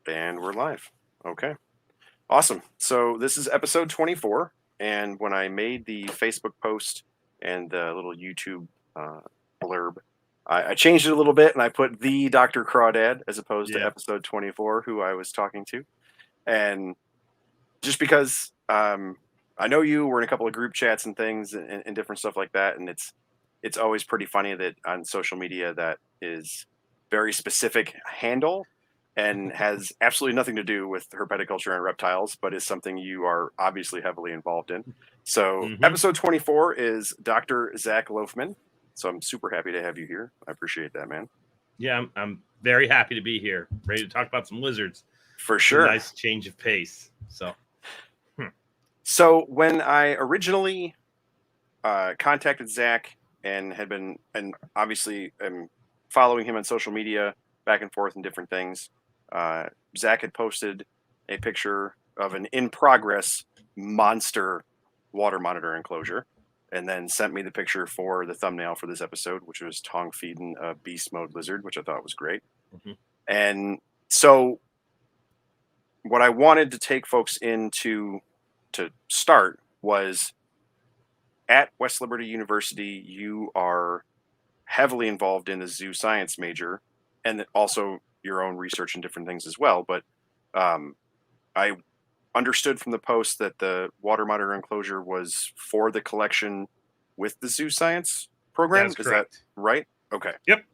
And we're live. Okay. Awesome. So this is episode 24. And when I made the Facebook post and the little YouTube blurb, I changed it a little bit and I put the Dr. Crawdad as opposed to Yeah. episode 24, who I was talking to. And just because I know you were in a couple of group chats and things and different stuff like that. And it's always pretty funny that on social media that is very specific handle and has absolutely nothing to do with herpetoculture and reptiles, but is something you are obviously heavily involved in. So episode 24 is Dr. Zac Loughman. So I'm super happy to have you here. I appreciate that, man. Yeah, I'm very happy to be here, ready to talk about some lizards. For It's sure. a nice change of pace. So when I originally contacted Zac and had been, and obviously am following him on social media back and forth and different things, Zac had posted a picture of an in progress monster water monitor enclosure and then sent me the picture for the thumbnail for this episode, which was tongue feeding a beast mode lizard, which I thought was great. And so what I wanted to take folks into to start was at West Liberty University, you are heavily involved in the zoo science major and also your own research and different things as well. But I understood from the post that the water monitor enclosure was for the collection with the zoo science program. That's Is correct. that right? Okay. Yep.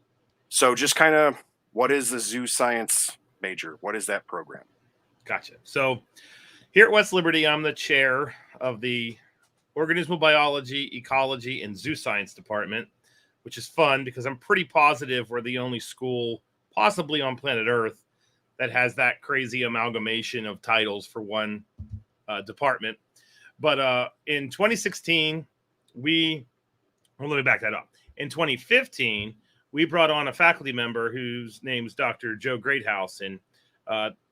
So just kind of what is the zoo science major? What is that program? Gotcha. So here at West Liberty, I'm the chair of the Organismal Biology, Ecology, and Zoo Science Department, which is fun because I'm pretty positive we're the only school possibly on planet Earth that has that crazy amalgamation of titles for one department. But in 2016, let me back that up. In 2015, we brought on a faculty member whose name is Dr. Joe Greathouse, and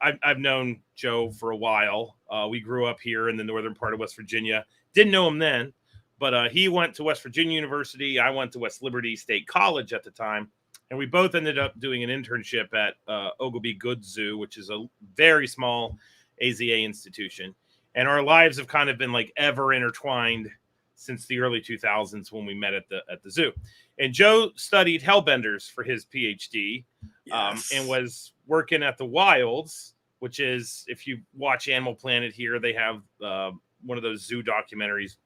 I've known Joe for a while. We grew up here in the northern part of West Virginia. Didn't know him then, but he went to West Virginia University. I went to West Liberty State College at the time, and we both ended up doing an internship at Oglebay Goods Zoo, which is a very small AZA institution. And our lives have kind of been like ever intertwined since the early 2000s when we met at the zoo. And Joe studied hellbenders for his PhD. Yes. And was working at the Wilds, which is, if you watch Animal Planet here, they have one of those zoo documentaries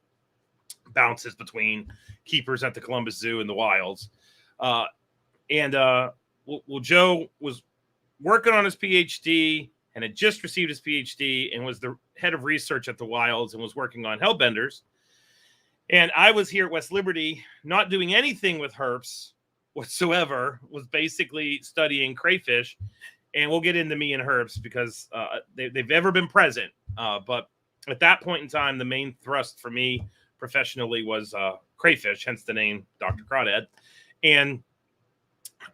bounces between keepers at the Columbus Zoo and the Wilds. Joe was working on his PhD and had just received his PhD and was the head of research at the Wilds and was working on hellbenders. And I was here at West Liberty, not doing anything with herps whatsoever, was basically studying crayfish. And we'll get into me and herps because they've ever been present. But at that point in time, the main thrust for me professionally was crayfish, hence the name Dr. Crawdad. And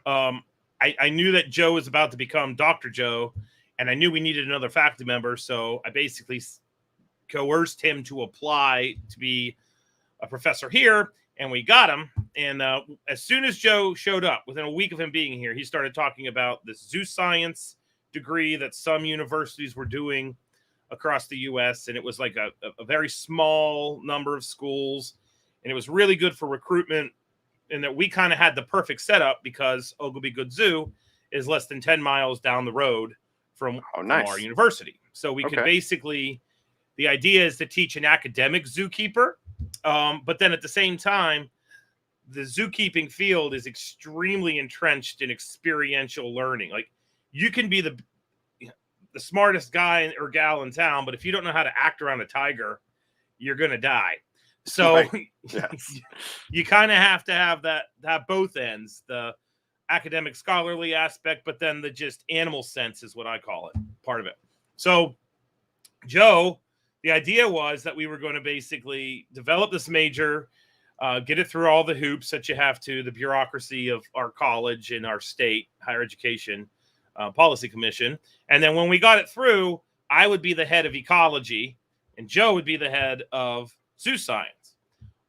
I knew that Joe was about to become Dr. Joe, and I knew we needed another faculty member. So I basically coerced him to apply to be a professor here, and we got him. And as soon as Joe showed up, within a week of him being here, he started talking about this zoo science degree that some universities were doing across the U.S. And it was like a very small number of schools, and it was really good for recruitment. And that we kind of had the perfect setup because Oglebay Goods Zoo is less than 10 miles down the road from our university. So we could basically, the idea is to teach an academic zookeeper. But then at the same time, the zookeeping field is extremely entrenched in experiential learning. Like, you can be the smartest guy or gal in town, but if you don't know how to act around a tiger, you're going to die. So yes. You kind of have to have both ends, the academic scholarly aspect, but then the just animal sense is what I call it, part of it. So Joe, the idea was that we were going to basically develop this major, get it through all the hoops that you have to, the bureaucracy of our college and our state higher education policy commission. And then when we got it through, I would be the head of ecology and Joe would be the head of zoo science.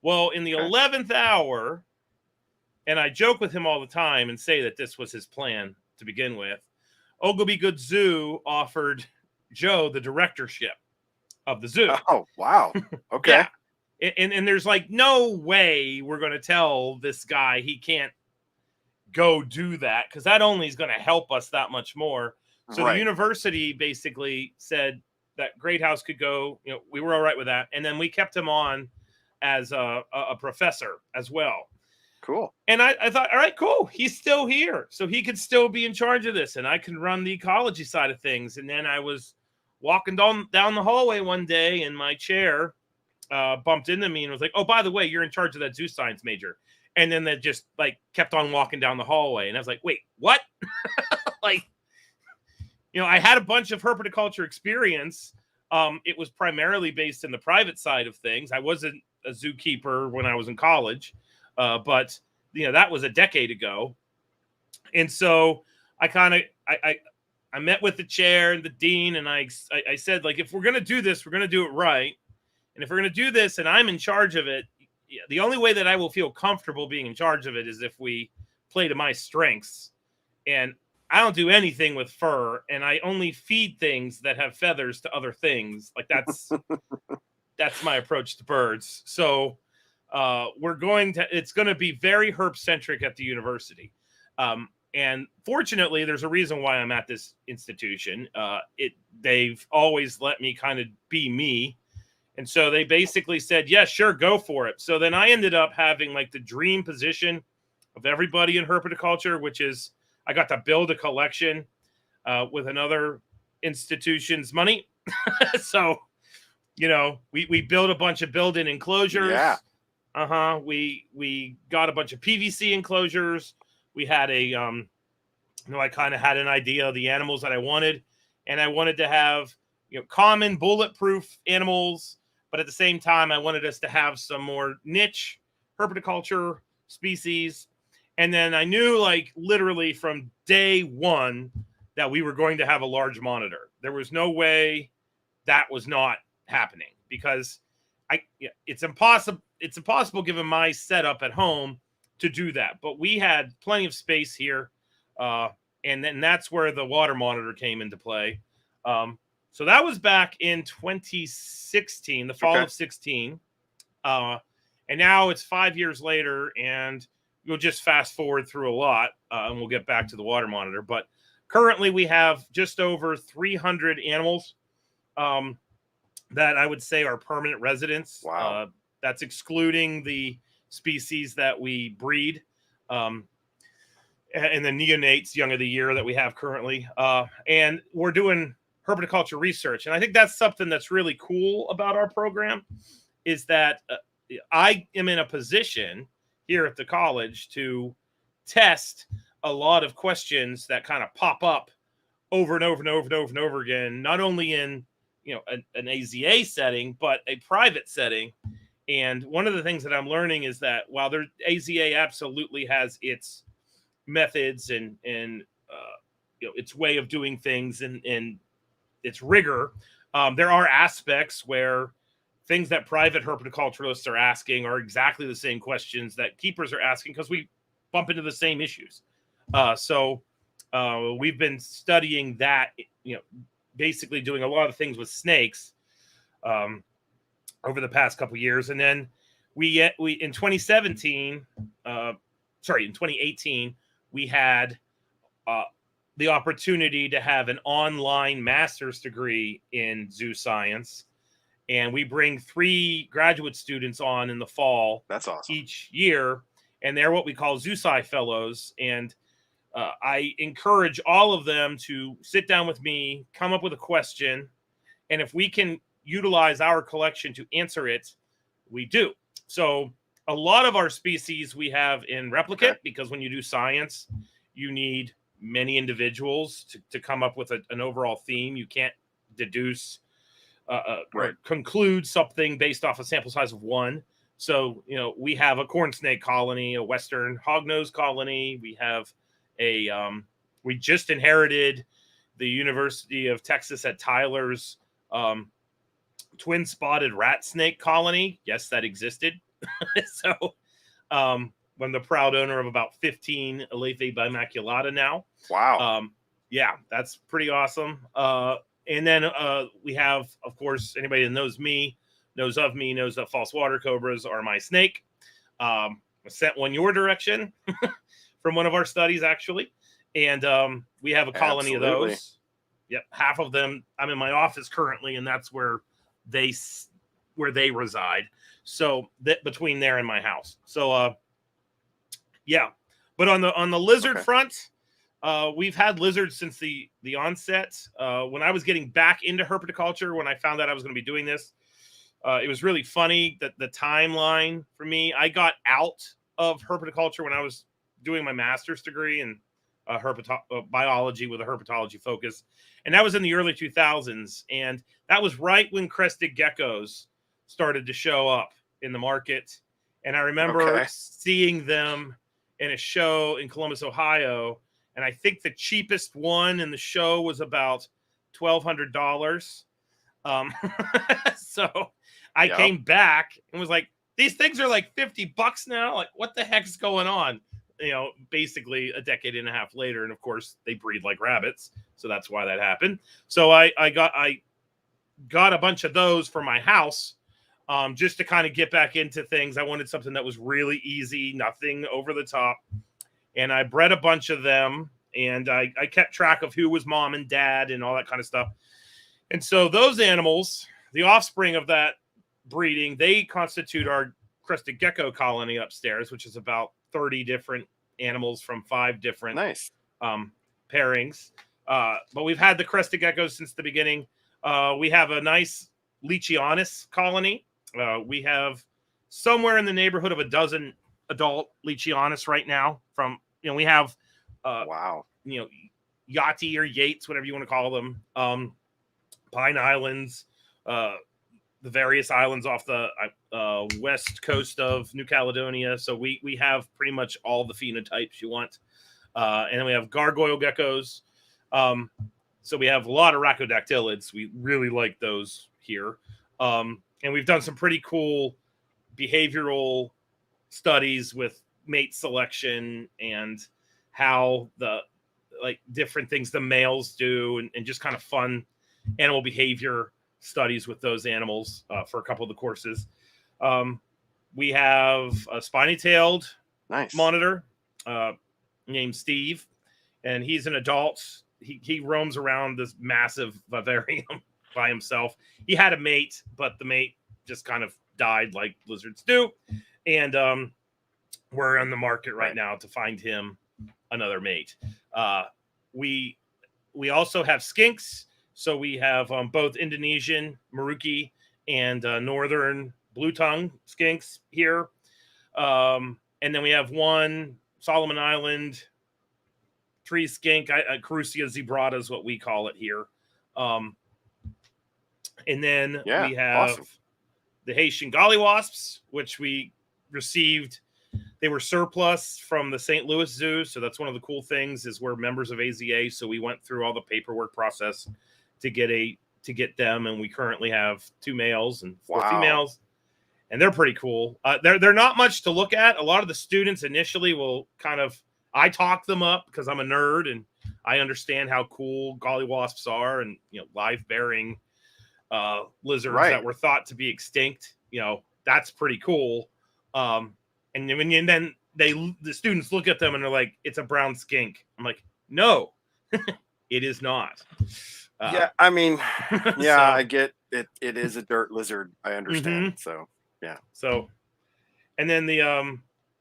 Well, in the 11th hour, and I joke with him all the time and say that this was his plan to begin with, Ogilvy Good Zoo offered Joe the directorship of the zoo. Oh, wow. Okay. Yeah. And there's like no way we're going to tell this guy he can't go do that, because that only is going to help us that much more. So the Right. university basically said that Greathouse could go, we were all right with that. And then we kept him on as a professor as well. Cool. And I thought, all right, cool. He's still here. So he could still be in charge of this, and I can run the ecology side of things. And then I was walking down the hallway one day, and my chair bumped into me and was like, oh, by the way, you're in charge of that zoo science major. And then they just like kept on walking down the hallway. And I was like, wait, what? Like, I had a bunch of herpetoculture experience. It was primarily based in the private side of things. I wasn't a zookeeper when I was in college, but that was a decade ago. And so I met with the chair and the dean, and I said, like, if we're going to do this, we're going to do it right. And if we're going to do this and I'm in charge of it, the only way that I will feel comfortable being in charge of it is if we play to my strengths. And I don't do anything with fur, and I only feed things that have feathers to other things. Like that's my approach to birds. So it's going to be very herp centric at the university. And fortunately, there's a reason why I'm at this institution. They've always let me kind of be me. And so they basically said, yeah, sure, go for it. So then I ended up having like the dream position of everybody in herpetoculture, which is I got to build a collection with another institution's money. So, we built a bunch of built-in enclosures. Yeah. We got a bunch of PVC enclosures. We had I kind of had an idea of the animals that I wanted. And I wanted to have, common bulletproof animals. But at the same time, I wanted us to have some more niche herpetoculture species. And then I knew, like, literally from day one that we were going to have a large monitor. There was no way that was not happening, because it's impossible given my setup at home to do that. But we had plenty of space here. And then that's where the water monitor came into play. So that was back in 2016, the fall of 16. And now it's 5 years later, and we'll just fast forward through a lot, and we'll get back to the water monitor. But currently we have just over 300 animals that I would say are permanent residents. Wow. That's excluding the species that we breed and the neonates, young of the year, that we have currently. And we're doing herpetoculture research. And I think that's something that's really cool about our program, is that I am in a position here at the college to test a lot of questions that kind of pop up over and over and over and over and over again, not only in an AZA setting, but a private setting. And one of the things that I'm learning is that while AZA absolutely has its methods and its way of doing things and its rigor, there are aspects where things that private herpetoculturists are asking are exactly the same questions that keepers are asking, because we bump into the same issues. So we've been studying that, basically doing a lot of things with snakes over the past couple of years. And then we in 2018, we had the opportunity to have an online master's degree in zoo science. And we bring 3 graduate students on in the fall. That's awesome. Each year. And they're what we call ZooSci fellows. And I encourage all of them to sit down with me, come up with a question. And if we can utilize our collection to answer it, we do. So a lot of our species we have in replicate, because when you do science, you need many individuals to come up with an overall theme. You can't deduce or conclude something based off a sample size of 1. So, we have a corn snake colony, a western hognose colony. We have we just inherited the University of Texas at Tyler's twin spotted rat snake colony. Yes, that existed. So, I'm the proud owner of about 15 Alephae bimaculata now. Wow. yeah, that's pretty awesome. And then we have, of course, anybody that knows me, knows that false water cobras are my snake. I sent one your direction from one of our studies, actually. And we have a colony of those. Yep, half of them. I'm in my office currently, and that's where they reside. So that between there and my house. So yeah. But on the lizard front, we've had lizards since the onset. When I was getting back into herpetoculture, when I found out I was going to be doing this, it was really funny that the timeline for me, I got out of herpetoculture when I was doing my master's degree in biology with a herpetology focus. And that was in the early 2000s. And that was right when crested geckos started to show up in the market. And I remember seeing them in a show in Columbus, Ohio. And I think the cheapest one in the show was about $1,200. So I came back and was like, these things are like $50 now. Like, what the heck's going on? You know, basically a decade and a half later. And of course they breed like rabbits. So that's why that happened. So I got a bunch of those for my house, just to kind of get back into things. I wanted something that was really easy, nothing over the top. And I bred a bunch of them, and I kept track of who was mom and dad and all that kind of stuff. And so those animals, the offspring of that breeding, they constitute our crested gecko colony upstairs, which is about 30 different animals from 5 different pairings. But we've had the crested geckos since the beginning. We have a nice Leachianus colony. We have somewhere in the neighborhood of a dozen adult Leachianus right now. From, you know, we have you know, Yachty or Yates, whatever you want to call them, Pine Islands, the various islands off the west coast of New Caledonia. So we have pretty much all the phenotypes you want. And then we have gargoyle geckos. So we have a lot of rhacodactylids. We really like those here. And we've done some pretty cool behavioral studies with mate selection and how the different things the males do, and just kind of fun animal behavior studies with those animals for a couple of the courses. We have a spiny-tailed monitor named Steve, and he's an adult. He roams around this massive vivarium by himself. He had a mate, but the mate just kind of died like lizards do. And we're on the market right now to find him another mate. We also have skinks. So we have both Indonesian Maruki and northern blue tongue skinks here. And then we have one Solomon Island tree skink, Carusia zebrata is what we call it here. And then we have the Haitian gollywasps, which we received. They were surplus from the St. Louis Zoo. So that's one of the cool things, is we're members of AZA. So we went through all the paperwork process to get them. And we currently have 2 males and 4 females. And they're pretty cool. They're not much to look at. A lot of the students initially will I talk them up because I'm a nerd and I understand how cool gollywasps are, and, you know, live bearing lizards that were thought to be extinct. You know, that's pretty cool. And then the students look at them and they're like, it's a brown skink. I'm like, no, it is not. I mean, I get it. It is a dirt lizard. I understand. So, yeah. So, and then the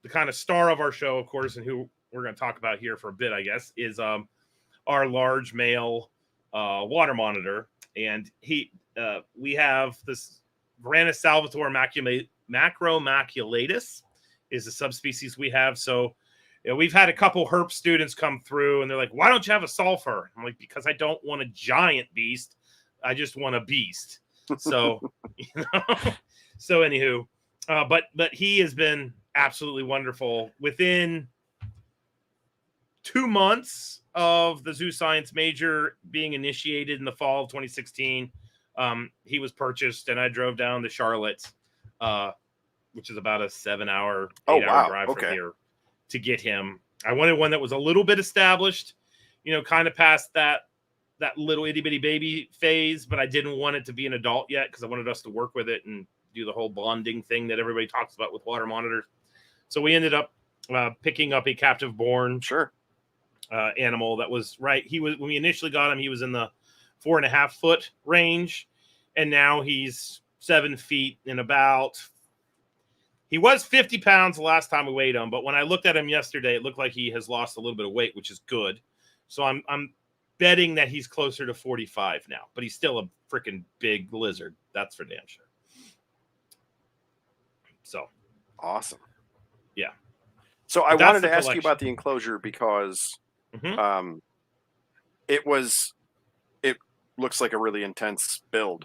kind of star of our show, of course, and who we're going to talk about here for a bit, I guess, is our large male water monitor. And we have this Varanus salvator macromaculatus is a subspecies we have. So, you know, we've had a couple herp students come through and they're like, why don't you have a sulfur? I'm like, because I don't want a giant beast. I just want a beast. So, you know, so anywho, but he has been absolutely wonderful. Within 2 months of the zoo science major being initiated in the fall of 2016, he was purchased, and I drove down to Charlotte, which is about a 7-hour, 8-hour drive from here, to get him. I wanted one that was a little bit established. kind of past that little itty bitty baby phase, but I didn't want it to be an adult yet because I wanted us to work with it and do the whole bonding thing that everybody talks about with water monitors. So we ended up picking up a captive born animal that was right. When we initially got him, he was in the 4.5 foot range, and now he's 7 feet and about. He was 50 pounds the last time we weighed him, but when I looked at him yesterday, it looked like he has lost a little bit of weight, which is good. So I'm betting that he's closer to 45 now, but he's still a freaking big lizard. That's for damn sure. So awesome. Yeah. So I wanted to ask you about the enclosure because it looks like a really intense build.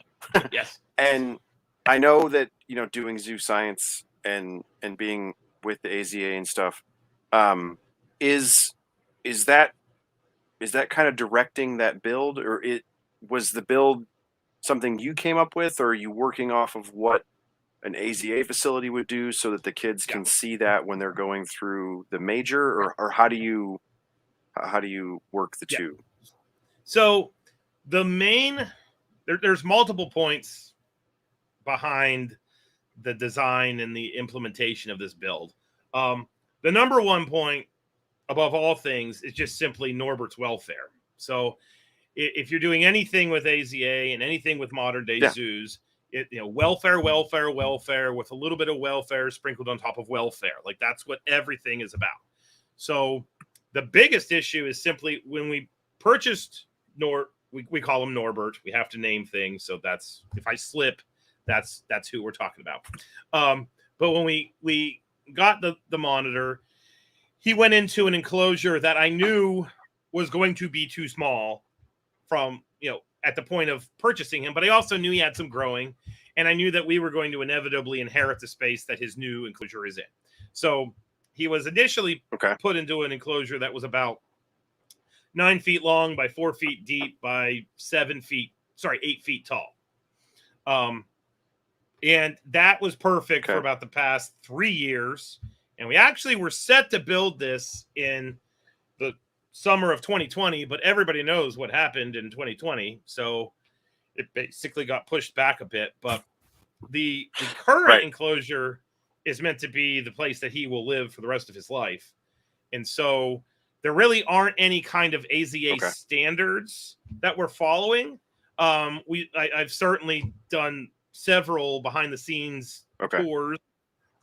Yes. And I know that, doing zoo science and being with the AZA and stuff, is that kind of directing that build, or was the build something you came up with, or are you working off of what an AZA facility would do so that the kids can see that when they're going through the major, or how do you work the two? So there's multiple points behind the design and the implementation of this build. The number one point above all things is just simply Norbert's welfare. So if you're doing anything with AZA and anything with modern day zoos, welfare with a little bit of welfare sprinkled on top of welfare. Like that's what everything is about. So the biggest issue is simply when we purchased we call him Norbert. We have to name things. So that's, if I slip, that's who we're talking about. But when we got the monitor, he went into an enclosure that I knew was going to be too small from, at the point of purchasing him, but I also knew he had some growing, and I knew that we were going to inevitably inherit the space that his new enclosure is in. So he was initially put into an enclosure that was about 9 feet long by 4 feet deep by 8 feet tall. And that was perfect for about the past 3 years. And we actually were set to build this in the summer of 2020, but everybody knows what happened in 2020. So it basically got pushed back a bit. But the current enclosure is meant to be the place that he will live for the rest of his life. And so there really aren't any kind of AZA standards that we're following. I've certainly done several behind the scenes tours,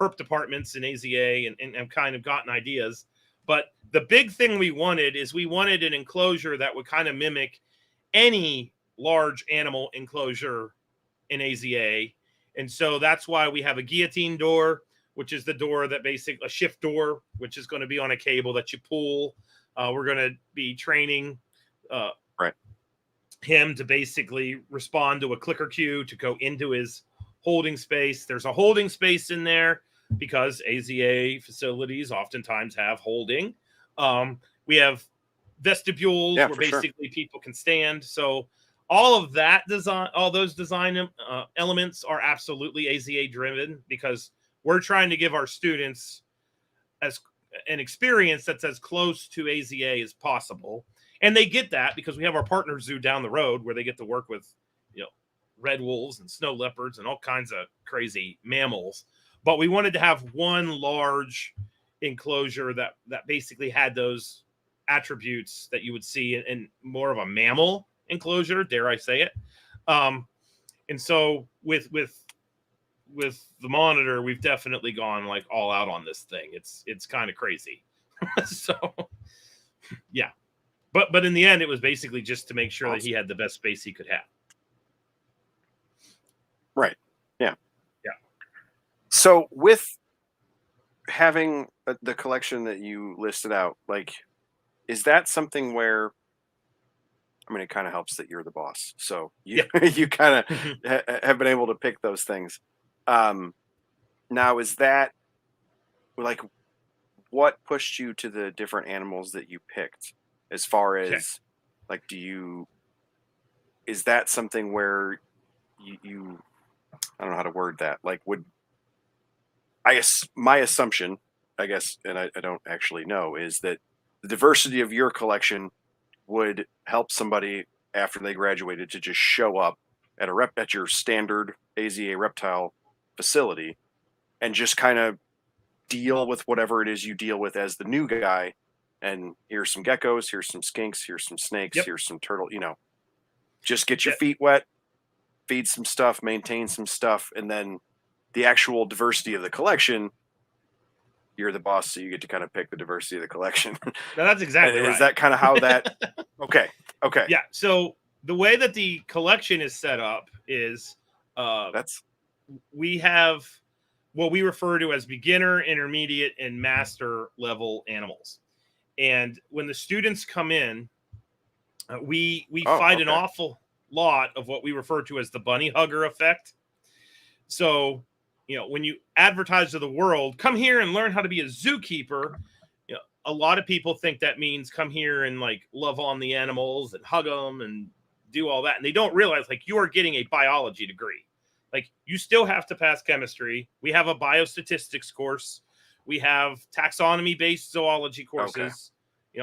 herp departments in AZA, and kind of gotten ideas. But the big thing we wanted an enclosure that would kind of mimic any large animal enclosure in AZA. And so that's why we have a guillotine door, which is the door that a shift door, which is going to be on a cable that you pull. We're going to be training him to basically respond to a clicker cue to go into his holding space. There's a holding space in there because AZA facilities oftentimes have holding. We have vestibules where basically people can stand. So all of that design, all those design elements are absolutely AZA driven because we're trying to give our students an experience that's as close to AZA as possible. And they get that because we have our partner zoo down the road where they get to work with, red wolves and snow leopards and all kinds of crazy mammals. But we wanted to have one large enclosure that basically had those attributes that you would see in more of a mammal enclosure, dare I say it. And so with the monitor, we've definitely gone like all out on this thing. It's kind of crazy. So yeah. But in the end, it was basically just to make sure that he had the best space he could have. Right. Yeah. Yeah. So with having the collection that you listed out, like, is that something where, I mean, it kind of helps that you're the boss. So you kind of have been able to pick those things. Now, is that like, what pushed you to the different animals that you picked as far as like, is that something where you I don't know how to word that. Like, my assumption, I guess, and I don't actually know, is that the diversity of your collection would help somebody after they graduated to just show up at your standard AZA reptile facility and just kind of deal with whatever it is you deal with as the new guy. And here's some geckos, here's some skinks, here's some snakes, Yep. here's some turtle, just get your Yeah. feet wet, feed some stuff, maintain some stuff, and then the actual diversity of the collection, you're the boss, so you get to kind of pick the diversity of the collection. Now, that's exactly right. Is that kind of how that? Okay. Yeah. So the way that the collection is set up is we have what we refer to as beginner, intermediate, and master level animals. And when the students come in, we find an awful lot of what we refer to as the bunny hugger effect. So, when you advertise to the world, come here and learn how to be a zookeeper, a lot of people think that means come here and like love on the animals and hug them and do all that. And they don't realize like you are getting a biology degree. Like you still have to pass chemistry. We have a biostatistics course. We have taxonomy-based zoology courses.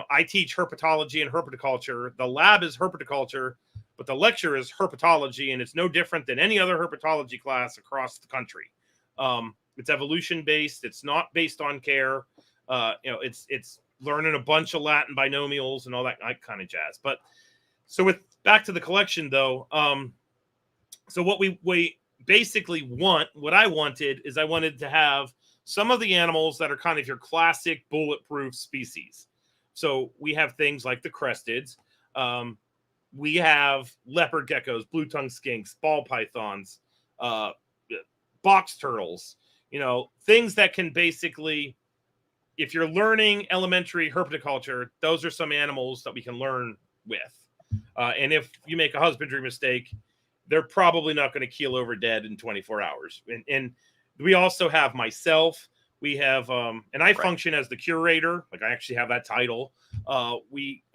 I teach herpetology and herpetoculture. The lab is herpetoculture, but the lecture is herpetology, and it's no different than any other herpetology class across the country. It's evolution-based. It's not based on care. It's learning a bunch of Latin binomials and all that kind of jazz. But so back to the collection though. So what we basically what I wanted to have some of the animals that are kind of your classic bulletproof species. So we have things like the cresteds. We have leopard geckos, blue-tongued skinks, ball pythons, box turtles, things that can basically, if you're learning elementary herpetoculture, those are some animals that we can learn with. And if you make a husbandry mistake, they're probably not going to keel over dead in 24 hours. And we also have myself. We have, and I function as the curator. Like I actually have that title. I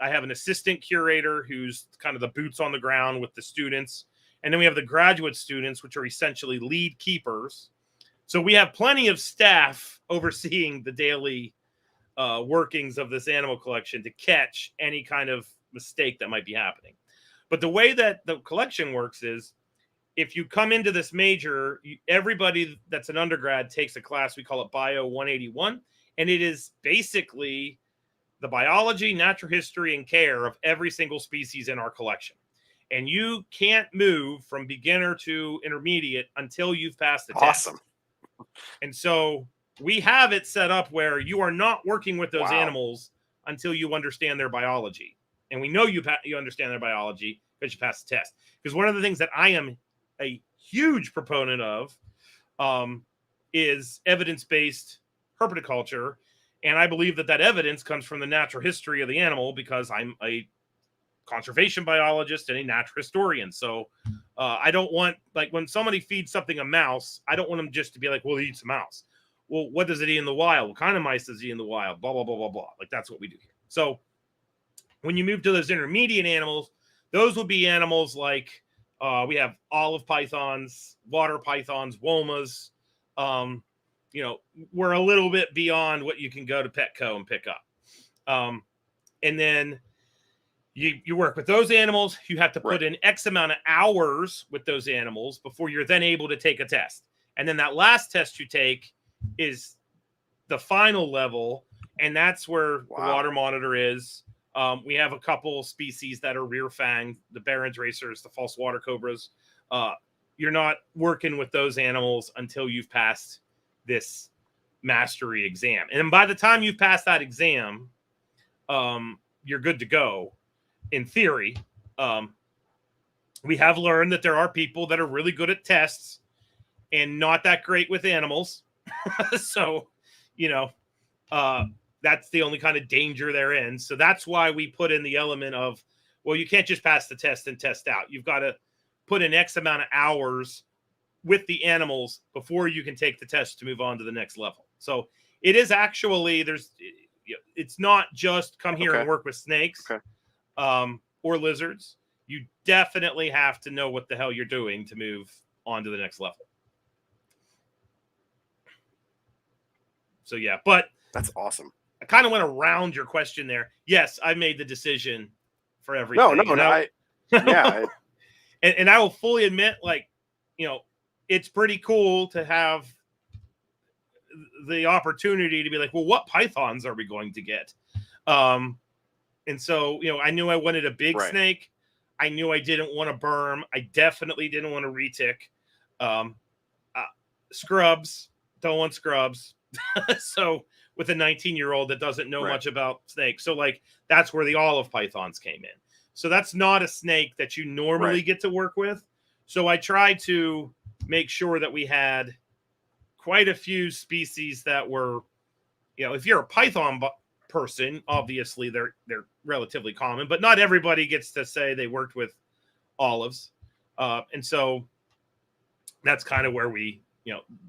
have an assistant curator who's kind of the boots on the ground with the students. And then we have the graduate students, which are essentially lead keepers. So we have plenty of staff overseeing the daily workings of this animal collection to catch any kind of mistake that might be happening. But the way that the collection works is if you come into this major, everybody that's an undergrad takes a class. We call it Bio 181. And it is basically the biology, natural history, and care of every single species in our collection. And you can't move from beginner to intermediate until you've passed the test. Awesome. And so we have it set up where you are not working with those animals until you understand their biology. And we know you understand their biology because you passed the test. Because one of the things that I am a huge proponent of is evidence-based herpetoculture. And I believe that evidence comes from the natural history of the animal because I'm a conservation biologist and a natural historian. So I don't want, like when somebody feeds something a mouse, I don't want them just to be like, well, it eats a mouse. Well, what does it eat in the wild? What kind of mice does it eat in the wild? Blah, blah, blah, blah, blah. Like that's what we do here. So when you move to those intermediate animals, those would be animals like we have olive pythons, water pythons, womas. We're a little bit beyond what you can go to Petco and pick up. And then you work with those animals. You have to put in X amount of hours with those animals before you're then able to take a test. And then that last test you take is the final level. And that's where the water monitor is. We have a couple species that are rear fanged, the Barron's racers, the false water cobras. You're not working with those animals until you've passed this mastery exam. And by the time you've passed that exam, you're good to go. In theory, we have learned that there are people that are really good at tests and not that great with animals. So, that's the only kind of danger they're in. So that's why we put in the element of, well, you can't just pass the test and test out. You've got to put in X amount of hours with the animals before you can take the test to move on to the next level. So it is actually, it's not just come here and work with snakes or lizards. You definitely have to know what the hell you're doing to move on to the next level. So yeah, but that's awesome. I kind of went around your question there. Yes, I made the decision for everything. No, yeah. And I will fully admit, like, it's pretty cool to have the opportunity to be like, well, what pythons are we going to get? And so, I knew I wanted a big snake. I knew I didn't want a berm. I definitely didn't want a retic. Scrubs, don't want scrubs. So with a 19-year-old that doesn't know much about snakes. So like, that's where the olive pythons came in. So that's not a snake that you normally get to work with. So I tried to make sure that we had quite a few species that were, if you're a python person, obviously they're relatively common, but not everybody gets to say they worked with olives. And so that's kind of where we,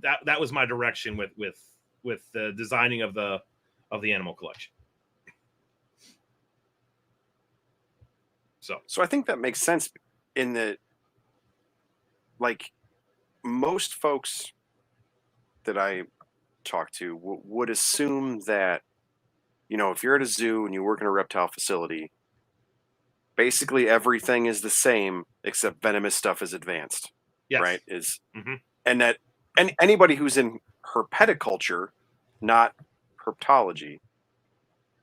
that was my direction with the designing of the animal collection. So I think that makes sense in that, like, most folks that I talk to would assume that, if you're at a zoo and you work in a reptile facility, basically everything is the same except venomous stuff is advanced. Yes. Right? And that anybody who's in herpetoculture, not herpetology,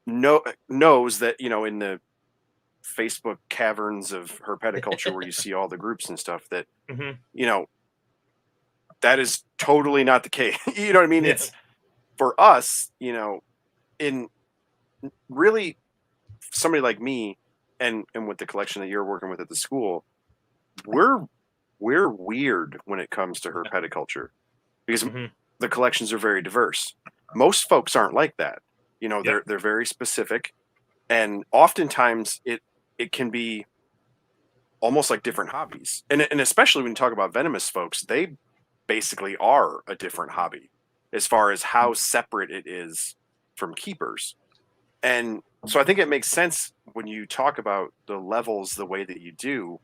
knows that, in the Facebook caverns of herpetoculture where you see all the groups and stuff, that that is totally not the case. You know what I mean? It's for us, in really somebody like me and with the collection that you're working with at the school, we're weird when it comes to herpetoculture because the collections are very diverse. Most folks aren't like that. They're very specific, and oftentimes it can be almost like different hobbies. And especially when you talk about venomous folks, they basically are a different hobby as far as how separate it is from keepers. And so I think it makes sense when you talk about the levels the way that you do,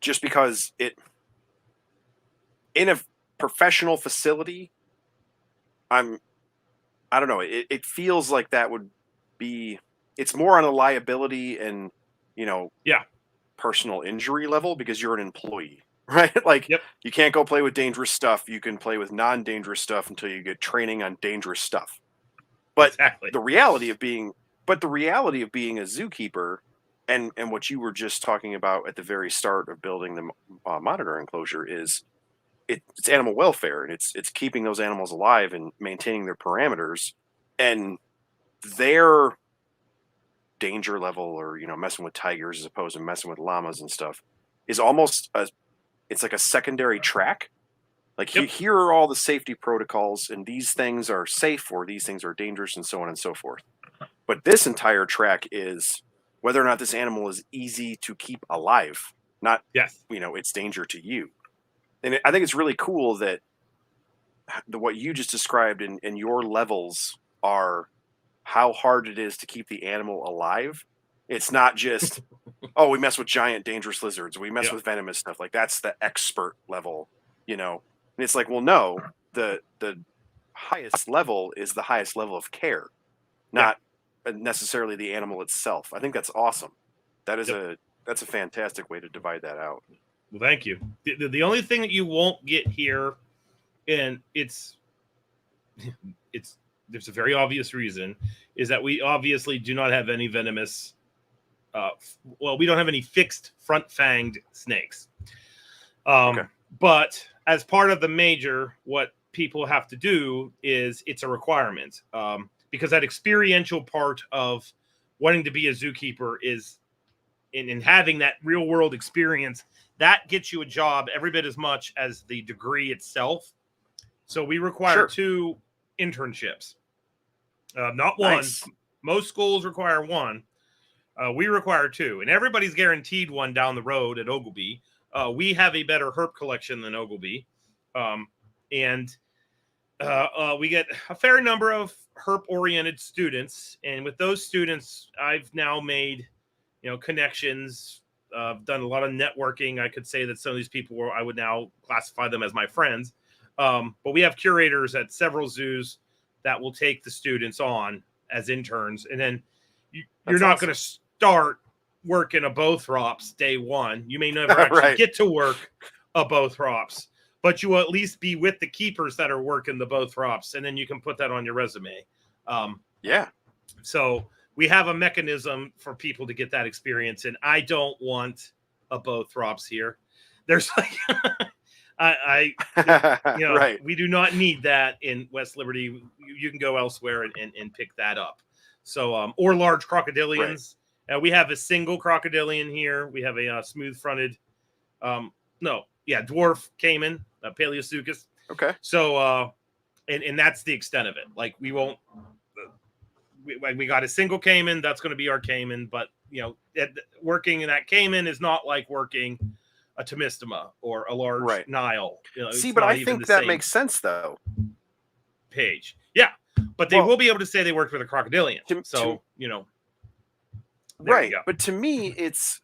just because in a professional facility, I don't know, it feels like that would be, it's more on a liability and, personal injury level because you're an employee, right? Like, you can't go play with dangerous stuff. You can play with non-dangerous stuff until you get training on dangerous stuff. But the reality of being a zookeeper, and what you were just talking about at the very start of building the monitor enclosure, is it's animal welfare, and it's keeping those animals alive and maintaining their parameters, and their danger level, or messing with tigers as opposed to messing with llamas and stuff, is almost it's like a secondary track. Like, here are all the safety protocols, and these things are safe or these things are dangerous, and so on and so forth. But this entire track is whether or not this animal is easy to keep alive, not its danger to you. And I think it's really cool that what you just described in your levels are how hard it is to keep the animal alive. It's not just, we mess with giant dangerous lizards, we mess with venomous stuff. Like, that's the expert level, And it's like, well, no, the highest level is the highest level of care, not necessarily the animal itself. I think that's awesome. That is that's a fantastic way to divide that out. Well, thank you. The only thing that you won't get here, and there's a very obvious reason, is that we obviously do not have any venomous, we don't have any fixed front-fanged snakes. But as part of the major, what people have to do is, it's a requirement, because that experiential part of wanting to be a zookeeper is in having that real-world experience, that gets you a job every bit as much as the degree itself. So we require 2 internships. Not one. Nice. Most schools require 1. We require 2, and everybody's guaranteed 1 down the road at Ogleby. We have a better herp collection than Ogleby, and we get a fair number of herp-oriented students. And with those students, I've now made, connections. Done a lot of networking. I could say that some of these people I would now classify them as my friends. But we have curators at several zoos that will take the students on as interns, and then you're not going to start work in a Bothrops day one. You may never actually Right. get to work a Bothrops, but you will at least be with the keepers that are working the Bothrops, and then you can put that on your resume. Yeah. So we have a mechanism for people to get that experience, and I don't want a Bothrops here. There's like, Right. we do not need that in West Liberty. You can go elsewhere and pick that up. So, or large crocodilians. Right. We have a single crocodilian here. We have a smooth-fronted, dwarf caiman, Paleosuchus. Okay. So, and that's the extent of it. Like, we won't. We got a single caiman. That's going to be our caiman. But working in that caiman is not like working a Tomistoma or a large Nile. See, but I think that makes sense, though. Page, yeah, but they will be able to say they worked with a crocodilian. Right. But to me, it's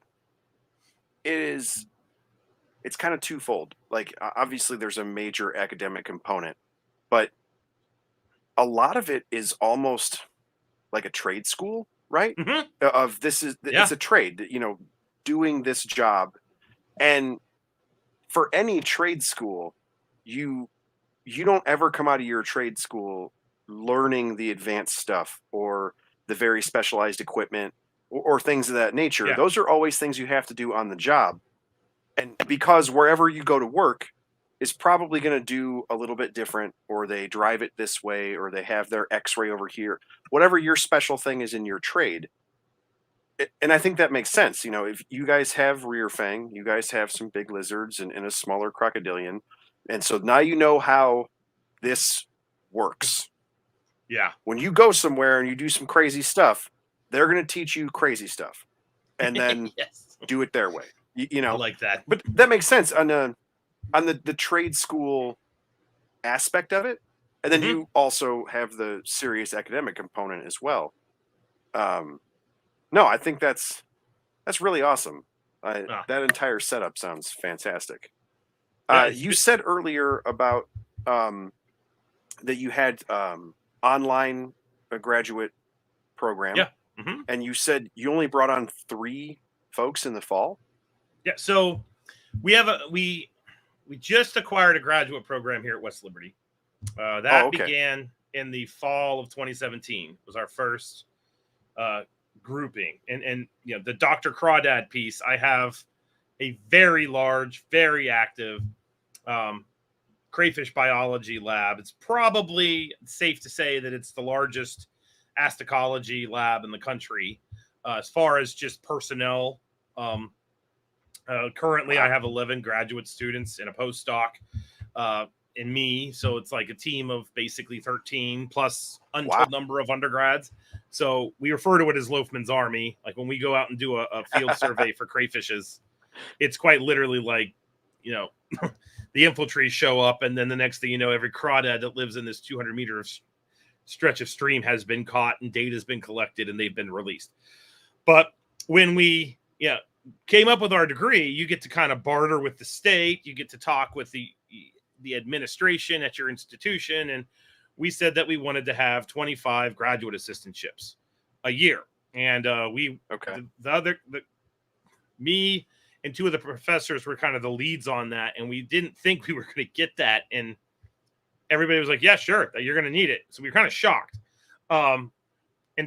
kind of twofold. Like, obviously, there's a major academic component, but a lot of it is almost like a trade school, right? Mm-hmm. It's a trade, doing this job. And for any trade school, you don't ever come out of your trade school learning the advanced stuff or the very specialized equipment or things of that nature. Yeah. Those are always things you have to do on the job. And because wherever you go to work is probably going to do a little bit different, or they drive it this way, or they have their x-ray over here, whatever your special thing is in your trade. And I think that makes sense. If you guys have rear fang, you guys have some big lizards and a smaller crocodilian. And so now you know how this works. Yeah. When you go somewhere and you do some crazy stuff, they're going to teach you crazy stuff and then do it their way. I like that. But that makes sense on the trade school aspect of it. And then you also have the serious academic component as well. No, I think that's really awesome. That entire setup sounds fantastic. You said earlier about that you had online a graduate program. Yeah. And you said you only brought on 3 folks in the fall? Yeah, so we just acquired a graduate program here at West Liberty. That began in the fall of 2017. Was our first grouping. And the Dr. Crawdad piece, I have a very large, very active crayfish biology lab. It's probably safe to say that it's the largest asticology lab in the country as far as just personnel. Currently, I have 11 graduate students and a postdoc in me. So it's like a team of basically 13 plus untold number of undergrads. So we refer to it as Loughman's Army. Like when we go out and do a field survey for crayfishes, it's quite literally like, the infantry show up, and then the next thing you know, every crawdad that lives in this 200-meter stretch of stream has been caught and data has been collected and they've been released. But when we came up with our degree, you get to kind of barter with the state. You get to talk with the administration at your institution. And we said that we wanted to have 25 graduate assistantships a year. And me and 2 of the professors were kind of the leads on that. And we didn't think we were going to get that. And everybody was like, yeah, sure, you're going to need it. So we were kind of shocked. And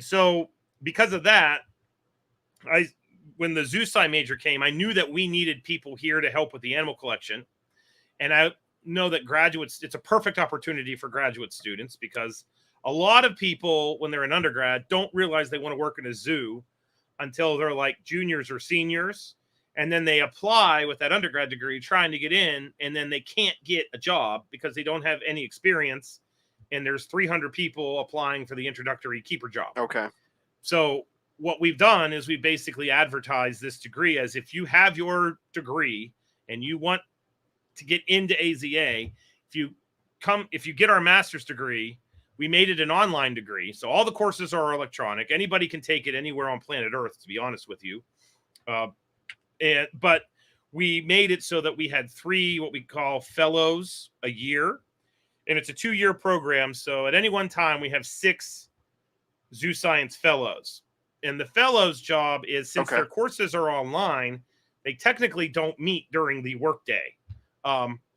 so because of that, when the zoo sci major came, I knew that we needed people here to help with the animal collection. And I know that graduates, it's a perfect opportunity for graduate students because a lot of people, when they're an undergrad, don't realize they want to work in a zoo until they're like juniors or seniors. And then they apply with that undergrad degree trying to get in, and then they can't get a job because they don't have any experience. And there's 300 people applying for the introductory keeper job. Okay. So what we've done is we basically advertise this degree as if you have your degree and you want to get into AZA, if you get our master's degree, we made it an online degree. So all the courses are electronic. Anybody can take it anywhere on planet Earth, to be honest with you. But we made it so that we had 3 what we call fellows a year, and it's a 2-year program. So at any one time, we have 6 zoo science fellows. And the fellow's job is, since Okay. their courses are online, they technically don't meet during the workday.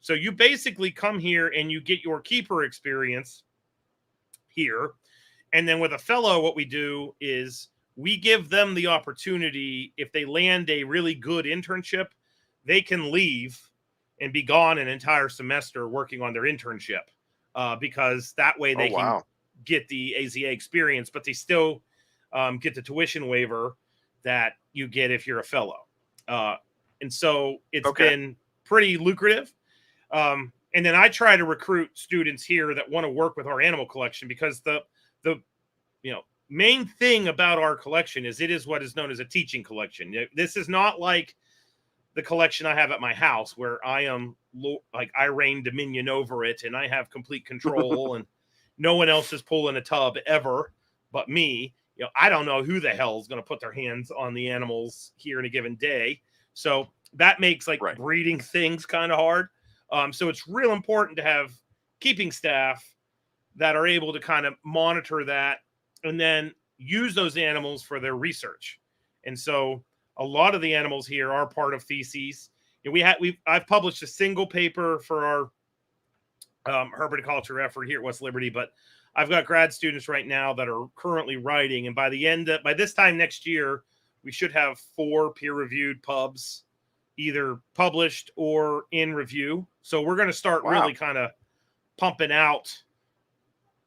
So you basically come here and you get your keeper experience here. And then with a fellow, what we do is we give them the opportunity, if they land a really good internship, they can leave and be gone an entire semester working on their internship, because that way they can get the AZA experience, but they still get the tuition waiver that you get if you're a fellow. And so it's been pretty lucrative. And then I try to recruit students here that want to work with our animal collection, because the main thing about our collection is it is what is known as a teaching collection. This is not like the collection I have at my house, where I am like I reign dominion over it and I have complete control and no one else is pulling a tub ever but me. I don't know who the hell is going to put their hands on the animals here in a given day. So that makes breeding things kind of hard. So it's real important to have keeping staff that are able to kind of monitor that and then use those animals for their research. And so a lot of the animals here are part of theses. I've published a single paper for our herpetoculture effort here at West Liberty, but I've got grad students right now that are currently writing. And by this time next year, we should have 4 peer-reviewed pubs either published or in review. So we're going to start really kind of pumping out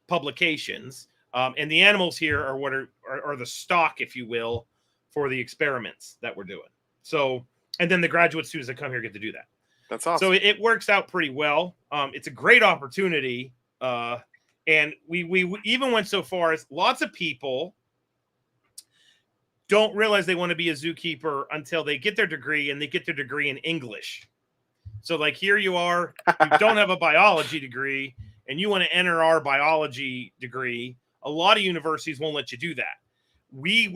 publications. And the animals here are what are the stock, if you will, for the experiments that we're doing. So, and then the graduate students that come here get to do that. That's awesome. So it works out pretty well. It's a great opportunity. And we even went so far as lots of people don't realize they want to be a zookeeper until they get their degree, and they get their degree in English. So like here you are, you don't have a biology degree and you want to enter our biology degree. A lot of universities won't let you do that. We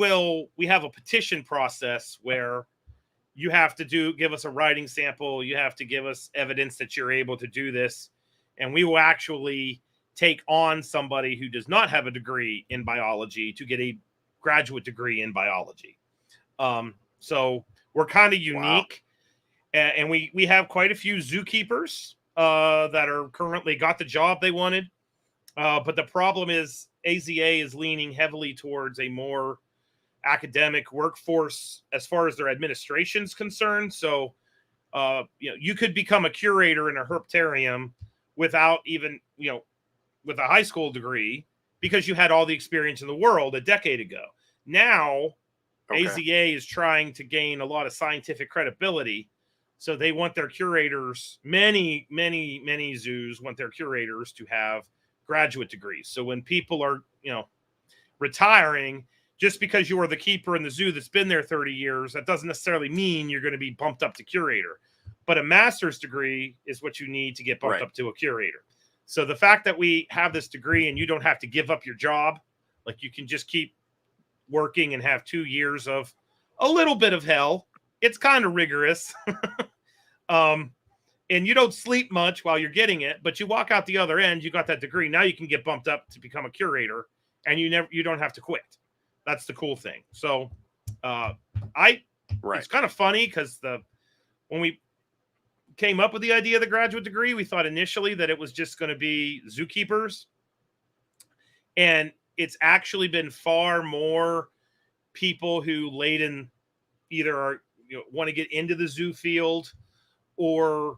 have a petition process where you have to give us a writing sample. You have to give us evidence that you're able to do this. And we will actually take on somebody who does not have a degree in biology to get a graduate degree in biology. So we're kind of unique. And we have quite a few zookeepers that are currently got the job they wanted. But the problem is AZA is leaning heavily towards a more academic workforce as far as their administration is concerned. So, you could become a curator in a herpetarium without even, with a high school degree, because you had all the experience in the world a decade ago. Now, AZA is trying to gain a lot of scientific credibility. So they want their curators, many zoos want their curators to have graduate degrees. So when people are, retiring, just because you are the keeper in the zoo that's been there 30 years, that doesn't necessarily mean you're going to be bumped up to curator. But a master's degree is what you need to get bumped up to a curator. So the fact that we have this degree and you don't have to give up your job, like you can just keep working and have 2 years of a little bit of hell. It's kind of rigorous. And you don't sleep much while you're getting it, but you walk out the other end, you got that degree. Now you can get bumped up to become a curator, and you don't have to quit. That's the cool thing. So it's kind of funny because when we came up with the idea of the graduate degree, we thought initially that it was just going to be zookeepers. And it's actually been far more people who either are, want to get into the zoo field or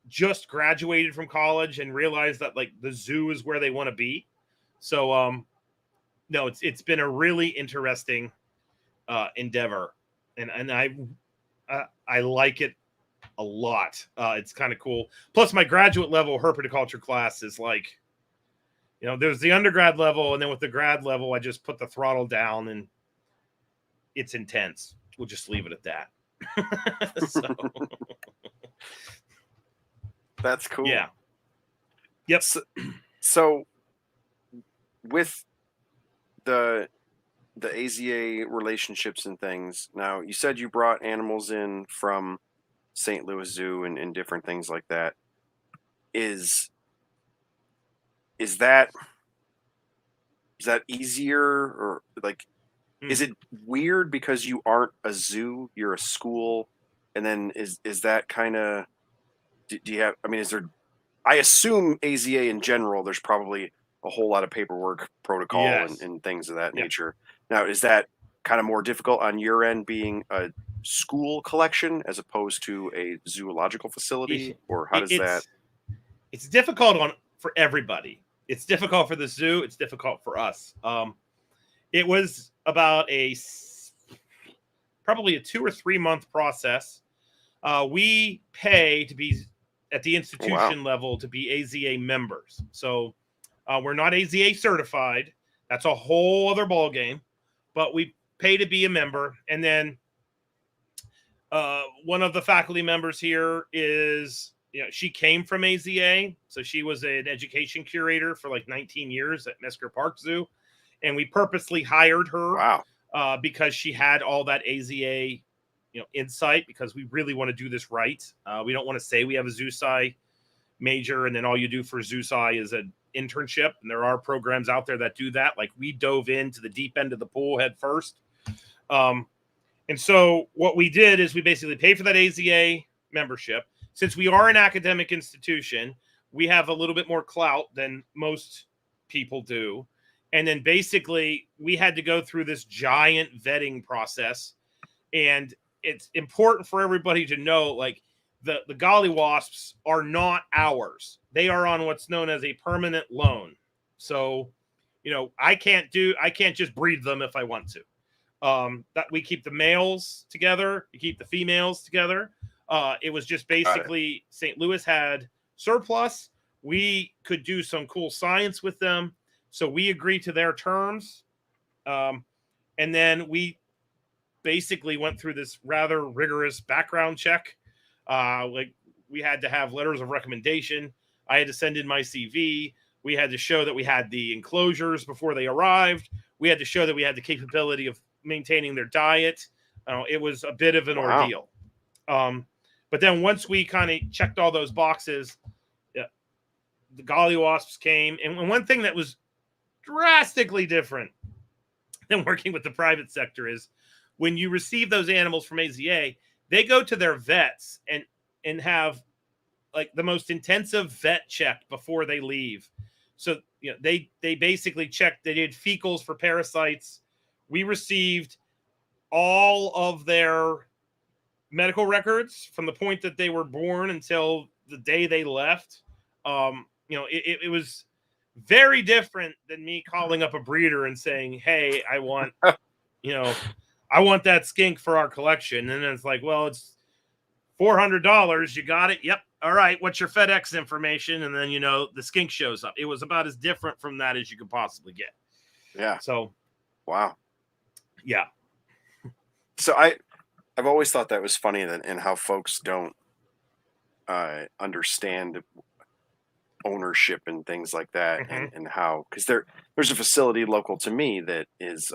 just graduated from college and realized that like the zoo is where they want to be. So, no, it's been a really interesting endeavor, and I like it a lot. It's kind of cool. Plus, my graduate level herpetoculture class is like, there's the undergrad level, and then with the grad level, I just put the throttle down, and it's intense. We'll just leave it at that. That's cool. Yeah. Yep. So with the AZA relationships and things, now you said you brought animals in from St. Louis Zoo and different things like that. Is that easier, or like is it weird because you aren't a zoo, you're a school, and then is that kind of, do you have, I mean, is there, I assume AZA in general, there's probably a whole lot of paperwork, protocol, Yes. and things of that Yeah. nature. Now, is that kind of more difficult on your end being a school collection as opposed to a zoological facility, or how does that? It's difficult for everybody. It's difficult for the zoo. It's difficult for us. It was about probably a 2 or 3 month process. We pay to be at the institution level to be AZA members. So we're not AZA certified. That's a whole other ballgame. But we pay to be a member. And then one of the faculty members here is, she came from AZA. So she was an education curator for like 19 years at Mesker Park Zoo. And we purposely hired her because she had all that AZA insight, because we really want to do this right. We don't want to say we have a zoo-sci major and then all you do for zoo-sci is an internship. And there are programs out there that do that. Like, we dove into the deep end of the pool head first. And so what we did is we basically paid for that AZA membership. Since we are an academic institution, we have a little bit more clout than most people do. And then basically we had to go through this giant vetting process. And it's important for everybody to know, like, the gollywasps are not ours. They are on what's known as a permanent loan. So, I can't just breed them if I want to. That we keep the males together, you keep the females together. It was just basically St. Louis had surplus. We could do some cool science with them. So we agreed to their terms. And then we basically went through this rather rigorous background check. Like, we had to have letters of recommendation. I had to send in my CV. We had to show that we had the enclosures before they arrived. We had to show that we had the capability of maintaining their diet. It was a bit of an ordeal. But then once we kind of checked all those boxes, the gollywasps came. And one thing that was drastically different than working with the private sector is when you receive those animals from AZA, they go to their vets and have like the most intensive vet check before they leave. So, they basically checked, they did fecals for parasites. We received all of their medical records from the point that they were born until the day they left. It was very different than me calling up a breeder and saying, hey, I want, I want that skink for our collection. And then it's like, well, it's $400. You got it? Yep. All right. What's your FedEx information? And then, the skink shows up. It was about as different from that as you could possibly get. Yeah. So, wow. Yeah. So I've always thought that was funny and how folks don't understand ownership and things like that, and how, because there's a facility local to me that is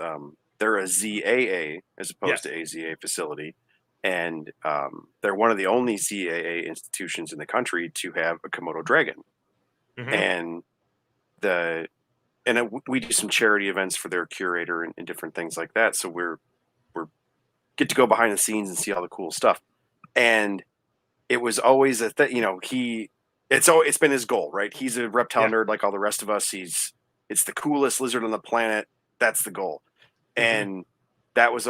they're a ZAA as opposed to AZA facility, and they're one of the only ZAA institutions in the country to have a Komodo dragon. And we do some charity events for their curator and different things like that, so we're get to go behind the scenes and see all the cool stuff. And it was always it's been his goal, right? He's a reptile nerd like all the rest of us. It's the coolest lizard on the planet. That's the goal. And that was,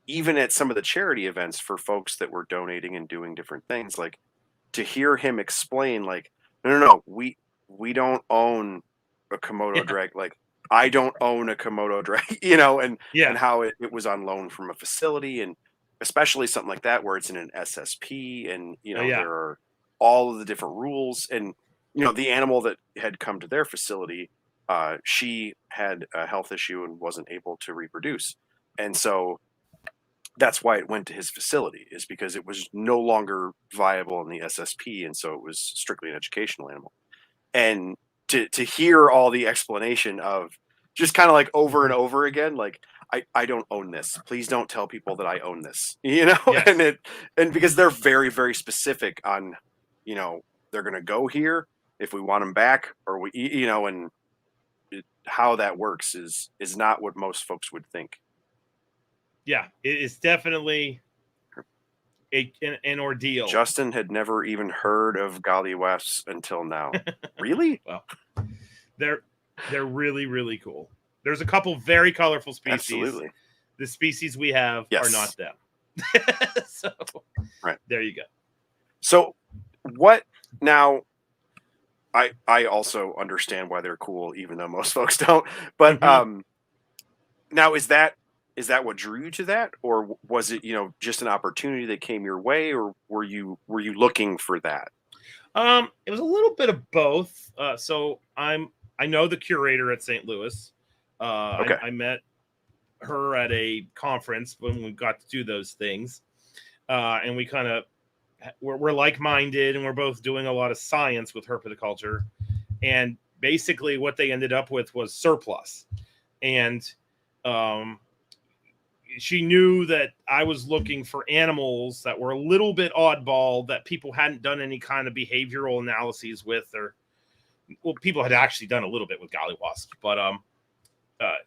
even at some of the charity events for folks that were donating and doing different things, like, to hear him explain, like, no, we don't own a Komodo dragon. Like, I don't own a Komodo dragon, and how it was on loan from a facility, and especially something like that where it's in an SSP, and there are all of the different rules, and the animal that had come to their facility, she had a health issue and wasn't able to reproduce, and so that's why it went to his facility, is because it was no longer viable in the SSP, and so it was strictly an educational animal. And to hear all the explanation of just kind of like over and over again, like, I don't own this. Please don't tell people that I own this, Yes. and because they're very, very specific on, they're going to go here if we want them back, or and how that works is not what most folks would think. Yeah, it is definitely an ordeal. Justin had never even heard of gollywasps until now. Really? Well, they're really, really cool. There's a couple very colorful species. Absolutely. The species we have Yes. are not them. So right. There you go. So what now? I also understand why they're cool, even though most folks don't. But now is that what drew you to that, or was it just an opportunity that came your way, or were you looking for that? It was a little bit of both. So I know the curator at St. Louis. Okay. I met her at a conference when we got to do those things, and we kind of we're like-minded, and we're both doing a lot of science with herpetoculture. And basically what they ended up with was surplus. And she knew that I was looking for animals that were a little bit oddball, that people hadn't done any kind of behavioral analyses with, or people had actually done a little bit with gollywasps, but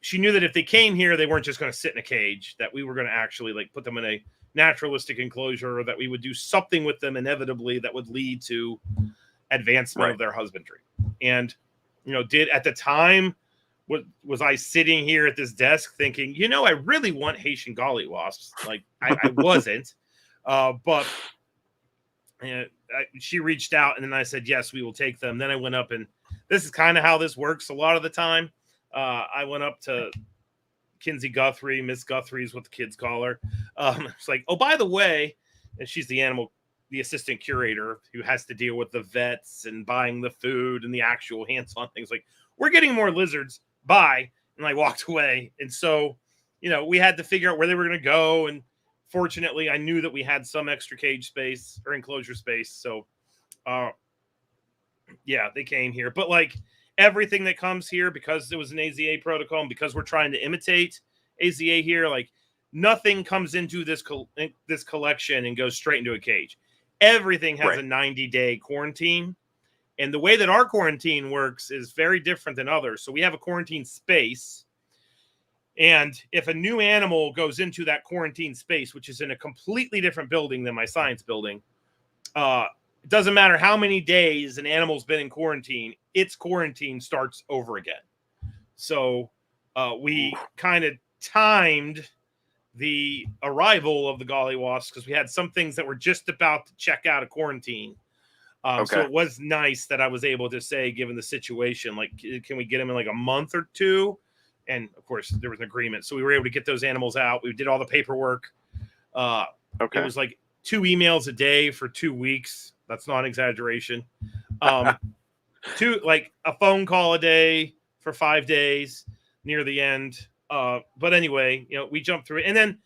she knew that if they came here, they weren't just going to sit in a cage, that we were going to actually like put them in a naturalistic enclosure, or that we would do something with them inevitably that would lead to advancement of their husbandry. And did at the time, was I sitting here at this desk thinking, I really want Haitian gollywasps? Like I wasn't, but she reached out, and then I said, yes, we will take them. Then I went up, and this is kind of how this works a lot of the time. I went up to Kinsey Guthrie, Miss Guthrie is what the kids call her. It's like, oh, by the way, and she's the assistant curator who has to deal with the vets and buying the food and the actual hands-on things. Like, we're getting more lizards. Bye. And I walked away. And so, we had to figure out where they were going to go. And fortunately, I knew that we had some extra cage space or enclosure space. So, they came here. But like everything that comes here, because it was an AZA protocol, and because we're trying to imitate AZA here, like nothing comes into this collection and goes straight into a cage. Everything has a 90-day quarantine. And the way that our quarantine works is very different than others. So we have a quarantine space. And if a new animal goes into that quarantine space, which is in a completely different building than my science building, it doesn't matter how many days an animal's been in quarantine, its quarantine starts over again. So we kind of timed the arrival of the gollywasps because we had some things that were just about to check out of quarantine. So it was nice that I was able to say, given the situation, like, can we get them in like a month or two? And of course, there was an agreement. So we were able to get those animals out. We did all the paperwork. It was like 2 emails a day for 2 weeks. That's not an exaggeration. Like a phone call a day for 5 days near the end. But anyway, we jumped through it. And then,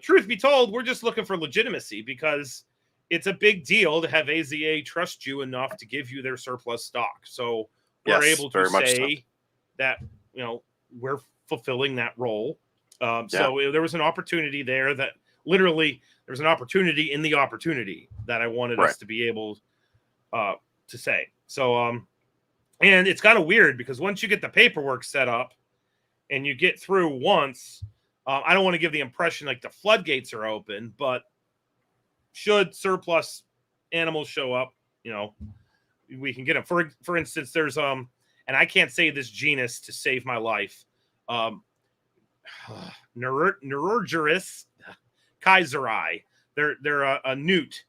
truth be told, we're just looking for legitimacy, because it's a big deal to have AZA trust you enough to give you their surplus stock. So we're able to say that, we're fulfilling that role. So there was an opportunity there that literally there was an opportunity in the opportunity that I wanted us to be able to say. So, and it's kind of weird because once you get the paperwork set up and you get through once, I don't want to give the impression like the floodgates are open, but should surplus animals show up, we can get them. For instance, there's and I can't say this genus to save my life. Neururgerus kaiseri. They're a newt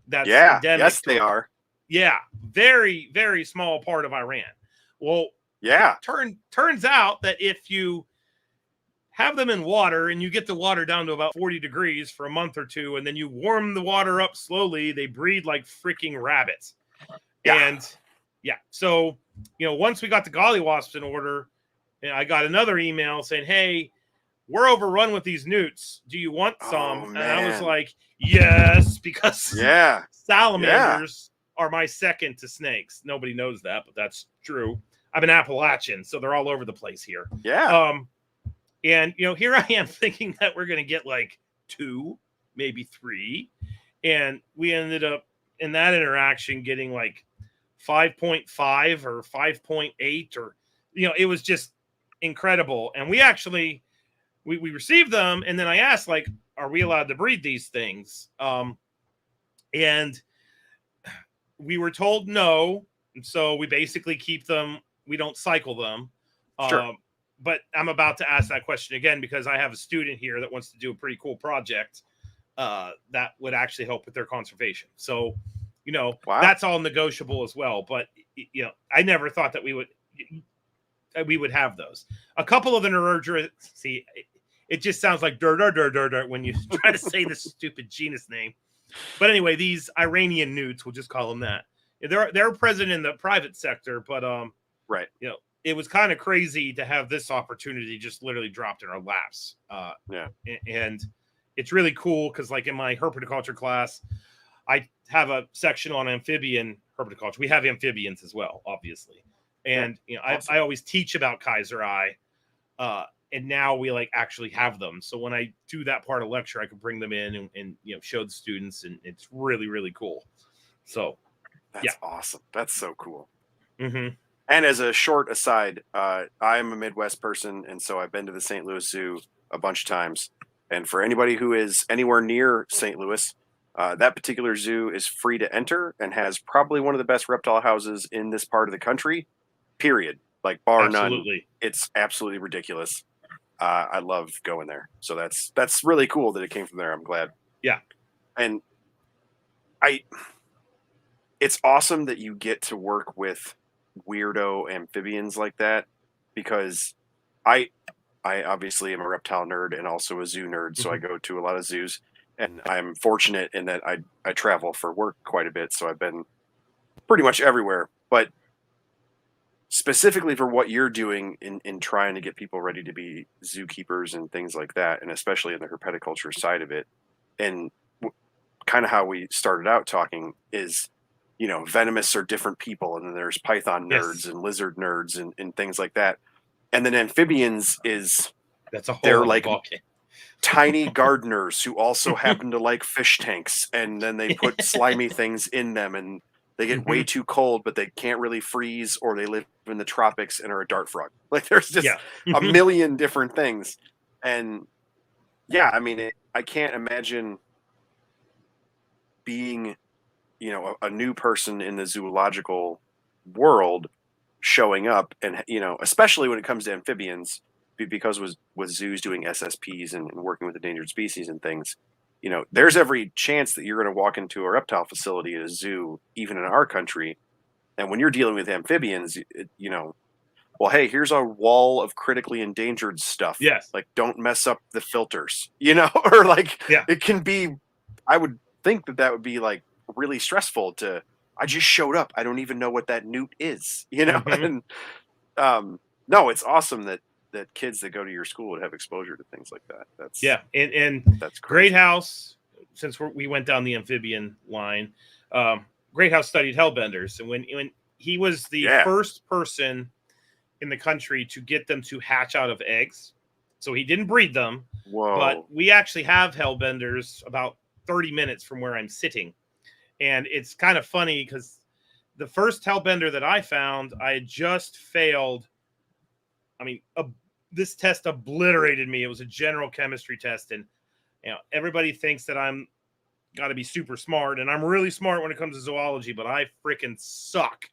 that's endemic. Yes, they are. Yeah, very, very small part of Iran. Well, turns out that if you have them in water and you get the water down to about 40 degrees for a month or two, and then you warm the water up slowly, they breed like freaking rabbits. And so, once we got the gollywasps in order, I got another email saying, hey, we're overrun with these newts. Do you want some? And I was like, yes, because salamanders are my second to snakes. Nobody knows that, but that's true. I'm an Appalachian, so they're all over the place here. And, here I am thinking that we're going to get like 2, maybe 3. And we ended up in that interaction getting like 5.5 or 5.8 or it was just incredible. And we actually, we received them. And then I asked, like, are we allowed to breed these things? And we were told no. And so we basically keep them. We don't cycle them. Sure. But I'm about to ask that question again, because I have a student here that wants to do a pretty cool project that would actually help with their conservation. So, Wow. that's all negotiable as well. But, I never thought that we would have those. A couple of the Neururgia, see, it just sounds like dirt when you try to say this stupid genus name. But anyway, these Iranian newts, we'll just call them that. They're present in the private sector, but right. It was kind of crazy to have this opportunity just literally dropped in our laps. Yeah. And it's really cool because, like, in my herpetoculture class, I have a section on amphibian herpetoculture. We have amphibians as well, obviously. And, awesome. I always teach about Kaiseri, and now we actually have them. So when I do that part of lecture, I can bring them in and show the students, and it's really, really cool. So that's awesome. That's so cool. Mm-hmm. And as a short aside, I am a Midwest person, and so I've been to the St. Louis Zoo a bunch of times. And for anybody who is anywhere near St. Louis, that particular zoo is free to enter and has probably one of the best reptile houses in this part of the country, period. Like, bar none. It's absolutely ridiculous. I love going there. So that's really cool that it came from there. I'm glad. Yeah. And it's awesome that you get to work with weirdo amphibians like that, because I obviously am a reptile nerd and also a zoo nerd. So I go to a lot of zoos, and I'm fortunate in that I travel for work quite a bit. So I've been pretty much everywhere, but specifically for what you're doing in trying to get people ready to be zookeepers and things like that, and especially in the herpetoculture side of it, and kind of how we started out talking is, venomous are different people, and then there's python nerds and lizard nerds and things like that. And then amphibians they're like tiny gardeners who also happen to like fish tanks, and then they put slimy things in them, and they get way too cold, but they can't really freeze, or they live in the tropics and are a dart frog. Like, there's just a million different things. And yeah, I mean, I can't imagine being, a new person in the zoological world showing up, and, especially when it comes to amphibians, because with zoos doing SSPs and working with endangered species and things, there's every chance that you're going to walk into a reptile facility at a zoo, even in our country. And when you're dealing with amphibians, well, hey, here's a wall of critically endangered stuff. Yes. Like, don't mess up the filters, or it can be, I would think that would be really stressful I just showed up. I don't even know what that newt is, and no, it's awesome that kids that go to your school would have exposure to things like that. And that's Great House, since we went down the amphibian line, Great House studied hellbenders, and when he was the first person in the country to get them to hatch out of eggs, so he didn't breed them. Whoa. But we actually have hellbenders about 30 minutes from where I'm sitting, and it's kind of funny because the first hellbender that I found, I had just failed. I mean, this test obliterated me. It was a general chemistry test, and everybody thinks that I'm got to be super smart, and I'm really smart when it comes to zoology, but I freaking suck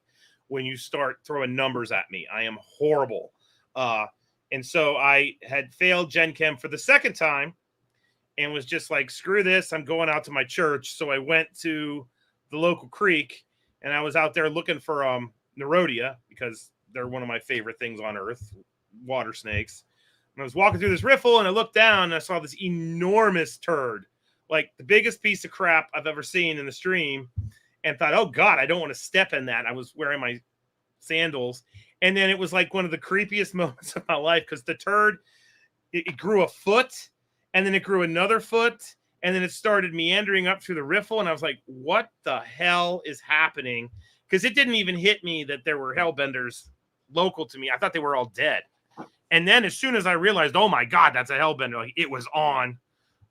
when you start throwing numbers at me. I am horrible. And so I had failed Gen Chem for the second time and was just like, screw this, I'm going out to my church. So I went to the local creek, and I was out there looking for Neurodia, because they're one of my favorite things on earth, water snakes. And I was walking through this riffle, and I looked down, and I saw this enormous turd, like the biggest piece of crap I've ever seen in the stream, and thought, oh God, I don't want to step in that. I was wearing my sandals. And then it was like one of the creepiest moments of my life, because the turd, it grew a foot, and then it grew another foot, and then it started meandering up through the riffle. And I was like, what the hell is happening? Because it didn't even hit me that there were hellbenders local to me. I thought they were all dead. And then as soon as I realized, oh my God, that's a hellbender, like, it was on.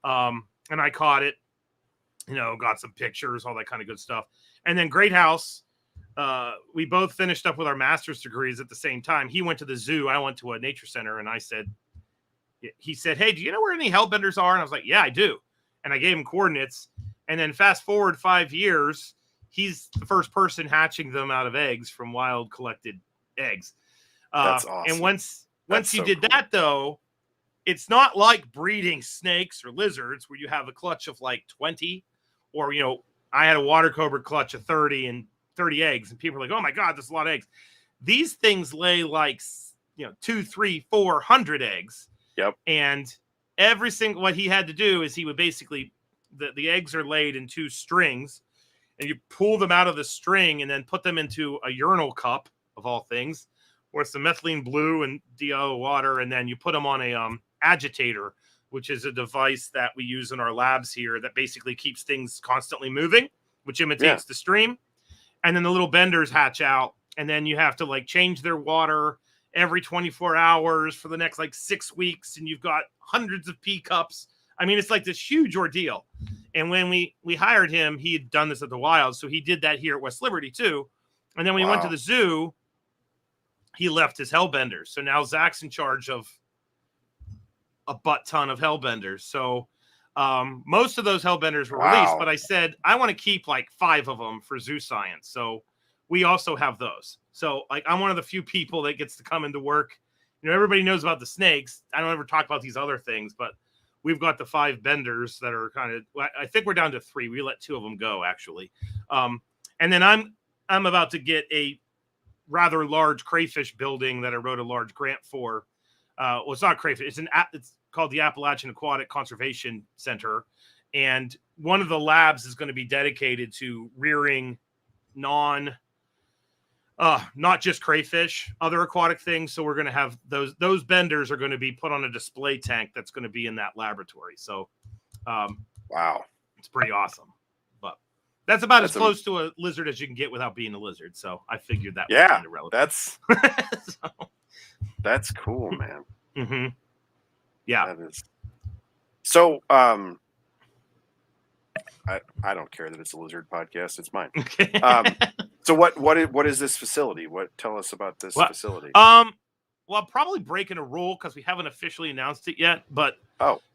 And I caught it, got some pictures, all that kind of good stuff. And then Great House we both finished up with our master's degrees at the same time. He went to the zoo. I went to a nature center, and he said, "Hey, do you know where any hellbenders are?" And I was like, "Yeah, I do." And I gave him coordinates. And then fast forward 5 years, he's the first person hatching them out of eggs from wild collected eggs. That's awesome. And once That's you so did cool. that, though, it's not like breeding snakes or lizards where you have a clutch of like 20, or, I had a water cobra clutch of 30 and 30 eggs, and people are like, "Oh my God, that's a lot of eggs." These things lay like, 2, 3, 400 eggs. Yep. And every single, what he had to do is he would basically, the eggs are laid in 2 strings, and you pull them out of the string and then put them into a urinal cup of all things, with some methylene blue and DO water. And then you put them on a agitator, which is a device that we use in our labs here that basically keeps things constantly moving, which imitates the stream. And then the little benders hatch out, and then you have to like change their water every 24 hours for the next like 6 weeks. And you've got hundreds of pee cups. I mean, it's like this huge ordeal. And when we hired him, he had done this at the wild. So he did that here at West Liberty too. And then when he went to the zoo, he left his hellbenders. So now Zach's in charge of a butt ton of hellbenders. So most of those hellbenders were released, but I said, I want to keep like 5 of them for zoo science. So we also have those. So like, I'm one of the few people that gets to come into work. Everybody knows about the snakes. I don't ever talk about these other things, but we've got the 5 benders that are kind of, I think we're down to 3. We let 2 of them go actually. And then I'm about to get a rather large crayfish building that I wrote a large grant for. Well, it's not crayfish. It's called the Appalachian Aquatic Conservation Center. And one of the labs is going to be dedicated to rearing not just crayfish, other aquatic things. So we're going to have those benders are going to be put on a display tank that's going to be in that laboratory. So, wow, it's pretty awesome. But that's about as close to a lizard as you can get without being a lizard. So I figured that was kind of relevant. That's cool, man. Mm-hmm. Yeah. That is. So, I don't care that it's a lizard podcast. It's mine. So what is this facility? Tell us about this facility. Well, I'm probably breaking a rule because we haven't officially announced it yet. But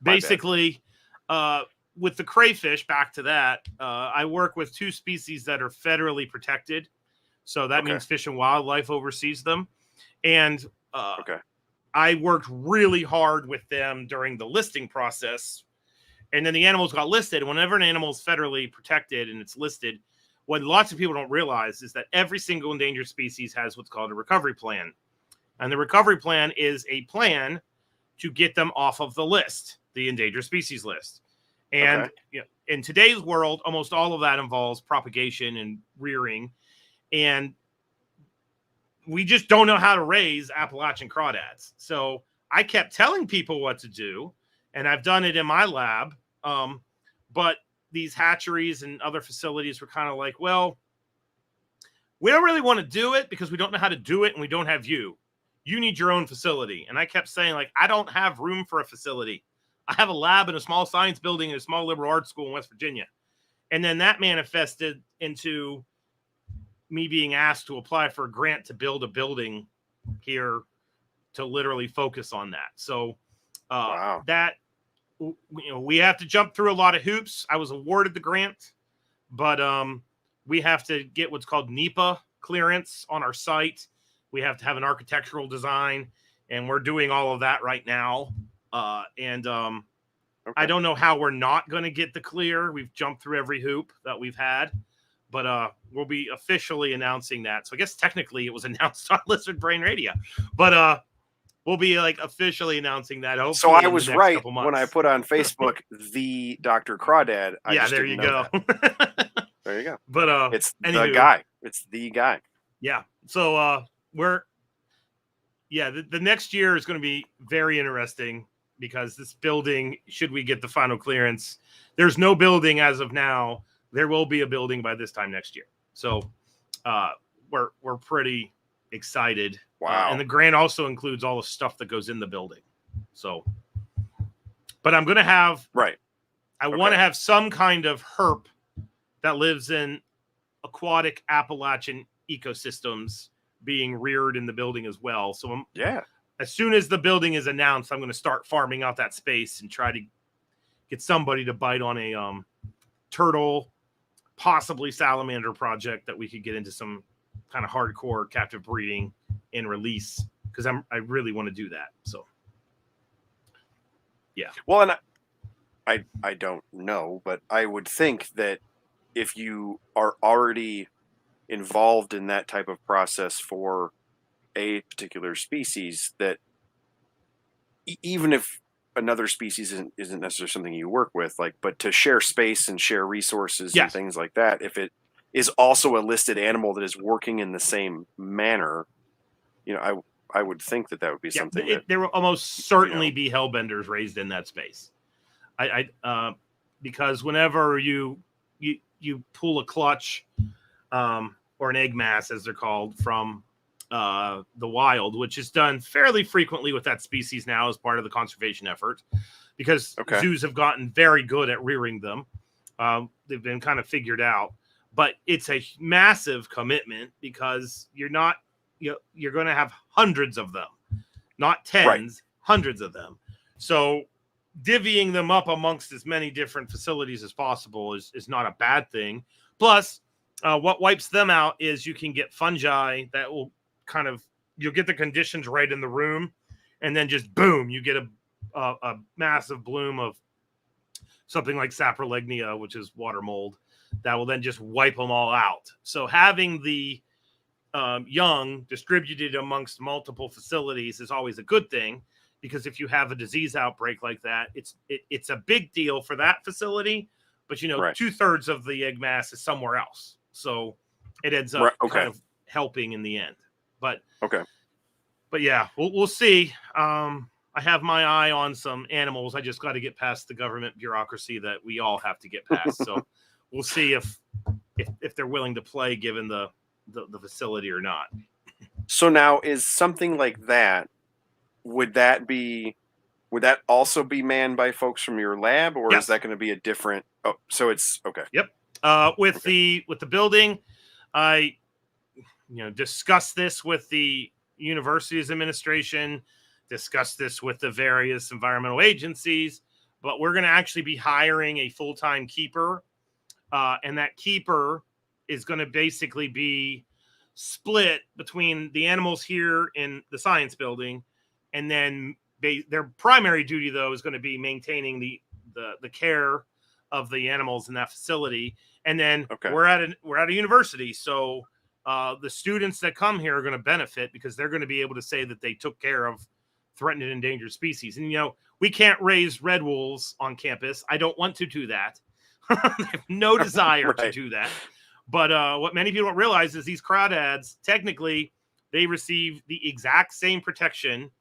basically, with the crayfish, back to that, I work with 2 species that are federally protected. So that means Fish and Wildlife oversees them. And I worked really hard with them during the listing process. And then the animals got listed. Whenever an animal is federally protected and it's listed, what lots of people don't realize is that every single endangered species has what's called a recovery plan. And the recovery plan is a plan to get them off of the list, the endangered species list. And in today's world, almost all of that involves propagation and rearing. And we just don't know how to raise Appalachian crawdads. So I kept telling people what to do, and I've done it in my lab. But these hatcheries and other facilities were kind of like, well, we don't really want to do it because we don't know how to do it, and we don't have you. You need your own facility. And I kept saying, like, I don't have room for a facility. I have a lab in a small science building in a small liberal arts school in West Virginia. And then that manifested into me being asked to apply for a grant to build a building here to literally focus on that. So that, we have to jump through a lot of hoops. I was awarded the grant, but we have to get what's called NEPA clearance on our site. We have to have an architectural design, and we're doing all of that right now. I don't know how we're not going to get the clear. We've jumped through every hoop that we've had, but we'll be officially announcing that. So I guess technically it was announced on Lizard Brain Radio, but we'll be like officially announcing that. So I was right when I put on Facebook the Dr. Crawdad. There you go. There you go. But it's the guy. It's the guy. Yeah. So the next year is going to be very interesting because this building, should we get the final clearance, there's no building as of now. There will be a building by this time next year. So we're pretty excited. Wow. And the grant also includes all the stuff that goes in the building. So, but I'm going to have, I want to have some kind of herp that lives in aquatic Appalachian ecosystems being reared in the building as well. So Yeah. as soon as the building is announced, I'm going to start farming out that space and try to get somebody to bite on a turtle, possibly salamander project that we could get into some kind of hardcore captive breeding and release, because I really want to do that. So yeah. Well, and I don't know, but I would think that if you are already involved in that type of process for a particular species, that even if another species isn't necessarily something you work with, like, but to share space and share resources and things like that, if it is also a listed animal that is working in the same manner, I would think that would be something there will almost certainly be hellbenders raised in that space. Because whenever you pull a clutch, or an egg mass, as they're called, from the wild, which is done fairly frequently with that species now as part of the conservation effort, because zoos have gotten very good at rearing them. They've been kind of figured out, but it's a massive commitment, because you're going to have hundreds of them, not tens, hundreds of them. So divvying them up amongst as many different facilities as possible is not a bad thing. Plus, what wipes them out is you can get fungi that will you'll get the conditions right in the room, and then just boom, you get a massive bloom of something like saprolegnia, which is water mold, that will then just wipe them all out. So having the young distributed amongst multiple facilities is always a good thing, because if you have a disease outbreak like that, it's a big deal for that facility, but 2/3 of the egg mass is somewhere else, so it ends up kind of helping in the end. But yeah, we'll see. I have my eye on some animals. I just got to get past the government bureaucracy that we all have to get past. So we'll see if they're willing to play given the facility or not. So now, is something like that, would that also be manned by folks from your lab, or is that going to be a different? Oh, so it's okay. Yep. With the building, I discussed this with the university's administration, discussed this with the various environmental agencies, but we're going to actually be hiring a full-time keeper, and that keeper is going to basically be split between the animals here in the science building, and then their primary duty, though, is going to be maintaining the care of the animals in that facility. And then we're at a university, so the students that come here are going to benefit, because they're going to be able to say that they took care of threatened and endangered species. And we can't raise red wolves on campus. I don't want to do that. I have no desire to do that. But what many people don't realize is these crawdads, technically, they receive the exact same protection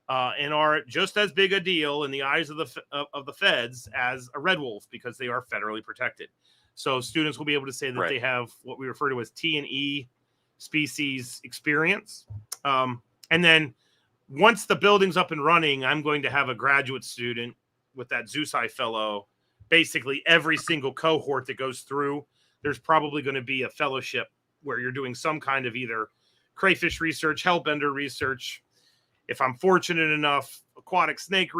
and are just as big a deal in the eyes of the feds as a red wolf, because they are federally protected. So students will be able to say that they have what we refer to as T&E species experience. And then once the building's up and running, I'm going to have a graduate student with that ZooSci fellow. Basically, every single cohort that goes through, there's probably going to be a fellowship where you're doing some kind of either crayfish research, hellbender research, if I'm fortunate enough, aquatic snake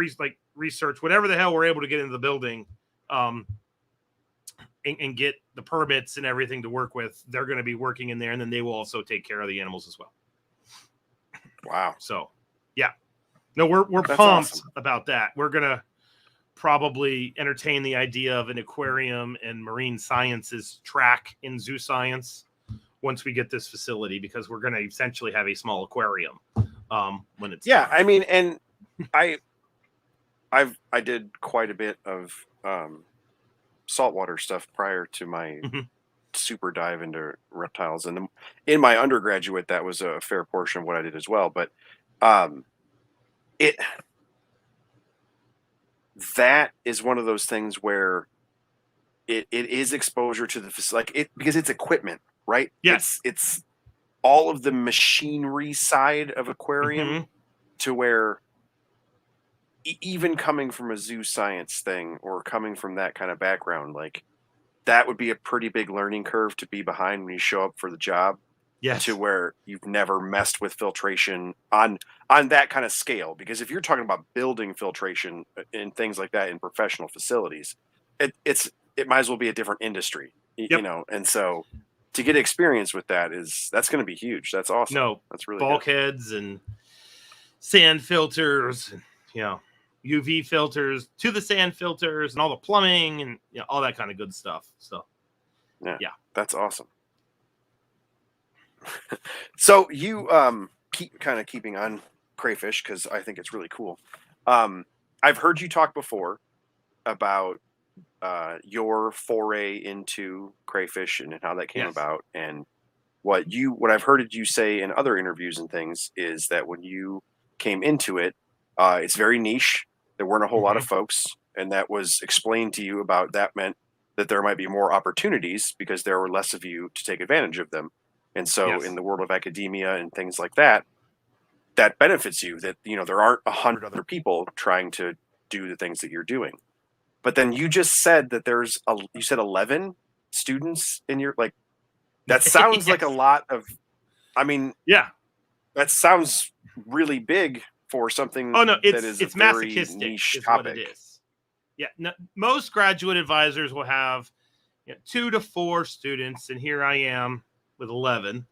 research, whatever the hell we're able to get into the building, and get the permits and everything to work with. They're going to be working in there, and then they will also take care of the animals as well. Wow. So, yeah. No, we're pumped about that. We're going to probably entertain the idea of an aquarium and marine sciences track in zoo science once we get this facility, because we're going to essentially have a small aquarium when it's done. I mean, and I did quite a bit of saltwater stuff prior to my super dive into reptiles, and in my undergraduate, that was a fair portion of what I did as well. But that is one of those things where it is exposure to the facility, because it's equipment, right? Yes, it's all of the machinery side of aquarium, to where even coming from a zoo science thing, or coming from that kind of background, like, that would be a pretty big learning curve to be behind when you show up for the job. Yes. to where you've never messed with filtration on that kind of scale. Because if you're talking about building filtration and things like that in professional facilities, it might as well be a different industry, you Yep. know. And so to get experience with that's going to be huge. That's awesome. No, That's really good. bulkheads and sand filters, and, you know, UV filters to the sand filters and all the plumbing and, you know, all that kind of good stuff. So, Yeah. That's awesome. So you keep kind of keeping on crayfish because I think it's really cool. I've heard you talk before about your foray into crayfish and how that came Yes. about, and what I've heard you say in other interviews and things is that when you came into it, it's very niche. There weren't a whole lot of folks, and that was explained to you about that meant that there might be more opportunities because there were less of you to take advantage of them. And so Yes. in the world of academia and things like that, that benefits you, that, you know, there aren't 100 other people trying to do the things that you're doing. But then you just said that you said 11 students in your, like, that sounds like a Yes. lot of, I mean, Yeah. that sounds really big for something Oh no, that is it's a very masochistic niche is topic. what it is. Yeah. No, most graduate advisors will have, you know, 2 to 4 students, and here I am with 11.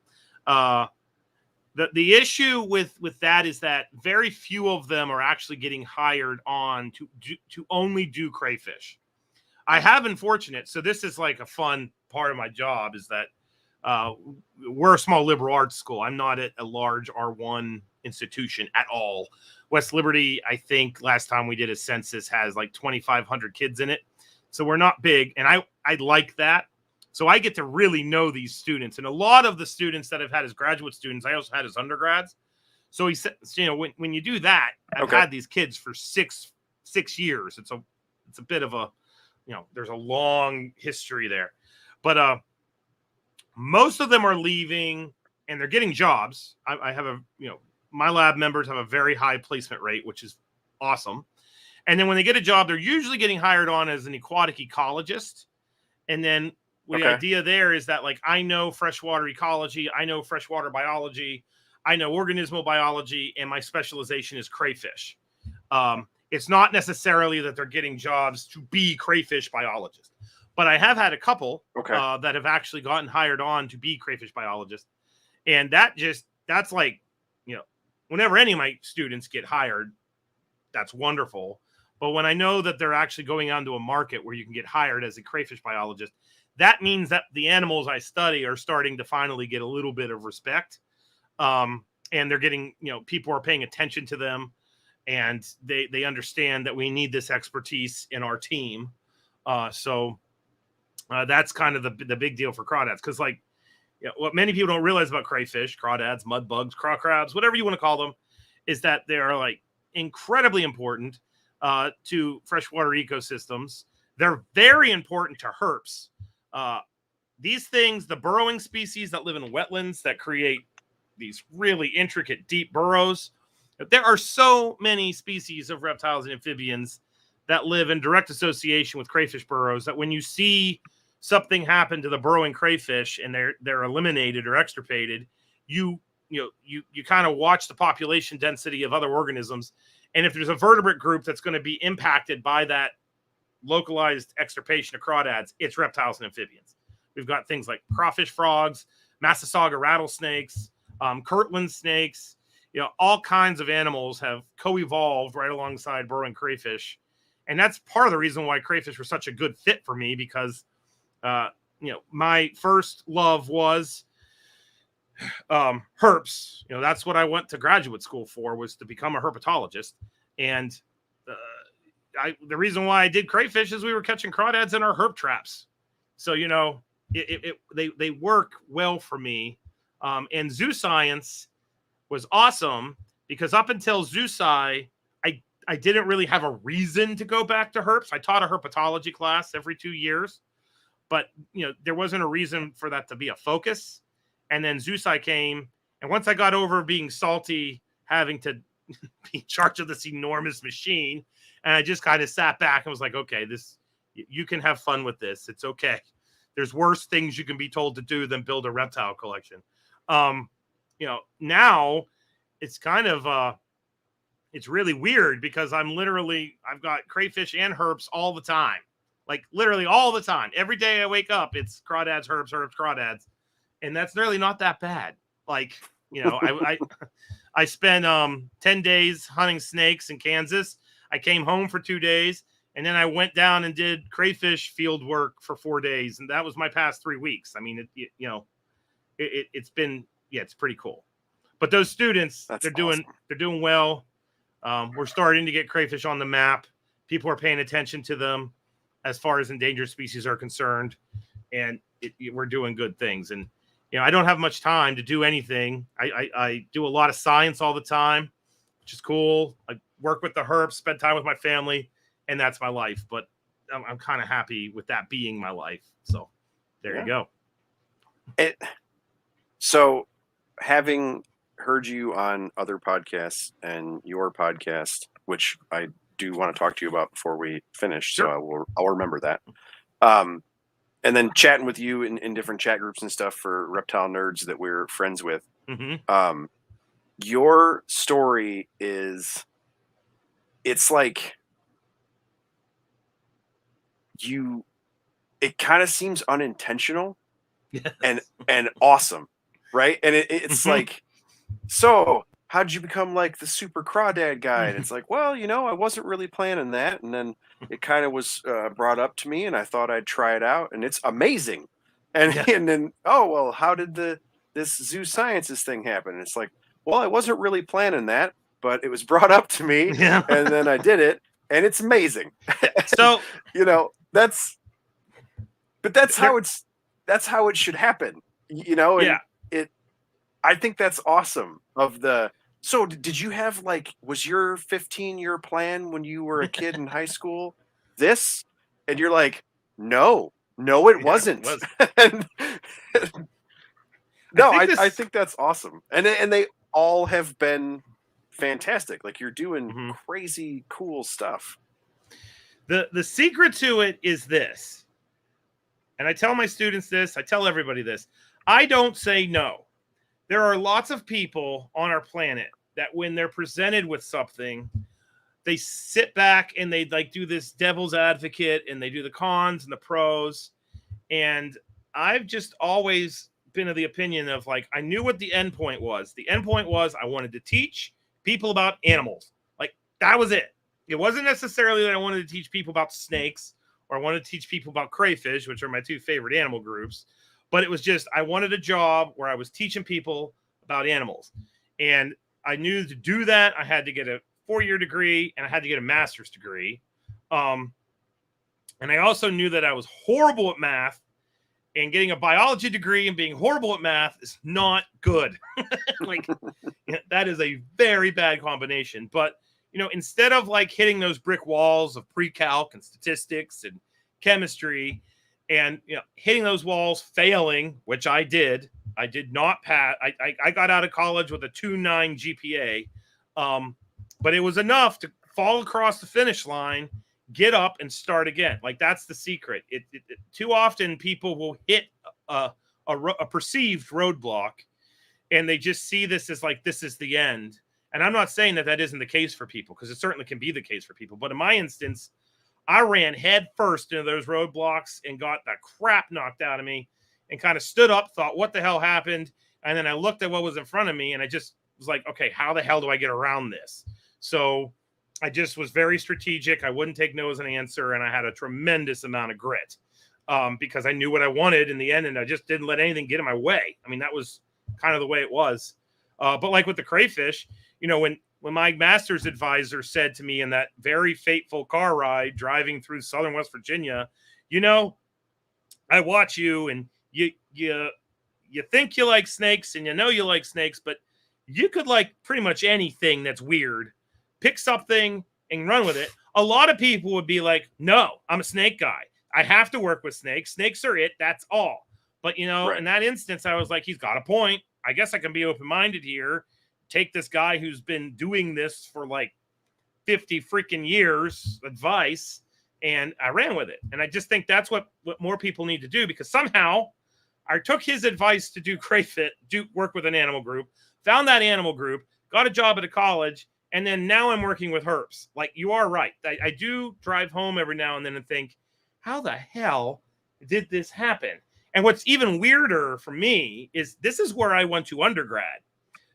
The issue with that is that very few of them are actually getting hired on to only do crayfish. I have been fortunate. So this is like a fun part of my job is that we're a small liberal arts school. I'm not at a large R1 institution at all. West Liberty, I think last time we did a census, has like 2,500 kids in it. So we're not big. And I like that. So I get to really know these students. And a lot of the students that I've had as graduate students, I also had as undergrads. So he said, you know, when you do that, I've had these kids for six years. It's a bit of a, you know, there's a long history there. But most of them are leaving and they're getting jobs. I have my lab members have a very high placement rate, which is awesome. And then when they get a job, they're usually getting hired on as an aquatic ecologist. And then the idea there is that, like, I know freshwater ecology, I know freshwater biology, I know organismal biology, and my specialization is crayfish. It's not necessarily that they're getting jobs to be crayfish biologists, but I have had a couple that have actually gotten hired on to be crayfish biologists. And that's like, you know, whenever any of my students get hired, that's wonderful. But when I know that they're actually going onto a market where you can get hired as a crayfish biologist, that means that the animals I study are starting to finally get a little bit of respect. And they're getting, you know, people are paying attention to them, and they understand that we need this expertise in our team. So that's kind of the big deal for crawdads. Because, like, you know, what many people don't realize about crayfish, crawdads, mud bugs, craw crabs, whatever you want to call them, is that they are, like, incredibly important to freshwater ecosystems. They're very important to herps. These things, the burrowing species that live in wetlands that create these really intricate, deep burrows, there are so many species of reptiles and amphibians that live in direct association with crayfish burrows that when you see something happen to the burrowing crayfish and they're eliminated or extirpated, you kind of watch the population density of other organisms. And if there's a vertebrate group that's going to be impacted by that localized extirpation of crawdads, it's reptiles and amphibians. We've got things like crawfish frogs, Massasauga rattlesnakes, Kirtland snakes, you know, all kinds of animals have co-evolved right alongside burrowing crayfish. And that's part of the reason why crayfish were such a good fit for me, because, you know, my first love was herps. You know, that's what I went to graduate school for, was to become a herpetologist. And the reason why I did crayfish is we were catching crawdads in our herp traps. So, you know, they work well for me. And zoo science was awesome because up until zoo sci, I didn't really have a reason to go back to herps. I taught a herpetology class every 2 years, but, you know, there wasn't a reason for that to be a focus. And then zoo sci came, and once I got over being salty, having to be in charge of this enormous machine, and I just kind of sat back and was like, okay, you can have fun with this. It's okay. There's worse things you can be told to do than build a reptile collection. You know, now it's kind of it's really weird because I've got crayfish and herps all the time. Like literally all the time. Every day I wake up, it's crawdads, herps, crawdads. And that's really not that bad. Like, you know, I spent 10 days hunting snakes in Kansas. I came home for 2 days, and then I went down and did crayfish field work for 4 days, and that was my past 3 weeks. I mean, it's been, yeah, it's pretty cool. But those students, they're doing well. We're starting to get crayfish on the map. People are paying attention to them as far as endangered species are concerned, and we're doing good things. And you know, I don't have much time to do anything. I do a lot of science all the time, which is cool. I work with the herps, spend time with my family, and that's my life. But I'm kind of happy with that being my life. So there you go. So having heard you on other podcasts and your podcast, which I do want to talk to you about before we finish, Sure. so I'll remember that. And then chatting with you in different chat groups and stuff for reptile nerds that we're friends with. Mm-hmm. Your story it's like it kind of seems unintentional Yes. and awesome, right? And it's like, so how did you become like the super crawdad guy? And it's like, well, you know, I wasn't really planning that. And then it kind of was brought up to me and I thought I'd try it out and it's amazing. And, and then, oh, well, how did this zoo sciences thing happen? And it's like, well, I wasn't really planning that, but it was brought up to me and then I did it and it's amazing. So, you know, that's how it should happen, you know? And I think that's awesome so did you have was your 15-year plan when you were a kid in high school this? And you're like, no, it wasn't. No, I think that's awesome. And they all have been fantastic. Like you're doing crazy cool stuff. The secret to it is this. And I tell my students this, I tell everybody this. I don't say no. There are lots of people on our planet that when they're presented with something, they sit back and they do this devil's advocate and they do the cons and the pros. And I've just always been of the opinion of I knew what the end point was. The end point was I wanted to teach people about animals. That was it. It wasn't necessarily that I wanted to teach people about snakes or I wanted to teach people about crayfish, which are my two favorite animal groups. But it was just, I wanted a job where I was teaching people about animals. And I knew to do that, I had to get a 4-year degree and I had to get a master's degree. And I also knew that I was horrible at math, and getting a biology degree and being horrible at math is not good. That is a very bad combination. But, you know, instead of hitting those brick walls of pre-calc and statistics and chemistry, and hitting those walls, failing, which I did not pass. I got out of college with a 2.9 GPA, but it was enough to fall across the finish line, get up, and start again. That's the secret. Too often people will hit a perceived roadblock, and they just see this as this is the end. And I'm not saying that isn't the case for people, because it certainly can be the case for people. But in my instance, I ran head first into those roadblocks and got the crap knocked out of me and kind of stood up, thought, what the hell happened? And then I looked at what was in front of me and I just was like, okay, how the hell do I get around this? So I just was very strategic. I wouldn't take no as an answer. And I had a tremendous amount of grit because I knew what I wanted in the end. And I just didn't let anything get in my way. I mean, that was kind of the way it was. But with the crayfish, when my master's advisor said to me in that very fateful car ride driving through southern West Virginia, I watch you and you think you like snakes and you like snakes, but you could like pretty much anything that's weird. Pick something and run with it. A lot of people would be like, no, I'm a snake guy. I have to work with snakes. Snakes are it. That's all. But, right. In that instance, I was like, he's got a point. I guess I can be open-minded here. Take this guy who's been doing this for 50 freaking years advice, and I ran with it. And I just think that's what more people need to do, because somehow I took his advice to do crayfish, do work with an animal group, found that animal group, got a job at a college, and then now I'm working with herps. Like, you are right. I do drive home every now and then and think, how the hell did this happen? And what's even weirder for me is this is where I went to undergrad.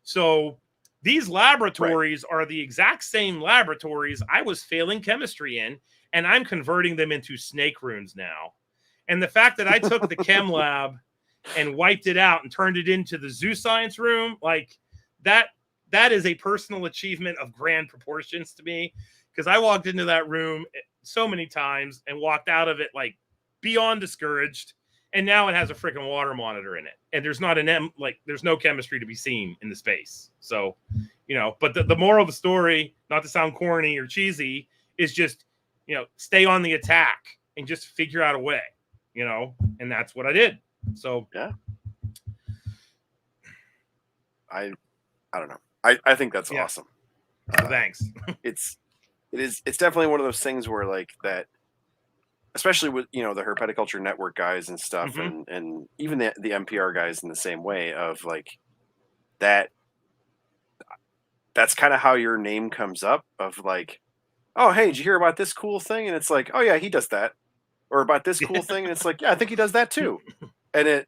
So these laboratories are the exact same laboratories I was failing chemistry in, and I'm converting them into snake runes now. And the fact that I took the chem lab and wiped it out and turned it into the zoo science room, like that is a personal achievement of grand proportions to me, because I walked into that room so many times and walked out of it like beyond discouraged. And now it has a freaking water monitor in it, and there's not there's no chemistry to be seen in the space. So, but the moral of the story, not to sound corny or cheesy, is just, stay on the attack and just figure out a way, and that's what I did. So, yeah, I don't know. I think that's awesome. Thanks. It's definitely one of those things where like that, especially with, the herpetoculture network guys and stuff, Mm-hmm. and even the NPR guys in the same way of like that. That's kind of how your name comes up of like, oh, hey, did you hear about this cool thing? And it's like, oh yeah, he does that. Or about this cool thing. And it's like, yeah, I think he does that too. And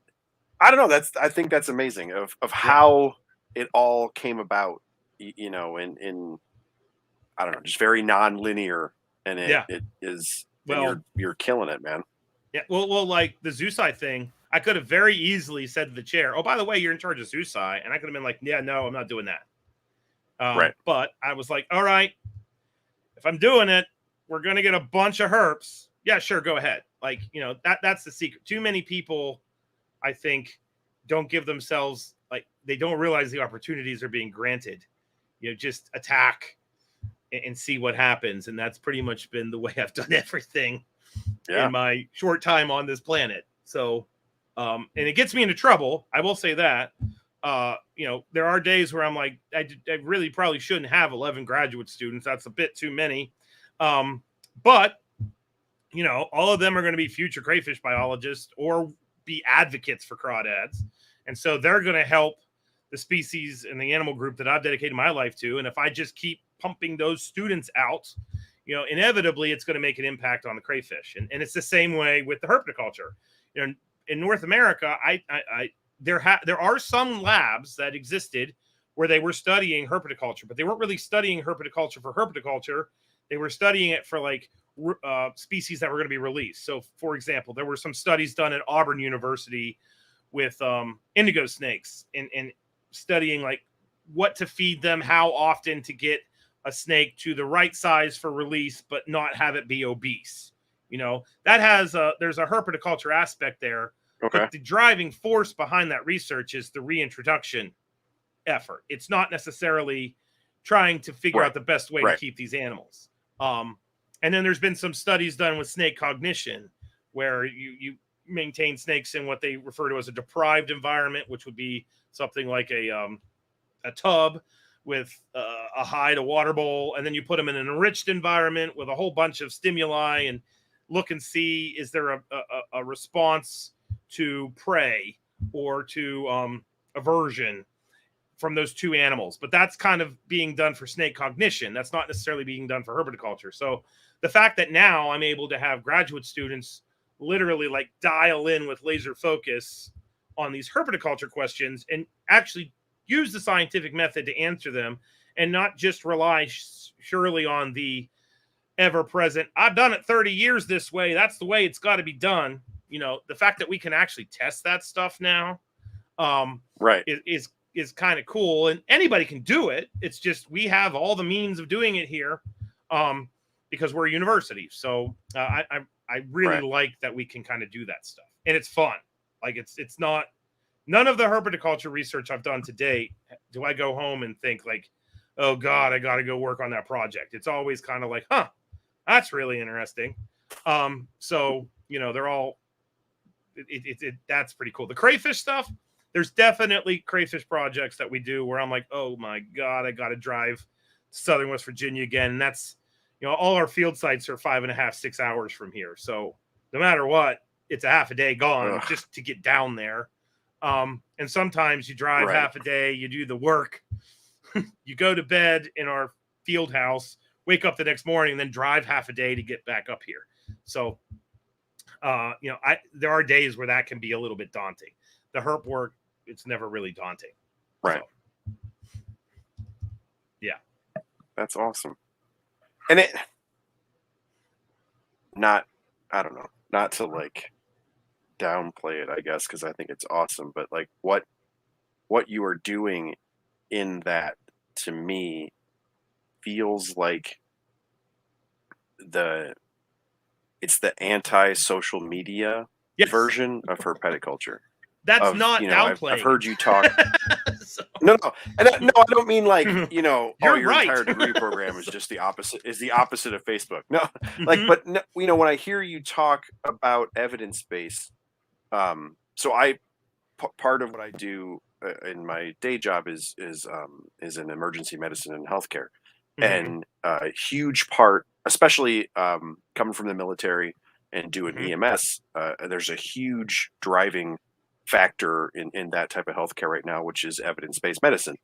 I don't know. I think that's amazing of how it all came about, in I don't know, just very non-linear. And it is, well, you're killing it, man. Yeah. Well, like the Zoosci thing, I could have very easily said to the chair, oh, by the way, you're in charge of Zoosci. And I could have been like, yeah, no, I'm not doing that. Right. But I was like, all right, if I'm doing it, we're going to get a bunch of herps. Yeah, sure. Go ahead. Like, that's the secret. Too many people, I think, don't give themselves, like, they don't realize the opportunities are being granted. Just attack and see what happens. And that's pretty much been the way I've done everything in my short time on this planet. So, and it gets me into trouble. I will say that. There are days where I'm like, I really probably shouldn't have 11 graduate students. That's a bit too many. But, all of them are going to be future crayfish biologists or be advocates for crawdads. And so they're going to help the species and the animal group that I've dedicated my life to. And if I just keep pumping those students out, inevitably it's going to make an impact on the crayfish. And it's the same way with the herpetoculture. In North America, there are some labs that existed where they were studying herpetoculture, but they weren't really studying herpetoculture for herpetoculture. They were studying it for like species that were going to be released. So, for example, there were some studies done at Auburn University with indigo snakes and studying like what to feed them, how often to get a snake to the right size for release, but not have it be obese. That has there's a herpetoculture aspect there. Okay. But the driving force behind that research is the reintroduction effort. It's not necessarily trying to figure out the best way to keep these animals. And then there's been some studies done with snake cognition where you maintain snakes in what they refer to as a deprived environment, which would be something like a tub with a hide, a water bowl, and then you put them in an enriched environment with a whole bunch of stimuli and look and see, is there a response to prey or to aversion from those two animals. But that's kind of being done for snake cognition. That's not necessarily being done for herpetoculture. So the fact that now I'm able to have graduate students literally like dial in with laser focus on these herpetoculture questions and actually use the scientific method to answer them and not just rely surely on the ever-present, I've done it 30 years this way, that's the way it's got to be done. The fact that we can actually test that stuff now is kind of cool, and anybody can do it. It's just we have all the means of doing it here because we're a university. So I really like that we can kind of do that stuff, and it's fun. Like it's not, none of the herpetoculture research I've done to date do I go home and think like, oh God, I got to go work on that project. It's always kind of like, that's really interesting. So they're all that's pretty cool. The crayfish stuff, there's definitely crayfish projects that we do where I'm like, oh my God, I got to drive to Southern West Virginia again. And that's, all our field sites are 5.5, 6 hours from here. So no matter what, it's a half a day gone Ugh. just to get down there. And sometimes you drive Right. half a day, you do the work, you go to bed in our field house, wake up the next morning, and then drive half a day to get back up here. So, there are days where that can be a little bit daunting. The herp work, it's never really daunting. Right. So, yeah. That's awesome. And I don't know, not to like downplay it, I guess, because I think it's awesome, but like what you are doing in that, to me, feels like it's the anti-social media Yes. version of herpetoculture. That's not I've downplaying. heard you talk. So, No, and no, I don't mean like, You're your right. entire degree program is just the opposite of Facebook. No, like, but no, when I hear you talk about evidence base, so part of what I do in my day job is in emergency medicine and healthcare, and a huge part, especially coming from the military and doing EMS, there's a huge driving factor in that type of healthcare right now, which is evidence-based medicine,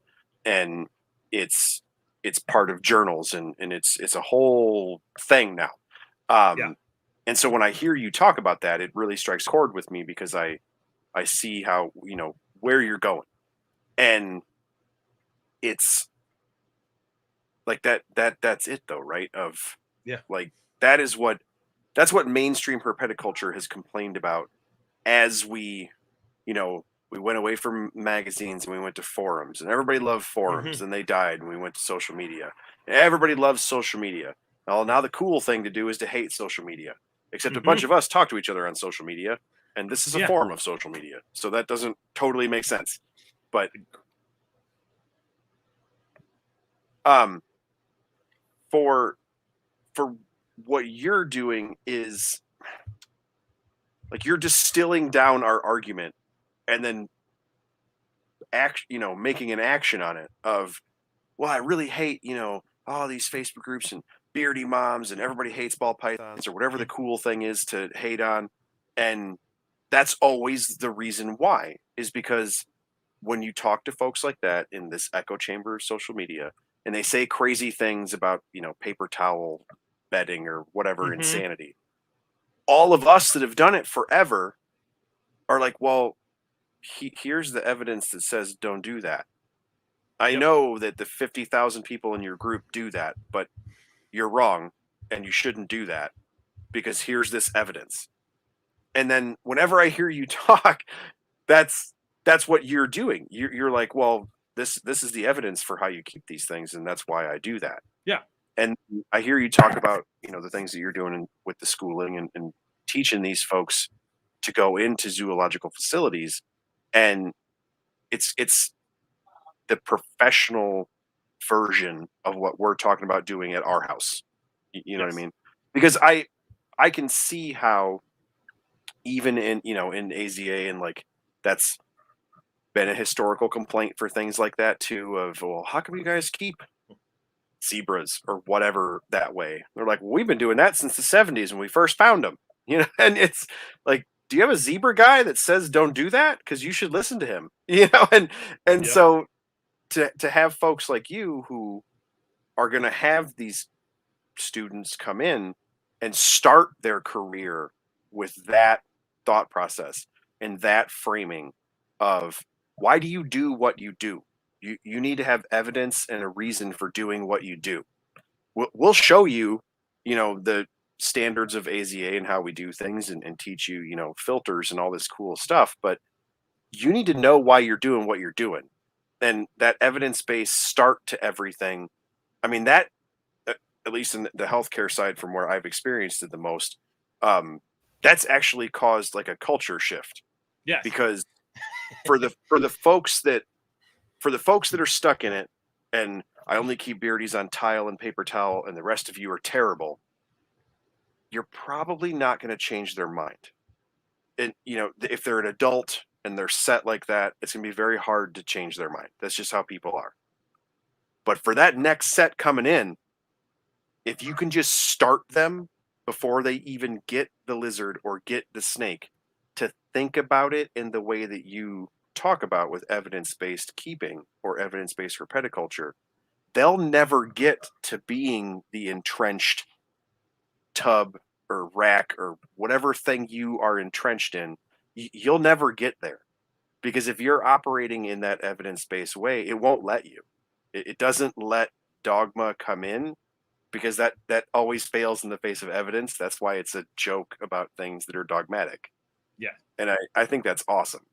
and it's part of journals, and it's a whole thing now. And so when I hear you talk about that, it really strikes chord with me, because I see how, where you're going, and it's like that's it though, right? Like that's what mainstream herpetoculture has complained about, as we went away from magazines and we went to forums, and everybody loved forums, and they died, and we went to social media. Everybody loves social media. Well, now the cool thing to do is to hate social media, except a bunch of us talk to each other on social media, and this is a form of social media, so that doesn't totally make sense. But for what you're doing is like you're distilling down our argument, and then making an action on it of, well, I really hate, all these Facebook groups and beardy moms, and everybody hates ball pythons, or whatever the cool thing is to hate on. And that's always the reason why, is because when you talk to folks like that in this echo chamber of social media, and they say crazy things about, paper towel bedding or whatever insanity, all of us that have done it forever are like, well, here's the evidence that says don't do that. I know that the 50,000 people in your group do that, but you're wrong, and you shouldn't do that, because here's this evidence. And then whenever I hear you talk, that's what you're doing. You're like, well, this is the evidence for how you keep these things, and that's why I do that. Yeah. And I hear you talk about, the things that you're doing with the schooling and teaching these folks to go into zoological facilities, and it's the professional version of what we're talking about doing at our house. You know what I mean? Because I can see how, even in AZA, and like that's been a historical complaint for things like that too, of, well, how come you guys keep zebras or whatever that way? They're like, well, we've been doing that since the 70s when we first found them. And it's like, do you have a zebra guy that says don't do that? Because you should listen to him. And so to have folks like you who are going to have these students come in and start their career with that thought process and that framing of, why do you do what you do? You need to have evidence and a reason for doing what you do. We'll show you, the standards of AZA and how we do things, and teach you, filters and all this cool stuff. But you need to know why you're doing what you're doing. And that evidence-based start to everything. I mean, that, at least in the healthcare side, from where I've experienced it the most, that's actually caused like a culture shift. Yes. Because for the folks that are stuck in it, and I only keep beardies on tile and paper towel, and the rest of you are terrible, you're probably not going to change their mind. And if they're an adult and they're set like that, it's going to be very hard to change their mind. That's just how people are. But for that next set coming in, if you can just start them before they even get the lizard or get the snake to think about it in the way that you talk about with evidence-based keeping or evidence-based herpetoculture, they'll never get to being the entrenched tub or rack or whatever thing you are entrenched in. You'll never get there, because if you're operating in that evidence-based way, it won't let you. It doesn't let dogma come in, because that always fails in the face of evidence. That's why it's a joke about things that are dogmatic. Yeah. And I think that's awesome.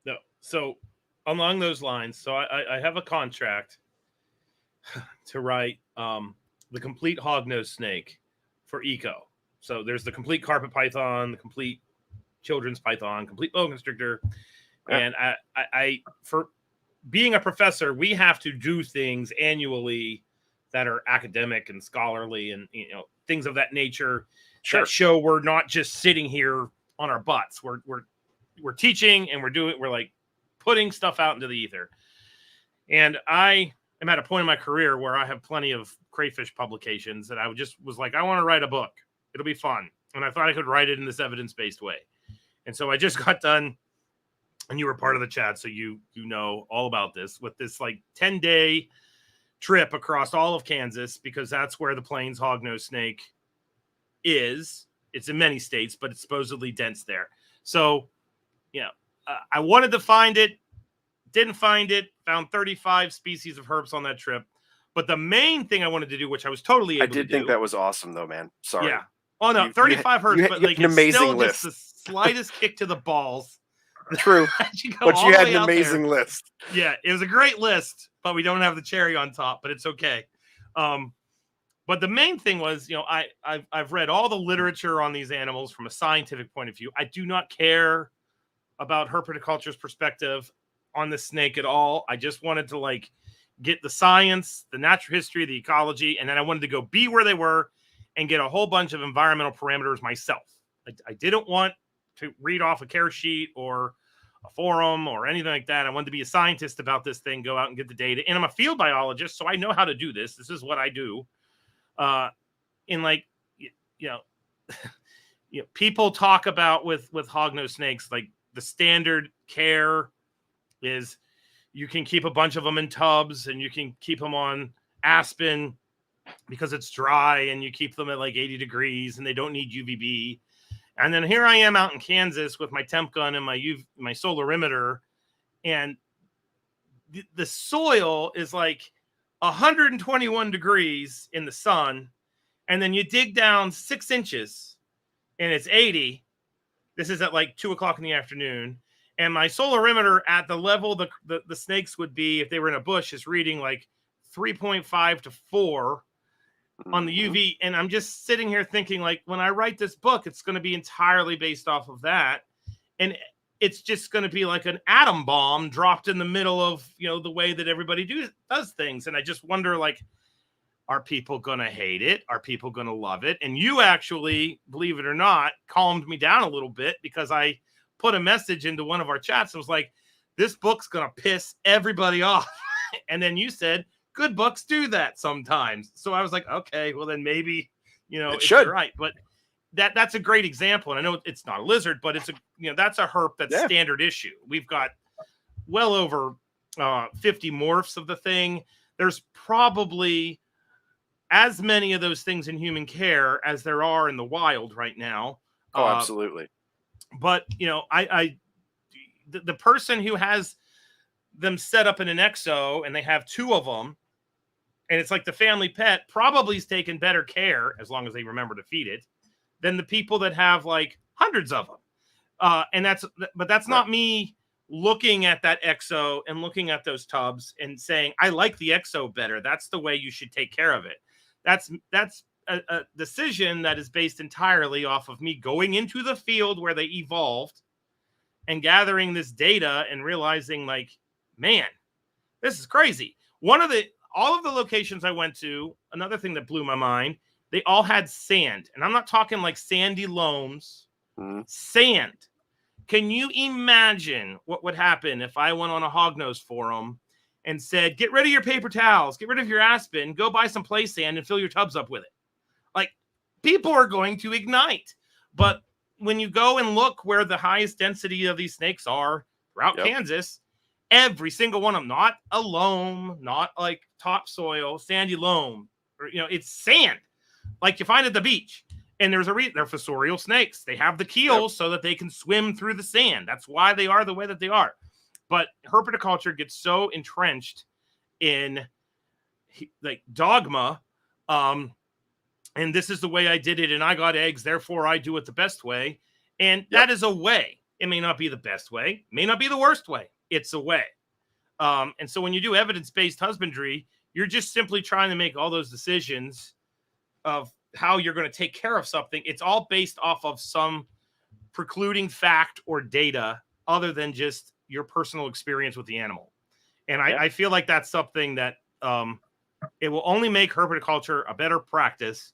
No. So along those lines, so I have a contract to write the complete hognose snake for eco. So there's the complete carpet python, the complete children's python, complete boa constrictor. Yeah. And I for being a professor, we have to do things annually that are academic and scholarly and, you know, things of that nature. Sure. That show we're not just sitting here on our butts. We're teaching, and we're like putting stuff out into the ether. And I am at a point in my career where I have plenty of crayfish publications, and I was like, I want to write a book. It'll be fun. And I thought I could write it in this evidence-based way. And so I just got done, and you were part of the chat, so you know all about this, with this like 10-day trip across all of Kansas, because that's where the Plains hognose snake is. It's in many states, but it's supposedly dense there. So, you know, I wanted to find it, didn't find it, found 35 species of herps on that trip. But the main thing I wanted to do, which I was totally able to do. I did think that was awesome, though, man. Sorry. Yeah. Oh, no, 35 herps, but like, an amazing it's still list. Just the slightest kick to the balls. True. But you had an amazing list. Yeah, it was a great list, but we don't have the cherry on top, but it's okay. But the main thing was, you know, I've read all the literature on these animals from a scientific point of view. I do not care about herpetoculture's perspective on the snake at all. I just wanted to like get the science, the natural history, the ecology, and then I wanted to go be where they were and get a whole bunch of environmental parameters myself. I didn't want to read off a care sheet or a forum or anything like that. I wanted to be a scientist about this thing, go out and get the data. And I'm a field biologist, so I know how to do this. This is what I do. In like, you know, people talk about with hognose snakes, like the standard care is you can keep a bunch of them in tubs and you can keep them on aspen because it's dry, and you keep them at like 80 degrees and they don't need UVB. And then here I am out in Kansas with my temp gun and my solarimeter, and the soil is like 121 degrees in the sun, and then you dig down 6 inches and it's 80. This is at like 2:00 in the afternoon, and my solarimeter at the level the snakes would be if they were in a bush is reading like 3.5 to 4 on the UV. And I'm just sitting here thinking, like, when I write this book, it's going to be entirely based off of that. And it's just going to be like an atom bomb dropped in the middle of, you know, the way that everybody does things. And I just wonder, like, are people going to hate it? Are people going to love it? And you actually, believe it or not, calmed me down a little bit, because I put a message into one of our chats and was like, this book's going to piss everybody off. And then you said, good books do that sometimes. So I was like, okay, well then maybe, you know, it's right. But that's a great example. And I know it's not a lizard, but it's that's a herp that's standard issue. We've got well over 50 morphs of the thing. There's probably as many of those things in human care as there are in the wild right now. Oh, absolutely. But, you know, the person who has them set up in an exo and they have 2 of them, and it's like the family pet, probably is taking better care, as long as they remember to feed it, than the people that have like hundreds of them. And that's not me looking at that exo and looking at those tubs and saying, I like the exo better. That's the way you should take care of it. That's a decision that is based entirely off of me going into the field where they evolved and gathering this data and realizing, like, man, this is crazy. All of the locations I went to, another thing that blew my mind, they all had sand. And I'm not talking like sandy loams, sand. Can you imagine what would happen if I went on a hognose forum and said, get rid of your paper towels, get rid of your aspen, go buy some play sand and fill your tubs up with it? Like, people are going to ignite. But when you go and look where the highest density of these snakes are throughout Kansas, every single one of them, not a loam, not like topsoil, sandy loam, or, it's sand like you find at the beach. And there's a reason. They're fossorial snakes. They have the keels so that they can swim through the sand. That's why they are the way that they are. But herpetoculture gets so entrenched in like dogma. And this is the way I did it, and I got eggs, therefore I do it the best way. And that is a way. It may not be the best way, may not be the worst way. It's a way. And so when you do evidence-based husbandry, you're just simply trying to make all those decisions of how you're going to take care of something. It's all based off of some precluding fact or data other than just your personal experience with the animal. And I feel like that's something that it will only make herpetoculture a better practice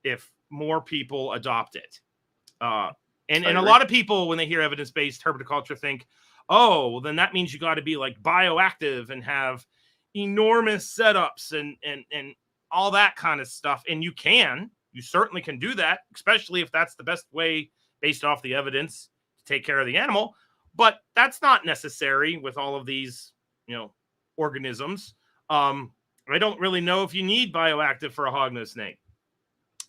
if more people adopt it. And a lot of people, when they hear evidence-based herpetoculture, think, oh, well, then that means you got to be like bioactive and have enormous setups and all that kind of stuff. And you certainly can do that, especially if that's the best way based off the evidence to take care of the animal. But that's not necessary with all of these, organisms. I don't really know if you need bioactive for a hognose snake.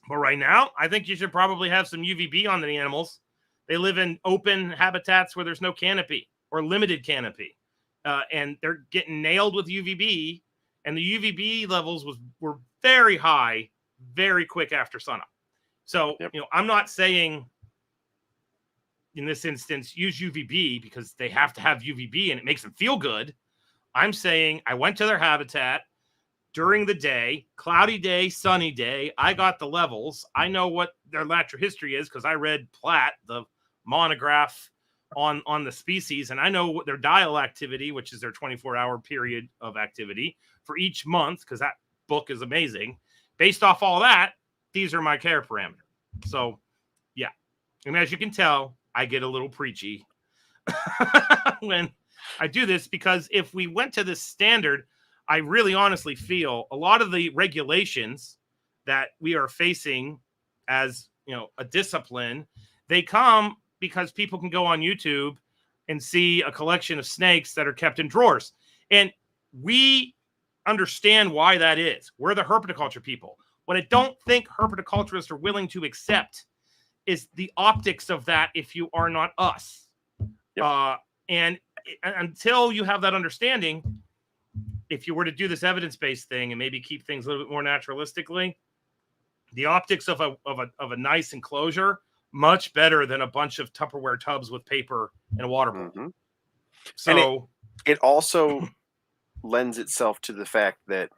But right now, I think you should probably have some UVB on the animals. They live in open habitats where there's no canopy or limited canopy. And they're getting nailed with UVB. And the UVB levels were very high, very quick after sunup. So, I'm not saying in this instance, use UVB because they have to have UVB and it makes them feel good. I'm saying I went to their habitat during the day, cloudy day, sunny day. I got the levels. I know what their natural history is because I read Platt, the monograph on the species, and I know what their dial activity, which is their 24-hour period of activity for each month, because that book is amazing. Based off all that, these are my care parameters. So, yeah. And as you can tell, I get a little preachy when I do this, because if we went to this standard, I really honestly feel a lot of the regulations that we are facing as, a discipline, they come because people can go on YouTube and see a collection of snakes that are kept in drawers. And we understand why that is. We're the herpetoculture people. What I don't think herpetoculturists are willing to accept is the optics of that if you are not us. And until you have that understanding, if you were to do this evidence-based thing and maybe keep things a little bit more naturalistically, the optics of a nice enclosure, much better than a bunch of Tupperware tubs with paper and a water bottle. Mm-hmm. So and it also lends itself to the fact that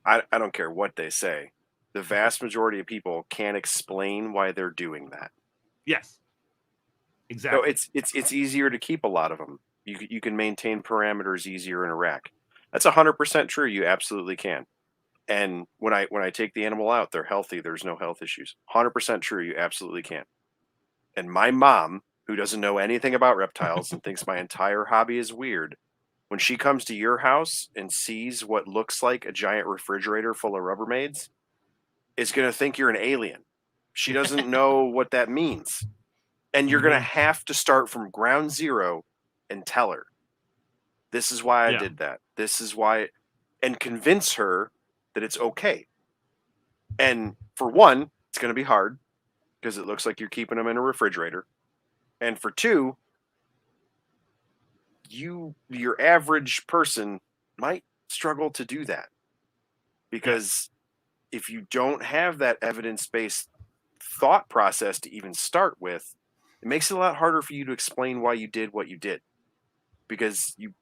I don't care what they say, the vast majority of people can't explain why they're doing that. Yes, exactly. So it's easier to keep a lot of them. You can maintain parameters easier in a rack. That's 100% true. You absolutely can. And when I take the animal out, they're healthy. There's no health issues. 100% true. You absolutely can. And my mom, who doesn't know anything about reptiles and thinks my entire hobby is weird, when she comes to your house and sees what looks like a giant refrigerator full of Rubbermaids, is going to think you're an alien. She doesn't know what that means. And you're going to have to start from ground zero and tell her, this is why I did that. This is why, and convince her that it's okay. And for one, it's going to be hard because it looks like you're keeping them in a refrigerator. And for two, your average person might struggle to do that because if you don't have that evidence-based thought process to even start with, it makes it a lot harder for you to explain why you did what you did, because you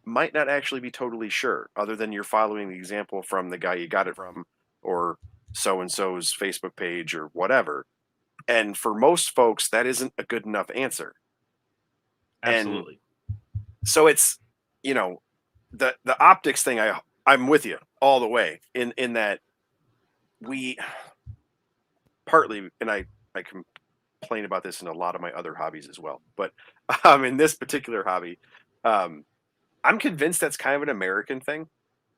might not actually be totally sure, other than you're following the example from the guy you got it from or so-and-so's Facebook page or whatever. And for most folks, that isn't a good enough answer. Absolutely. And so it's, the optics thing, I'm with you all the way in that we partly, and I complain about this in a lot of my other hobbies as well, but in this particular hobby, I'm convinced that's kind of an American thing.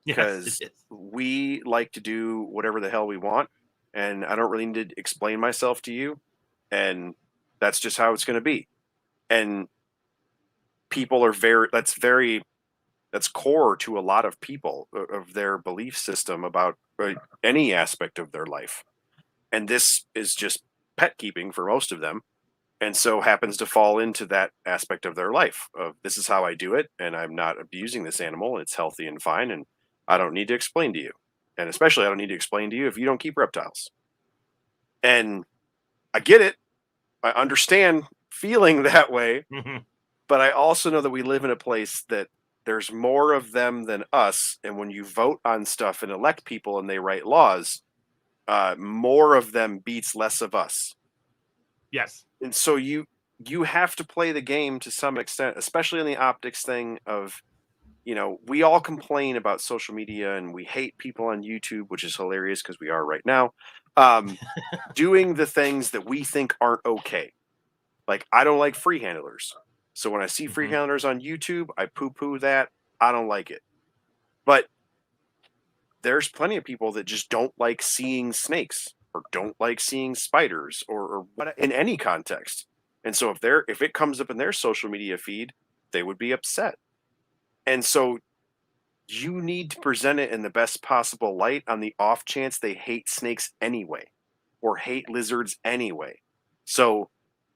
Yes, it because is. we like to do whatever the hell we want, and I don't really need to explain myself to you, and that's just how it's going to be. And people are that's core to a lot of people of their belief system about any aspect of their life. And this is just pet keeping for most of them, and so happens to fall into that aspect of their life of this is how I do it, and I'm not abusing this animal, it's healthy and fine, and I don't need to explain to you, and especially I don't need to explain to you if you don't keep reptiles. And I get it, I understand feeling that way, Mhm. but I also know that we live in a place that there's more of them than us, and when you vote on stuff and elect people and they write laws, more of them beats less of us. Yes. And so you have to play the game to some extent, especially in the optics thing of, we all complain about social media and we hate people on YouTube, which is hilarious because we are right now, um, doing the things that we think aren't okay. Like, I don't like free handlers. So when I see free Mhm. handlers on YouTube, I poo poo that. I don't like it. But there's plenty of people that just don't like seeing snakes or don't like seeing spiders or what in any context. And so if it comes up in their social media feed, they would be upset. And so you need to present it in the best possible light on the off chance they hate snakes anyway or hate lizards anyway. So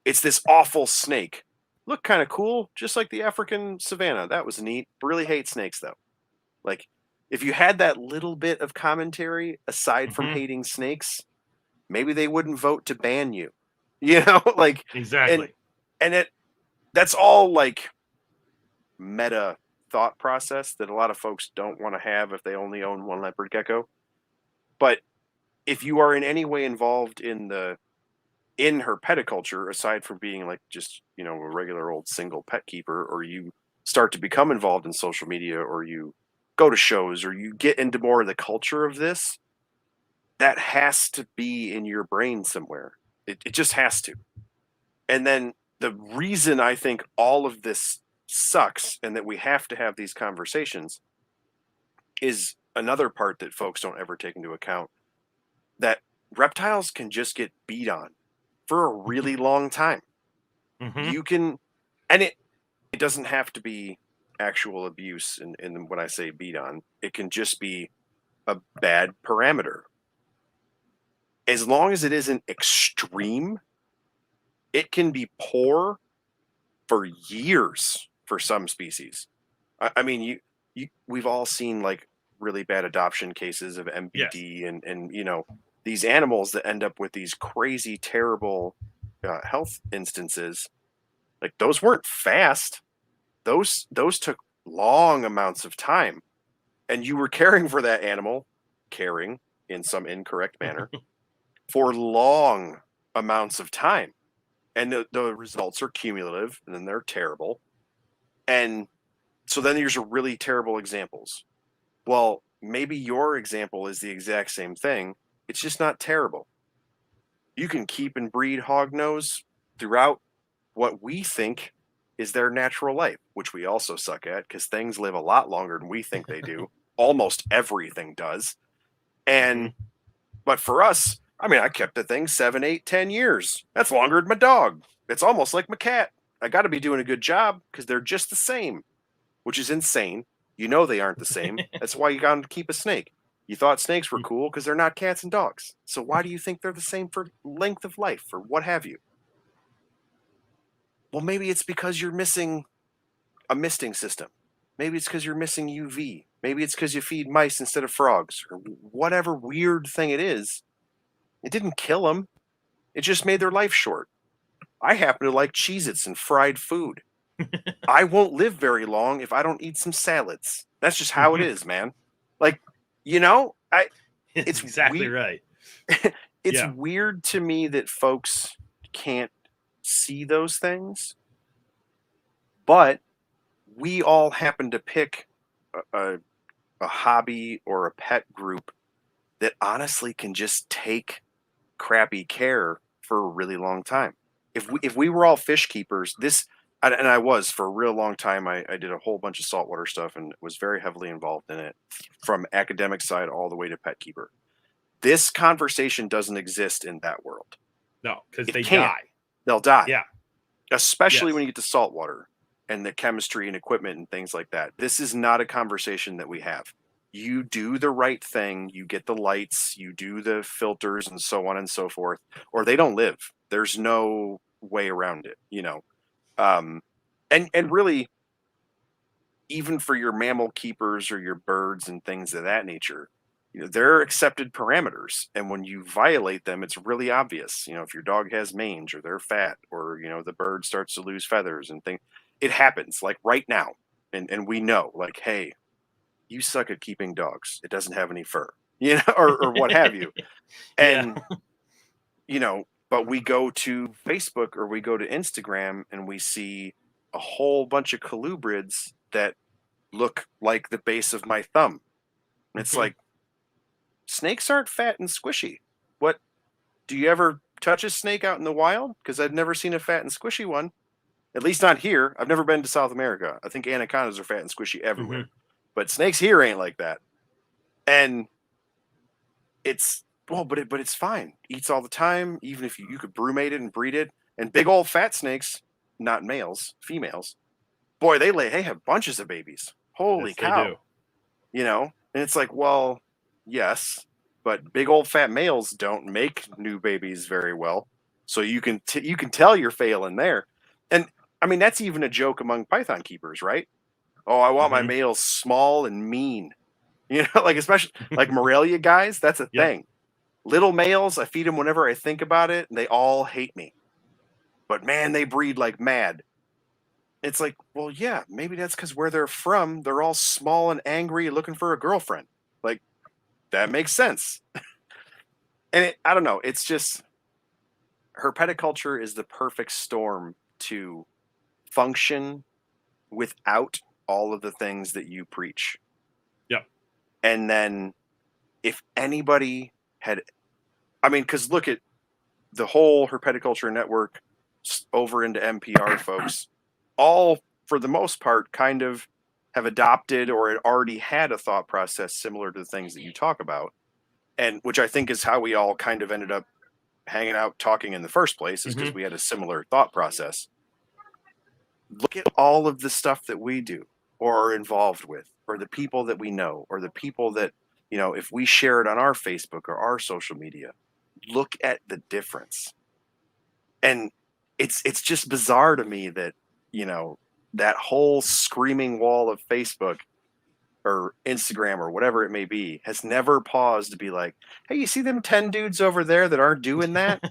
it's this awful snake. Look kind of cool, just like the African savanna. That was neat. Really hate snakes though. Like, if you had that little bit of commentary aside from Mhm. hating snakes, maybe they wouldn't vote to ban you. Like, and Exactly. and that's all like meta thought process that a lot of folks don't want to have if they only own one leopard gecko. But if you are in any way involved in herpetoculture, aside from being like just, a regular old single pet keeper, or you start to become involved in social media, or you go to shows, or you get into more of the culture of this, that has to be in your brain somewhere. It just has to. And then the reason I think all of this sucks and that we have to have these conversations is another part that folks don't ever take into account, that reptiles can just get beat on for a really long time. Mhm. You can, and it doesn't have to be actual abuse. And when I say beat on, it can just be a bad parameter. As long as it isn't extreme, it can be poor for years for some species. I mean, we've all seen like really bad adoption cases of Yes. MBD and these animals that end up with these crazy, terrible health instances. Like, those weren't fast. Those took long amounts of time, and you were caring for that animal, caring in some incorrect manner, for long amounts of time. And the results are cumulative, and then they're terrible. And so then there's really terrible examples. Well, maybe your example is the exact same thing. It's just not terrible. You can keep and breed hognose throughout what we think is their natural life, which we also suck at because things live a lot longer than we think they do. Almost everything does. And Mhm. but for us, I mean, I kept the thing 7, 8, 10 years. That's longer than my dog. It's almost like my cat. I got to be doing a good job because they're just the same, which is insane. You know they aren't the same. That's why you got to keep a snake. You thought snakes were cool because they're not cats and dogs. So why do you think they're the same for length of life or what have you? Well, maybe it's because you're missing a misting system. Maybe it's because you're missing UV. Maybe it's because you feed mice instead of frogs or whatever weird thing it is. It didn't kill them. It just made their life short. I happen to like Cheez Its and fried food. I won't live very long if I don't eat some salads. That's just how it Mhm. is, man. Like, you know, I It's it's exactly weird. right. It's Yeah. weird to me that folks can't see those things, but we all happen to pick a, a hobby or a pet group that honestly can just take crappy care for a really long time. If we were all fish keepers, this and I was for a real long time. I did a whole bunch of saltwater stuff and was very heavily involved in it, from academic side all the way to pet keeper. This conversation doesn't exist in that world. No, because It they can't. die. They'll die. Yeah. Especially Yes. when you get to saltwater and the chemistry and equipment and things like that. This is not a conversation that we have. You do the right thing, you get the lights, you do the filters and so on and so forth, or they don't live. There's no way around it, you know. And really, even for your mammal keepers or your birds and things of that nature, you know, they're accepted parameters. And when you violate them, it's really obvious. You know, if your dog has mange or they're fat, or, you know, the bird starts to lose feathers and things, it happens like right now. And we know, like, hey, you suck at keeping dogs. It doesn't have any fur, you know, or what have you. Yeah. And, you know, but we go to Facebook or we go to Instagram and we see a whole bunch of colubrids that look like the base of my thumb. And it's like, snakes aren't fat and squishy. What, do you ever touch a snake out in the wild? Because I've never seen a fat and squishy one. At least not here. I've never been to South America. I think anacondas are fat and squishy everywhere. But snakes here ain't like that. And it's, well, but it's fine. Eats all the time. Even if you could brumate it and breed it. And big old fat snakes, not males, females, boy, they have bunches of babies. Holy Yes, cow. they do. You know? And it's like, well, yes, but big old fat males don't make new babies very well. So you can tell you're failing there. And I mean, that's even a joke among python keepers, right? Oh, I want my males small and mean. You know, like, especially like Morelia guys, that's a Yep. thing. Little males, I feed them whenever I think about it, and they all hate me. But man, they breed like mad. It's like, well, yeah, maybe that's because where they're from, they're all small and angry looking for a girlfriend. Like, that makes sense. And I don't know, it's just, herpetoculture is the perfect storm to function without all of the things that you preach. Yep. And then if anybody had, I mean, because look at the whole herpetoculture network over into NPR folks, all for the most part kind of have adopted or had already had a thought process similar to the things that you talk about. And which I think is how we all kind of ended up hanging out talking in the first place, is because we had a similar thought process. Look at all of the stuff that we do or are involved with, or the people that we know, or the people that, you know, if we share it on our Facebook or our social media, look at the difference. And it's just bizarre to me that, you know, that whole screaming wall of Facebook or Instagram or whatever it may be has never paused to be like, hey, you see them 10 dudes over there that aren't doing that?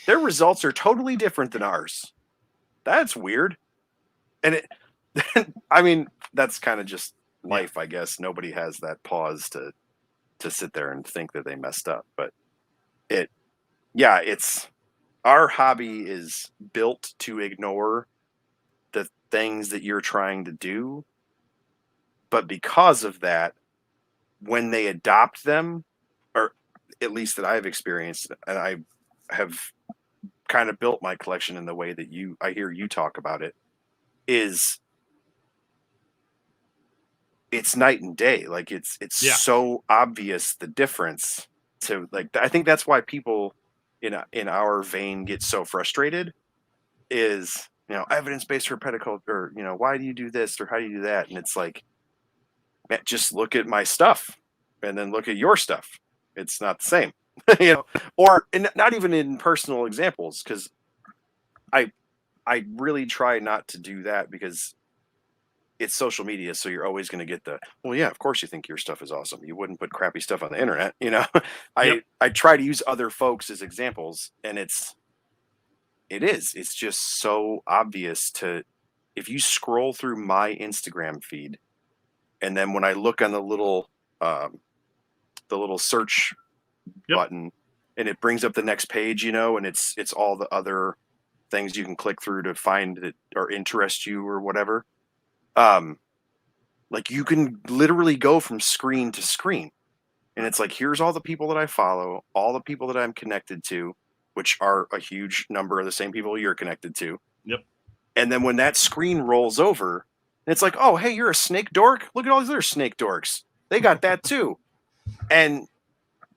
Their results are totally different than ours. That's weird. And it, I mean, that's kind of just life, I guess. Nobody has that pause to sit there and think that they messed up. But it's, our hobby is built to ignore the things that you're trying to do. But because of that, when they adopt them, or at least that I've experienced, and I have kind of built my collection in the way that I hear you talk about it, is it's night and day. Like it's so obvious the difference. To like, I think that's why people in our vein get so frustrated, is, you know, evidence-based herpetoculture, or, you know, why do you do this or how do you do that? And it's like, man, just look at my stuff and then look at your stuff. It's not the same. You know, or not even in personal examples, because I really try not to do that, because it's social media, so you're always going to get the, well, yeah, of course you think your stuff is awesome. You wouldn't put crappy stuff on the internet, you know. I try to use other folks as examples, and it's just so obvious to, if you scroll through my Instagram feed, and then when I look on the little search button, and it brings up the next page, you know, and it's all the other things you can click through to find that or interest you or whatever. Like, you can literally go from screen to screen, and it's like, here's all the people that I follow, all the people that I'm connected to, which are a huge number of the same people you're connected to. Yep. And then when that screen rolls over, it's like, oh, hey, you're a snake dork. Look at all these other snake dorks. They got that too. And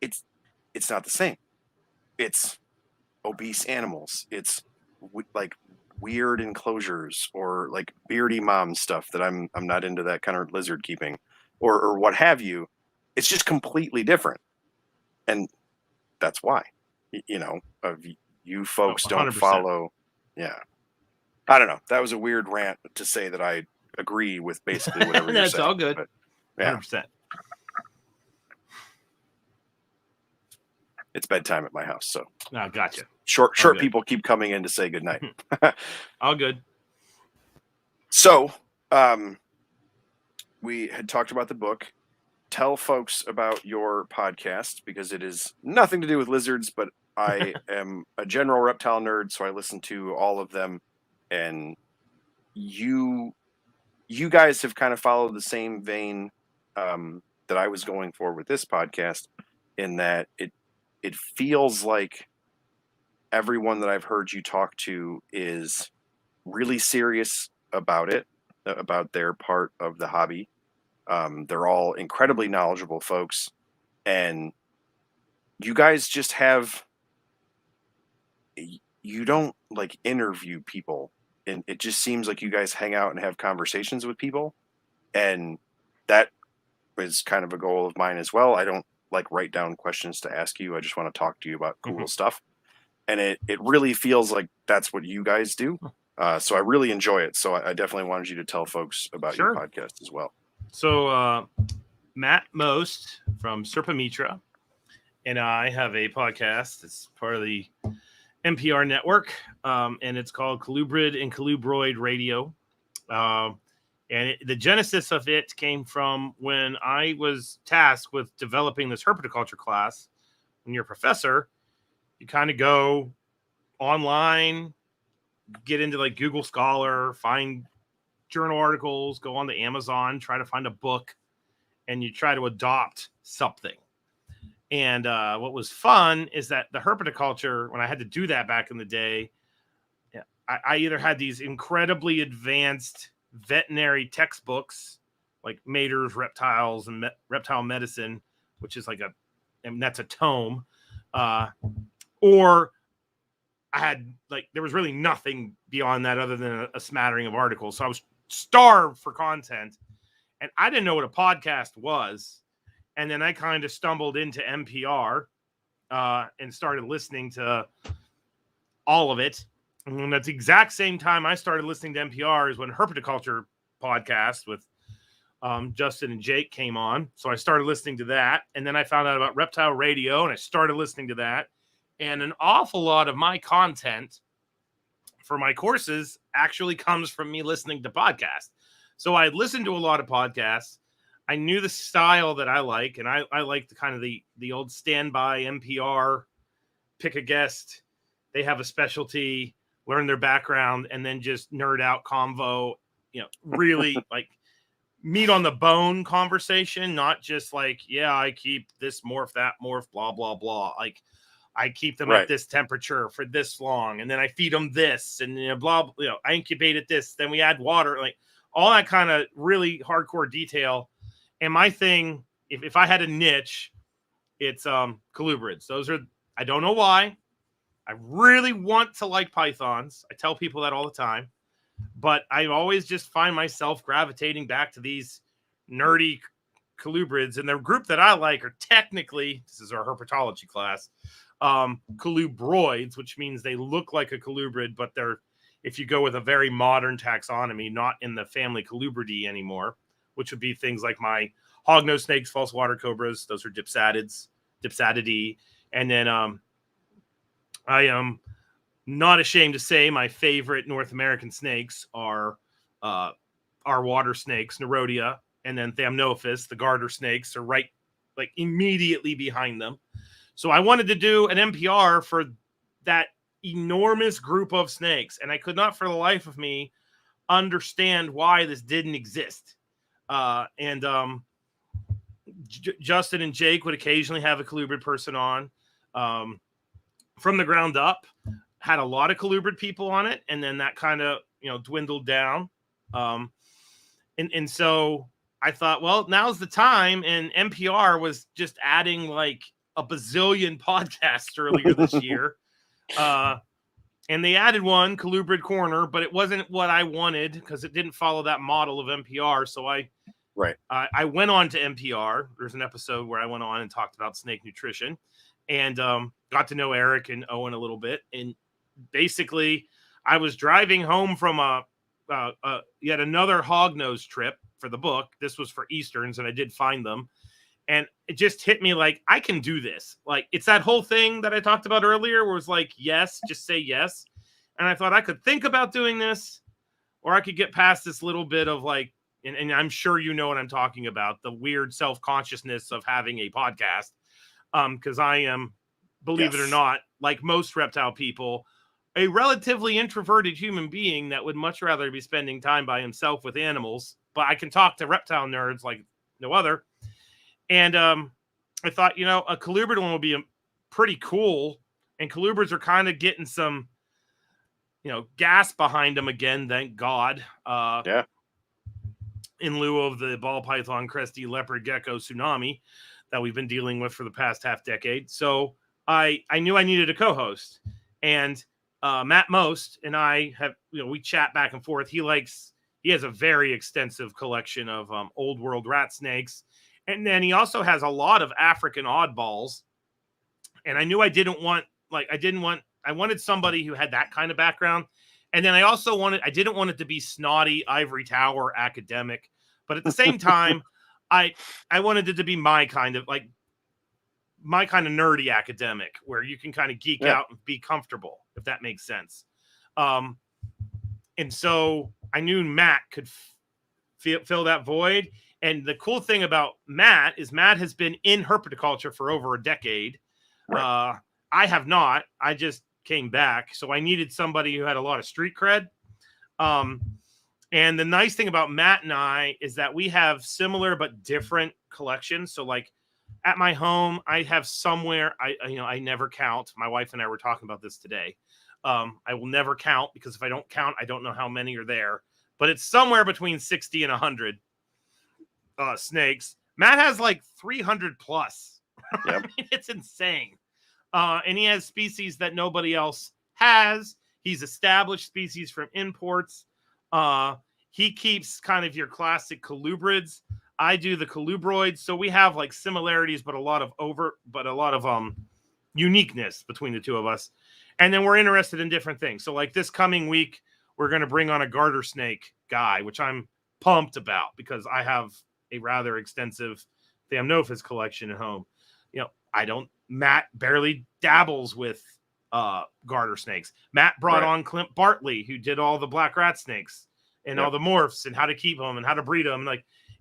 it's not the same. It's obese animals. It's like weird enclosures or like beardy mom stuff that I'm not into, that kind of lizard keeping or what have you. It's just completely different. And that's why, you folks don't 100%. follow. Yeah. I don't know. That was a weird rant to say that I agree with basically whatever you're saying. That's all good. But, yeah. 100%. It's bedtime at my house, so. Oh, gotcha. Short people keep coming in to say goodnight. All good. So, we had talked about the book. Tell folks about your podcast, because it is nothing to do with lizards, but I am a general reptile nerd, so I listen to all of them. And you guys have kind of followed the same vein that I was going for with this podcast, in that it feels like everyone that I've heard you talk to is really serious about it, about their part of the hobby. They're all incredibly knowledgeable folks, and you guys just you don't like interview people, and it just seems like you guys hang out and have conversations with people, and that is kind of a goal of mine as well. I don't like write down questions to ask you. I just want to talk to you about cool stuff. And it really feels like that's what you guys do. So I really enjoy it. So I definitely wanted you to tell folks about your podcast as well. So Matt Most from Serpamitra and I have a podcast. It's part of the NPR network, and it's called Colubrid and Colubroid Radio. The genesis of it came from when I was tasked with developing this herpetoculture class. When you're a professor, you kind of go online, get into like Google Scholar, find journal articles, go on to Amazon, try to find a book, and you try to adopt something. And what was fun is that the herpetoculture, when I had to do that back in the day, I either had these incredibly advanced veterinary textbooks like Mater's Reptiles and Reptile Medicine, which is like that's a tome, or I had there was really nothing beyond that other than a smattering of articles. So I was starved for content, and I didn't know what a podcast was. And then I kind of stumbled into NPR and started listening to all of it. And that's the exact same time I started listening to NPR is when Herpetoculture podcast with Justin and Jake came on. So I started listening to that. And then I found out about Reptile Radio, and I started listening to that. And an awful lot of my content for my courses actually comes from me listening to podcasts. So I listened to a lot of podcasts. I knew the style that I like, and I like the kind of the old standby NPR, pick a guest, they have a specialty, learn their background, and then just nerd out convo, really like meat on the bone conversation, not just like, yeah, I keep this morph, that morph, blah, blah, blah. Like I keep them at this temperature for this long, and then I feed them this, and blah, I incubate at this, then we add water, like all that kind of really hardcore detail. And my thing, if I had a niche, it's colubrids. Those are, I don't know why. I really want to like pythons. I tell people that all the time. But I always just find myself gravitating back to these nerdy colubrids. And the group that I like are technically, this is our herpetology class, colubroids, which means they look like a colubrid, but they're, if you go with a very modern taxonomy, not in the family Colubridae anymore, which would be things like my hognose snakes, false water cobras. Those are Dipsadidae. And then I am not ashamed to say my favorite North American snakes are water snakes, Nerodia, and then Thamnophis, the garter snakes, are right like immediately behind them. So I wanted to do an NPR for that enormous group of snakes, and I could not for the life of me understand why this didn't exist. Justin and Jake would occasionally have a colubrid person on. From the ground up, had a lot of colubrid people on it, and then that kind of dwindled down. And so I thought, well, now's the time. And NPR was just adding like a bazillion podcasts earlier this year. And they added one, Colubrid Corner, but it wasn't what I wanted because it didn't follow that model of NPR. So I went on to NPR. There's an episode where I went on and talked about snake nutrition and got to know Eric and Owen a little bit. And basically, I was driving home from yet another hognose trip for the book. This was for Easterns, and I did find them. And it just hit me like, I can do this. Like, it's that whole thing that I talked about earlier where it's like, yes, just say yes. And I thought I could think about doing this, or I could get past this little bit of like, and I'm sure you know what I'm talking about, the weird self-consciousness of having a podcast. Because I am, believe it or not, like most reptile people, a relatively introverted human being that would much rather be spending time by himself with animals. But I can talk to reptile nerds like no other. And I thought, a colubrid one would be pretty cool. And colubrids are kind of getting some, gas behind them again, thank God. In lieu of the ball python, cresty leopard gecko tsunami that we've been dealing with for the past half decade. So I knew I needed a co-host. And Matt Most and I have, we chat back and forth. He has a very extensive collection of old world rat snakes. And then he also has a lot of African oddballs. And I knew I wanted somebody who had that kind of background. And then I didn't want it to be snotty, ivory tower academic. But at the same time, I wanted it to be my kind of nerdy academic where you can kind of geek out and be comfortable, if that makes sense. And so I knew Matt could fill that void. And the cool thing about Matt is Matt has been in herpetoculture for over a decade. Right. I have not. I just came back. So I needed somebody who had a lot of street cred. And the nice thing about Matt and I is that we have similar but different collections. So like at my home, I have somewhere, I never count. My wife and I were talking about this today. I will never count because if I don't count, I don't know how many are there. But it's somewhere between 60 and 100 snakes. Matt has like 300 plus. Yep. It's insane. And he has species that nobody else has. He's established species from imports. He keeps kind of your classic colubrids. I do the colubroids. So we have like similarities, but a lot of uniqueness between the two of us. And then we're interested in different things. So like this coming week, we're going to bring on a garter snake guy, which I'm pumped about because I have a rather extensive Thamnophis collection at home. Matt barely dabbles with garter snakes. Matt brought on Clint Bartley, who did all the black rat snakes and all the morphs and how to keep them and how to breed them.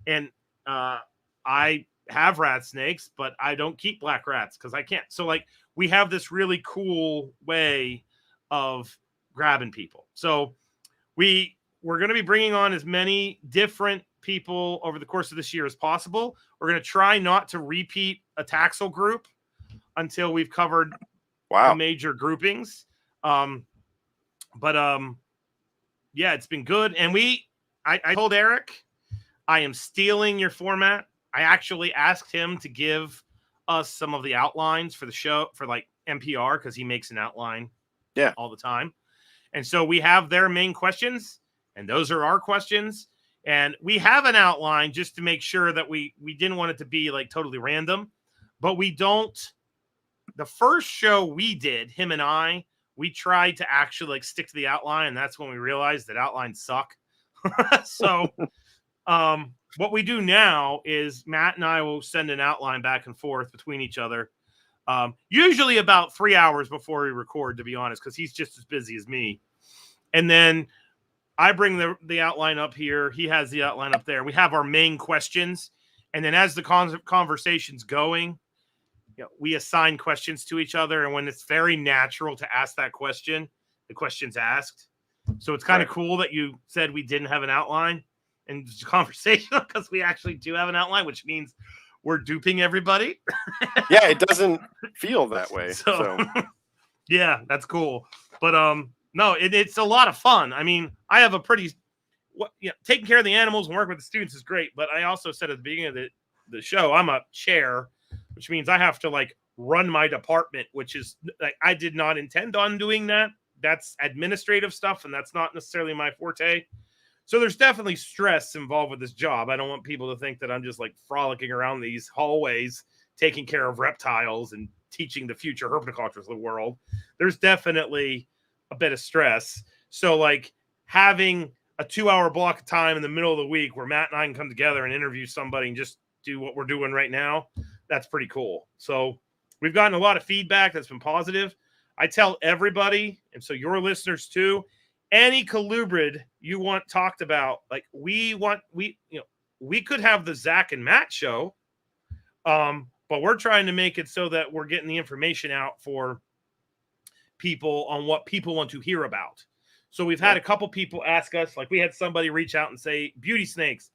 And I have rat snakes, but I don't keep black rats because I can't. So like we have this really cool way of grabbing people. So we're going to be bringing on as many different people over the course of this year as possible. We're going to try not to repeat a taxel group until we've covered the major groupings. It's been good. And I told Eric, I am stealing your format. I actually asked him to give us some of the outlines for the show for like NPR because he makes an outline all the time. And so we have their main questions and those are our questions. And we have an outline just to make sure that we didn't want it to be like totally random, but we don't. The first show we did, him and I, we tried to actually like stick to the outline. And that's when we realized that outlines suck. So what we do now is Matt and I will send an outline back and forth between each other. Usually about 3 hours before we record, to be honest, because he's just as busy as me. And then I bring the outline up here. He has the outline up there. We have our main questions. And then as the conversation's going, we assign questions to each other. And when it's very natural to ask that question, the question's asked. So it's kind of cool that you said we didn't have an outline and it's conversational because we actually do have an outline, which means we're duping everybody. Yeah, it doesn't feel that way. So. Yeah, that's cool. But no, it's a lot of fun. I mean, I have a pretty, taking care of the animals and working with the students is great. But I also said at the beginning of the show, I'm a chair, which means I have to like run my department, which is like, I did not intend on doing that. That's administrative stuff, and that's not necessarily my forte. So there's definitely stress involved with this job. I don't want people to think that I'm just like frolicking around these hallways, taking care of reptiles and teaching the future herpetoculturists of the world. There's definitely a bit of stress. So like having a 2-hour block of time in the middle of the week where Matt and I can come together and interview somebody and just do what we're doing right now, that's pretty cool. So we've gotten a lot of feedback that's been positive. I tell everybody, and so your listeners too, any colubrid you want talked about, like we could have the Zac and Matt show, but we're trying to make it so that we're getting the information out for people on what people want to hear about. So we've had a couple people ask us, like we had somebody reach out and say, beauty snakes,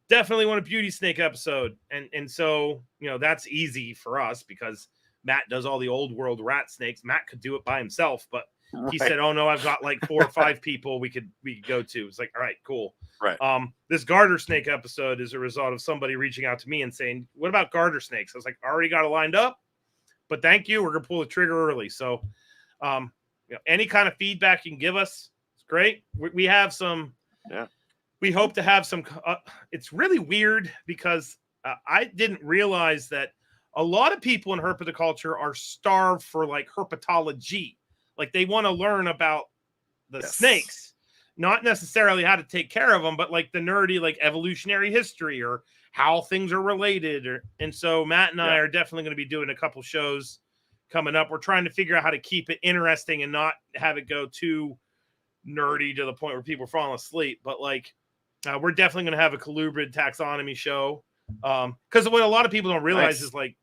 definitely want a beauty snake episode. And so, that's easy for us because Matt does all the old world rat snakes. Matt could do it by himself, but he said, oh no, I've got like 4 or 5 people we could go to. It's like, all right, cool. Right. This garter snake episode is a result of somebody reaching out to me and saying, what about garter snakes? I was like, already got it lined up, but thank you. We're going to pull the trigger early. So, any kind of feedback you can give us, it's great. We have some, we hope to have some, it's really weird because I didn't realize that a lot of people in herpetoculture are starved for like herpetology. Like they want to learn about the snakes, not necessarily how to take care of them, but like the nerdy, like evolutionary history or how things are related. And so Matt and I are definitely going to be doing a couple shows coming up. We're trying to figure out how to keep it interesting and not have it go too nerdy to the point where people are falling asleep. But like, we're definitely going to have a colubrid taxonomy show. Because what a lot of people don't realize is like,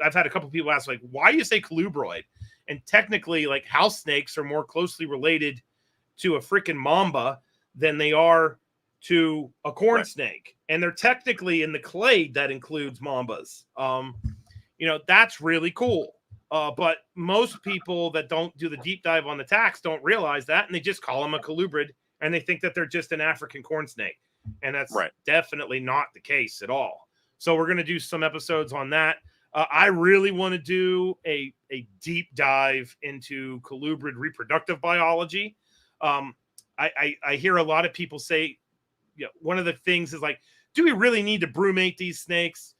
I've had a couple people ask like, why do you say colubroid? And technically, like house snakes are more closely related to a freaking mamba than they are to a corn snake. And they're technically in the clade that includes mambas. That's really cool. But most people that don't do the deep dive on the tax don't realize that. And they just call them a colubrid and they think that they're just an African corn snake. And that's definitely not the case at all. So we're going to do some episodes on that. I really want to do a deep dive into colubrid reproductive biology. I hear a lot of people say, one of the things is like, do we really need to brumate these snakes?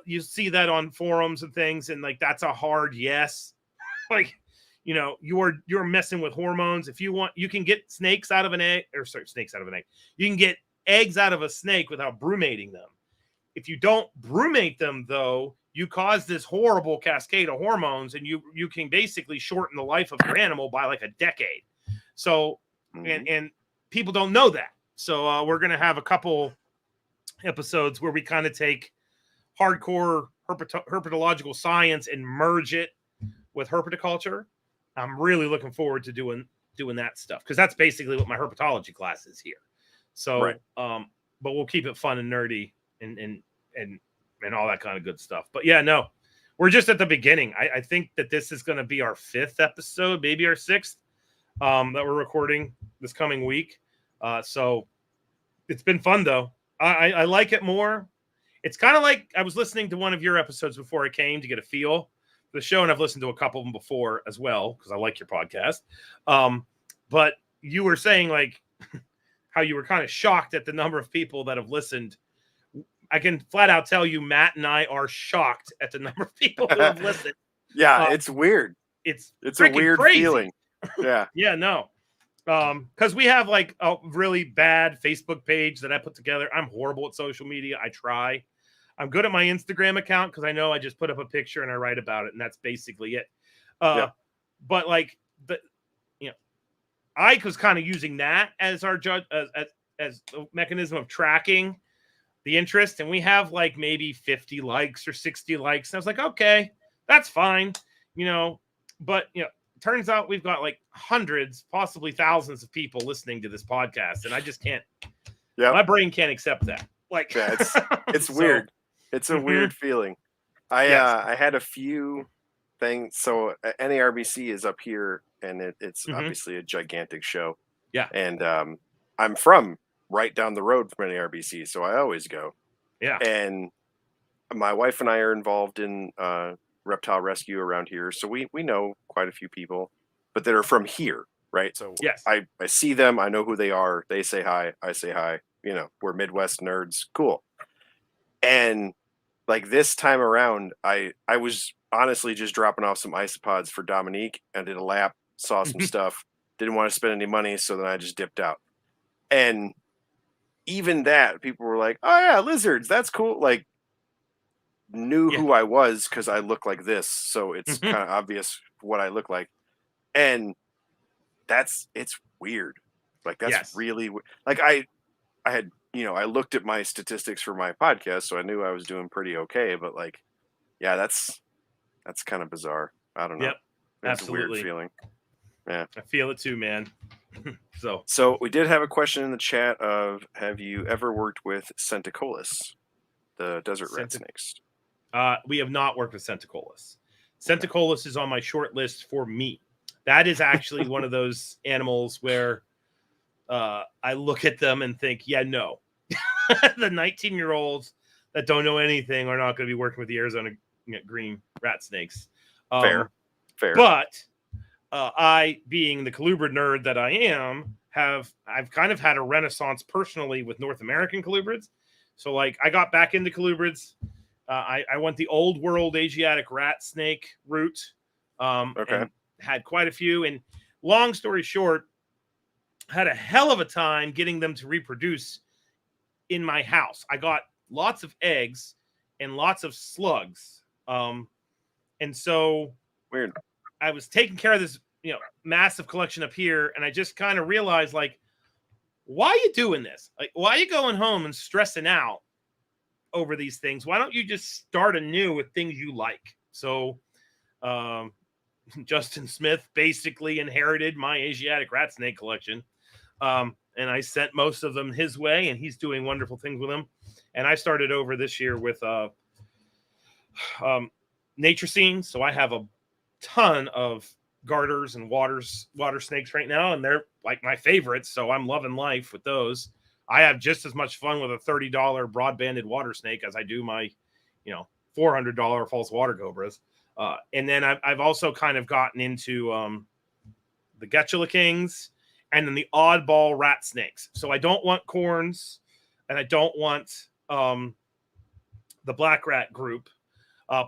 You see that on forums and things, and like that's a hard yes. Like, you're messing with hormones. If you want, you can get snakes out of an egg, snakes out of an egg. You can get eggs out of a snake without brumating them. If you don't brumate them, though, you cause this horrible cascade of hormones, and you can basically shorten the life of your animal by like a decade. So, and people don't know that. So we're going to have a couple episodes where we kind of take hardcore herpetological science and merge it with herpetoculture. I'm really looking forward to doing that stuff because that's basically what my herpetology class is here. So, but we'll keep it fun and nerdy and all that kind of good stuff. But yeah, no, we're just at the beginning. I think that this is going to be our 5th episode, maybe our 6th, that we're recording this coming week. So it's been fun though. I like it more. It's kind of like I was listening to one of your episodes before I came to get a feel for the show, and I've listened to a couple of them before as well because I like your podcast. But you were saying like how you were kind of shocked at the number of people that have listened. I can flat out tell you, Matt and I are shocked at the number of people who have listened. It's weird. It's a weird crazy. feeling. Yeah. Yeah, no. Because we have like a really bad Facebook page that I put together. I'm horrible at social media. I try. I'm good at my Instagram account because I know I just put up a picture and I write about it, and that's basically it. But like I was kind of using that as our judge as a mechanism of tracking the interest, and we have like maybe 50 likes or 60 likes. And I was like, okay, that's fine, but turns out we've got like hundreds, possibly thousands of people listening to this podcast, and I just can't. Yeah, my brain can't accept that. Like, it's weird. It's a weird feeling. I had a few things. So NARBC is up here and it's Mhm. obviously a gigantic show. Yeah. And I'm from right down the road from an ARBC, so I always go. Yeah. And my wife and I are involved in reptile rescue around here, so we know quite a few people, but that are from here, right? So Yes. I see them, I know who they are. They say hi, I say hi. You know, we're Midwest nerds, cool. And like this time around, I was honestly just dropping off some isopods for Dominique. I did a lap, saw some stuff, didn't want to spend any money, so then I just dipped out. And even that, people were like, "Oh yeah, lizards, that's cool." Like, knew Yeah. who I was because I look like this, so it's Mhm. kind of obvious what I look like. And it's weird. Like that's Yes. really like I had, you know, I looked at my statistics for my podcast, so I knew I was doing pretty okay. But like, yeah, that's kind of bizarre. I don't know. Yep. It's a weird Absolutely. feeling. Yeah. I feel it too, man. So So we did have a question in the chat of, have you ever worked with Centicolus, the desert rat snakes? we have not worked with Centicolus. Centicolus is on my short list for me. That is actually one of those animals where I look at them and think, yeah, no. The 19-year-olds that don't know anything are not going to be working with the Arizona green rat snakes. Fair. But I, being the colubrid nerd that I am, I've kind of had a renaissance personally with North American colubrids. So like I got back into colubrids. I went the old world Asiatic rat snake route, and had quite a few. And long story short, had a hell of a time getting them to reproduce in my house. I got lots of eggs and lots of slugs. And so weird. I was taking care of this, massive collection up here. And I just kind of realized, like, why are you doing this? Like, why are you going home and stressing out over these things? Why don't you just start anew with things you like? So, Justin Smith basically inherited my Asiatic rat snake collection. And I sent most of them his way, and he's doing wonderful things with them. And I started over this year with nature scenes. So I have a ton of garters and water snakes right now, and they're like my favorites. So I'm loving life with those. I have just as much fun with a $30 broad-banded water snake as I do my, $400 false water cobras. And then I've also kind of gotten into the Getula Kings and then the oddball rat snakes. So I don't want corns, and I don't want the black rat group.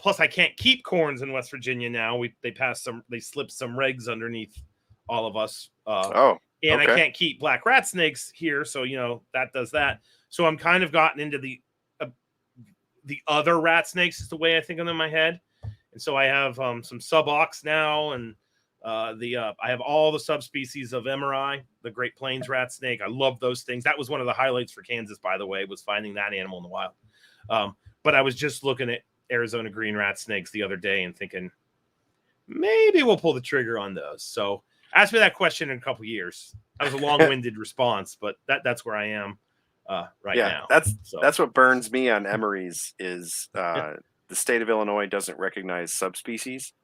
Plus, I can't keep corns in West Virginia now. They slipped some regs underneath all of us. And I can't keep black rat snakes here, so that does that. So I'm kind of gotten into the other rat snakes is the way I think of them in my head. And so I have some sub-ox now, and I have all the subspecies of Emerai, the Great Plains rat snake. I love those things. That was one of the highlights for Kansas, by the way, was finding that animal in the wild. But I was just looking at Arizona green rat snakes the other day and thinking, maybe we'll pull the trigger on those. So ask me that question in a couple years. That was a long-winded response, but that's where I am right now. That's what burns me on Emery's is the state of Illinois doesn't recognize subspecies,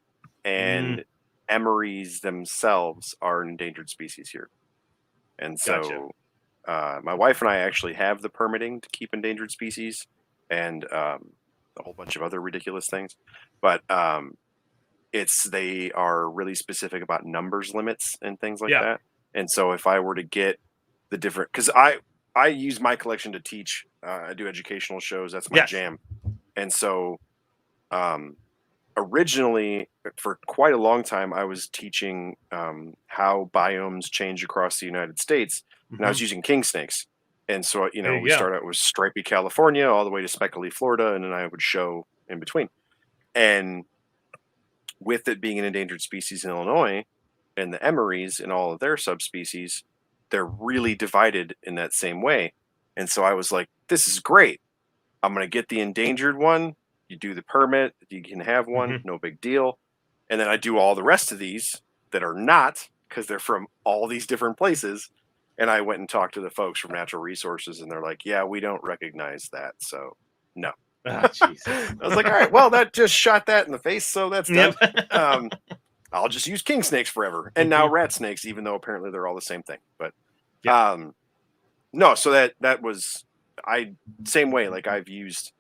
and Emery's themselves are an endangered species here. And so my wife and I actually have the permitting to keep endangered species and a whole bunch of other ridiculous things. But they are really specific about numbers limits and things like that. And so if I were to get the different, because I use my collection to teach, I do educational shows. That's my jam. And so originally, for quite a long time, I was teaching how biomes change across the United States, and I was using king snakes. And so, we start out with stripy California all the way to speckly Florida, and then I would show in between. And with it being an endangered species in Illinois, and the Emerys and all of their subspecies, they're really divided in that same way. And so I was like, this is great. I'm going to get the endangered one. You do the permit. You can have one. No big deal. And then I do all the rest of these that are not, because they're from all these different places. And I went and talked to the folks from Natural Resources, and they're like, yeah, we don't recognize that. So no. I was like, all right, well, that just shot that in the face. So that's done. I'll just use king snakes forever. And now rat snakes, even though apparently they're all the same thing. But no, so that was same way. Like I've used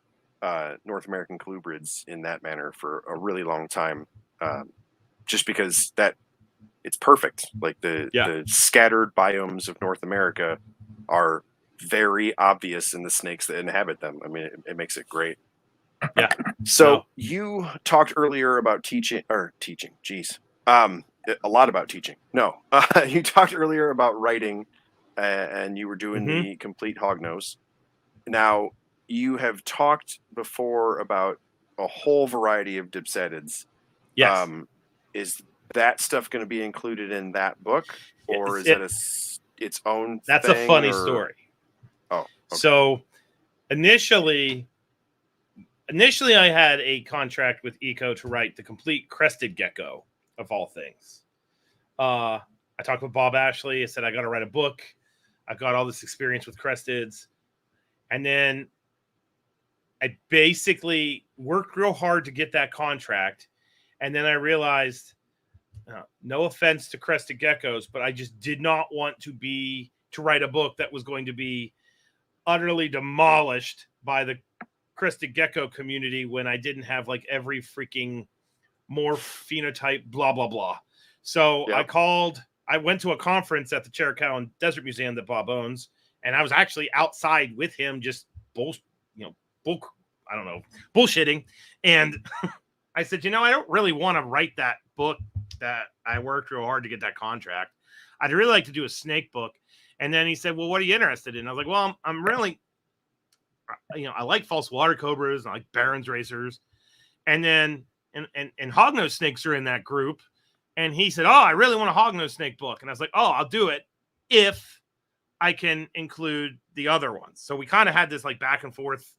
North American colubrids in that manner for a really long time, just because it's perfect. Like the scattered biomes of North America are very obvious in the snakes that inhabit them. I mean, it makes it great. Yeah. So you talked earlier about teaching. Geez, a lot about teaching. No, you talked earlier about writing, and you were doing the complete hognose. Now you have talked before about a whole variety of dipsadids. Yes. Is that stuff going to be included in that book, or is that its own? That's a funny story. Oh, okay. So initially I had a contract with Eco to write the complete crested gecko of all things. I talked with Bob Ashley. I said, I got to write a book. I've got all this experience with cresteds. And then I basically worked real hard to get that contract. And then I realized, no offense to crested geckos, but I just did not want to write a book that was going to be utterly demolished by the crested gecko community when I didn't have like every freaking morph phenotype, blah, blah, blah. So I went to a conference at the Cherokee Desert Museum that Bob owns. And I was actually outside with him, just bullshitting. And I said, I don't really want to write that book that I worked real hard to get that contract. I'd really like to do a snake book. And then he said, well, what are you interested in? I was like, well, I'm really, I like false water cobras. I like Barron's racers. And then, and hognose snakes are in that group. And he said, oh, I really want a hognose snake book. And I was like, oh, I'll do it if I can include the other ones. So we kind of had this like back and forth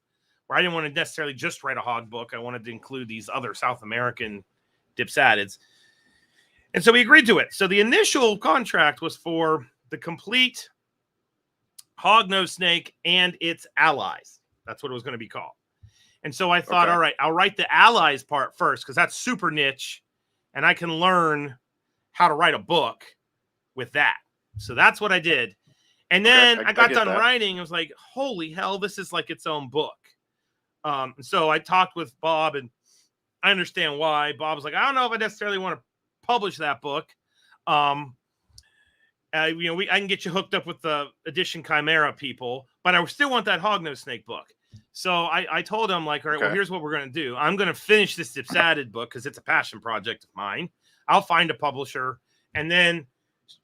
where I didn't want to necessarily just write a hog book. I wanted to include these other South American dipsadids. And so we agreed to it. So the initial contract was for the complete hognose snake and its allies. That's what it was going to be called. And so I thought, all right, I'll write the allies part first because that's super niche and I can learn how to write a book with that. So that's what I did. And then I got done writing. I was like, holy hell, this is like its own book. So I talked with Bob and I understand why. Bob was like, I don't know if I necessarily want to publish that book. I can get you hooked up with the Edition Chimera people, but I still want that hognose snake book. So I told him, like, all right, well, here's what we're going to do. I'm going to finish this dipsadid book because it's a passion project of mine. I'll find a publisher, and then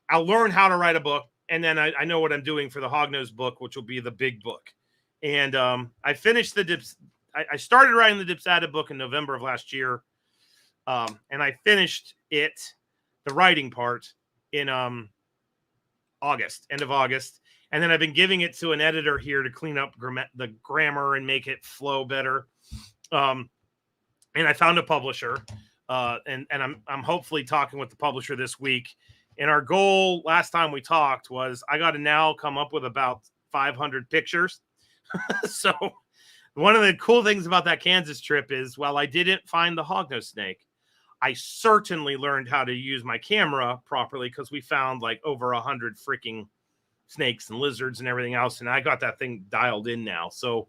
I'll learn how to write a book. And then I know what I'm doing for the hognose book, which will be the big book. And I finished I started writing the dipsadid book in November of last year. And I finished the writing part in August, end of August. And then I've been giving it to an editor here to clean up the grammar and make it flow better. And I found a publisher, and I'm hopefully talking with the publisher this week. And our goal last time we talked was I got to now come up with about 500 pictures. So one of the cool things about that Kansas trip is while I didn't find the hognose snake, I certainly learned how to use my camera properly because we found like over 100 freaking snakes and lizards and everything else. And I got that thing dialed in now. So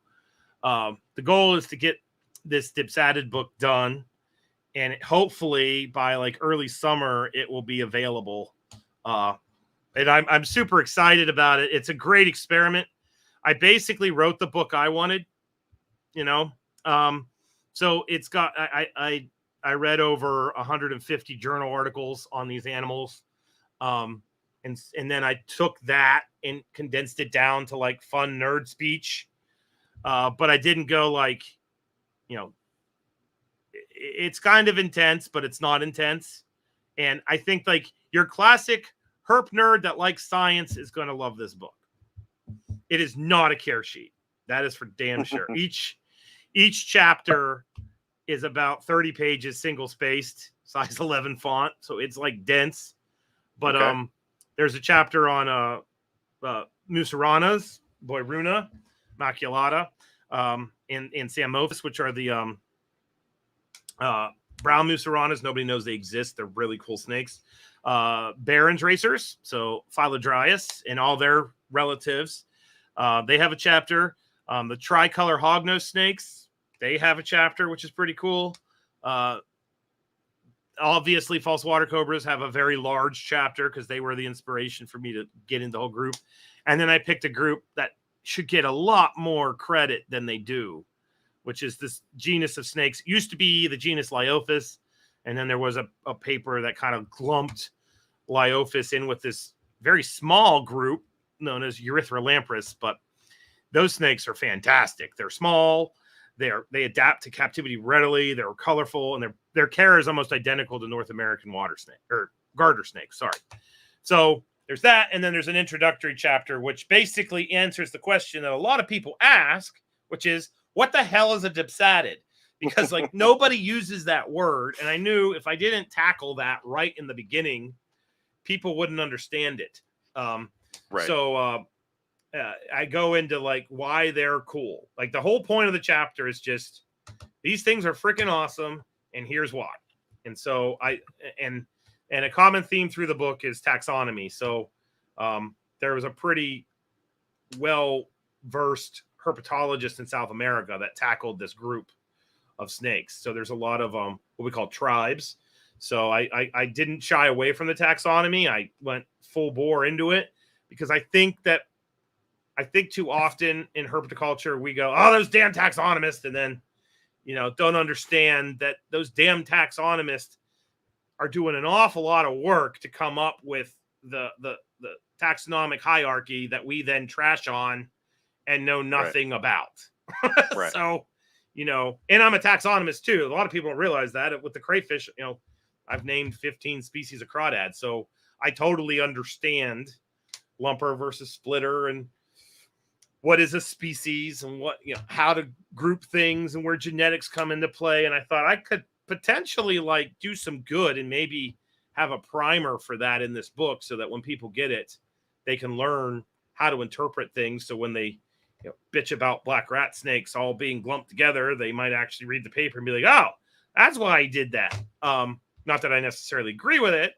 the goal is to get this dipsadid book done. And hopefully by like early summer, it will be available. And I'm super excited about it. It's a great experiment. I basically wrote the book I wanted, so it's got, I read over 150 journal articles on these animals. And then I took that and condensed it down to like fun nerd speech. But I didn't go like, it's kind of intense, but it's not intense. And I think like your classic herp nerd that likes science is going to love this book. It is not a care sheet. That is for damn sure. Each chapter is about 30 pages, single spaced, size 11 font. So it's like dense, but, there's a chapter on, Musaranas, Boiruna, Maculata, and Samophis, which are the, Brown musaranas, nobody knows they exist. They're really cool snakes. Barron's racers, so Phylodryas and all their relatives, they have a chapter. The tricolor hognose snakes, they have a chapter, which is pretty cool. Obviously, false water cobras have a very large chapter because they were the inspiration for me to get into the whole group. And then I picked a group that should get a lot more credit than they do, which is this genus of snakes. It used to be the genus Lyophis, and then there was a paper that kind of lumped Lyophis in with this very small group known as Erythrolamprus. But those snakes are fantastic. They're small. They adapt to captivity readily. They're colorful, and their care is almost identical to North American water snake or garter snake. Sorry. So there's that, and then there's an introductory chapter which basically answers the question that a lot of people ask, which is, what the hell is a dipsatid? Because like nobody uses that word, and I knew if I didn't tackle that right in the beginning, people wouldn't understand it. Right. So I go into like why they're cool. Like the whole point of the chapter is just these things are freaking awesome, and here's why. And so and a common theme through the book is taxonomy. So there was a pretty well-versed herpetologist in South America that tackled this group of snakes. So there's a lot of what we call tribes. So I didn't shy away from the taxonomy. I went full bore into it because I think too often in herpetoculture we go, oh, those damn taxonomists, and then don't understand that those damn taxonomists are doing an awful lot of work to come up with the taxonomic hierarchy that we then trash on and know nothing about. Right. So, and I'm a taxonomist too. A lot of people don't realize that with the crayfish, I've named 15 species of crawdad. So I totally understand lumper versus splitter and what is a species and what, how to group things and where genetics come into play. And I thought I could potentially like do some good and maybe have a primer for that in this book so that when people get it, they can learn how to interpret things. So when they bitch about black rat snakes all being lumped together, they might actually read the paper and be like, oh, that's why he did that. Not that I necessarily agree with it,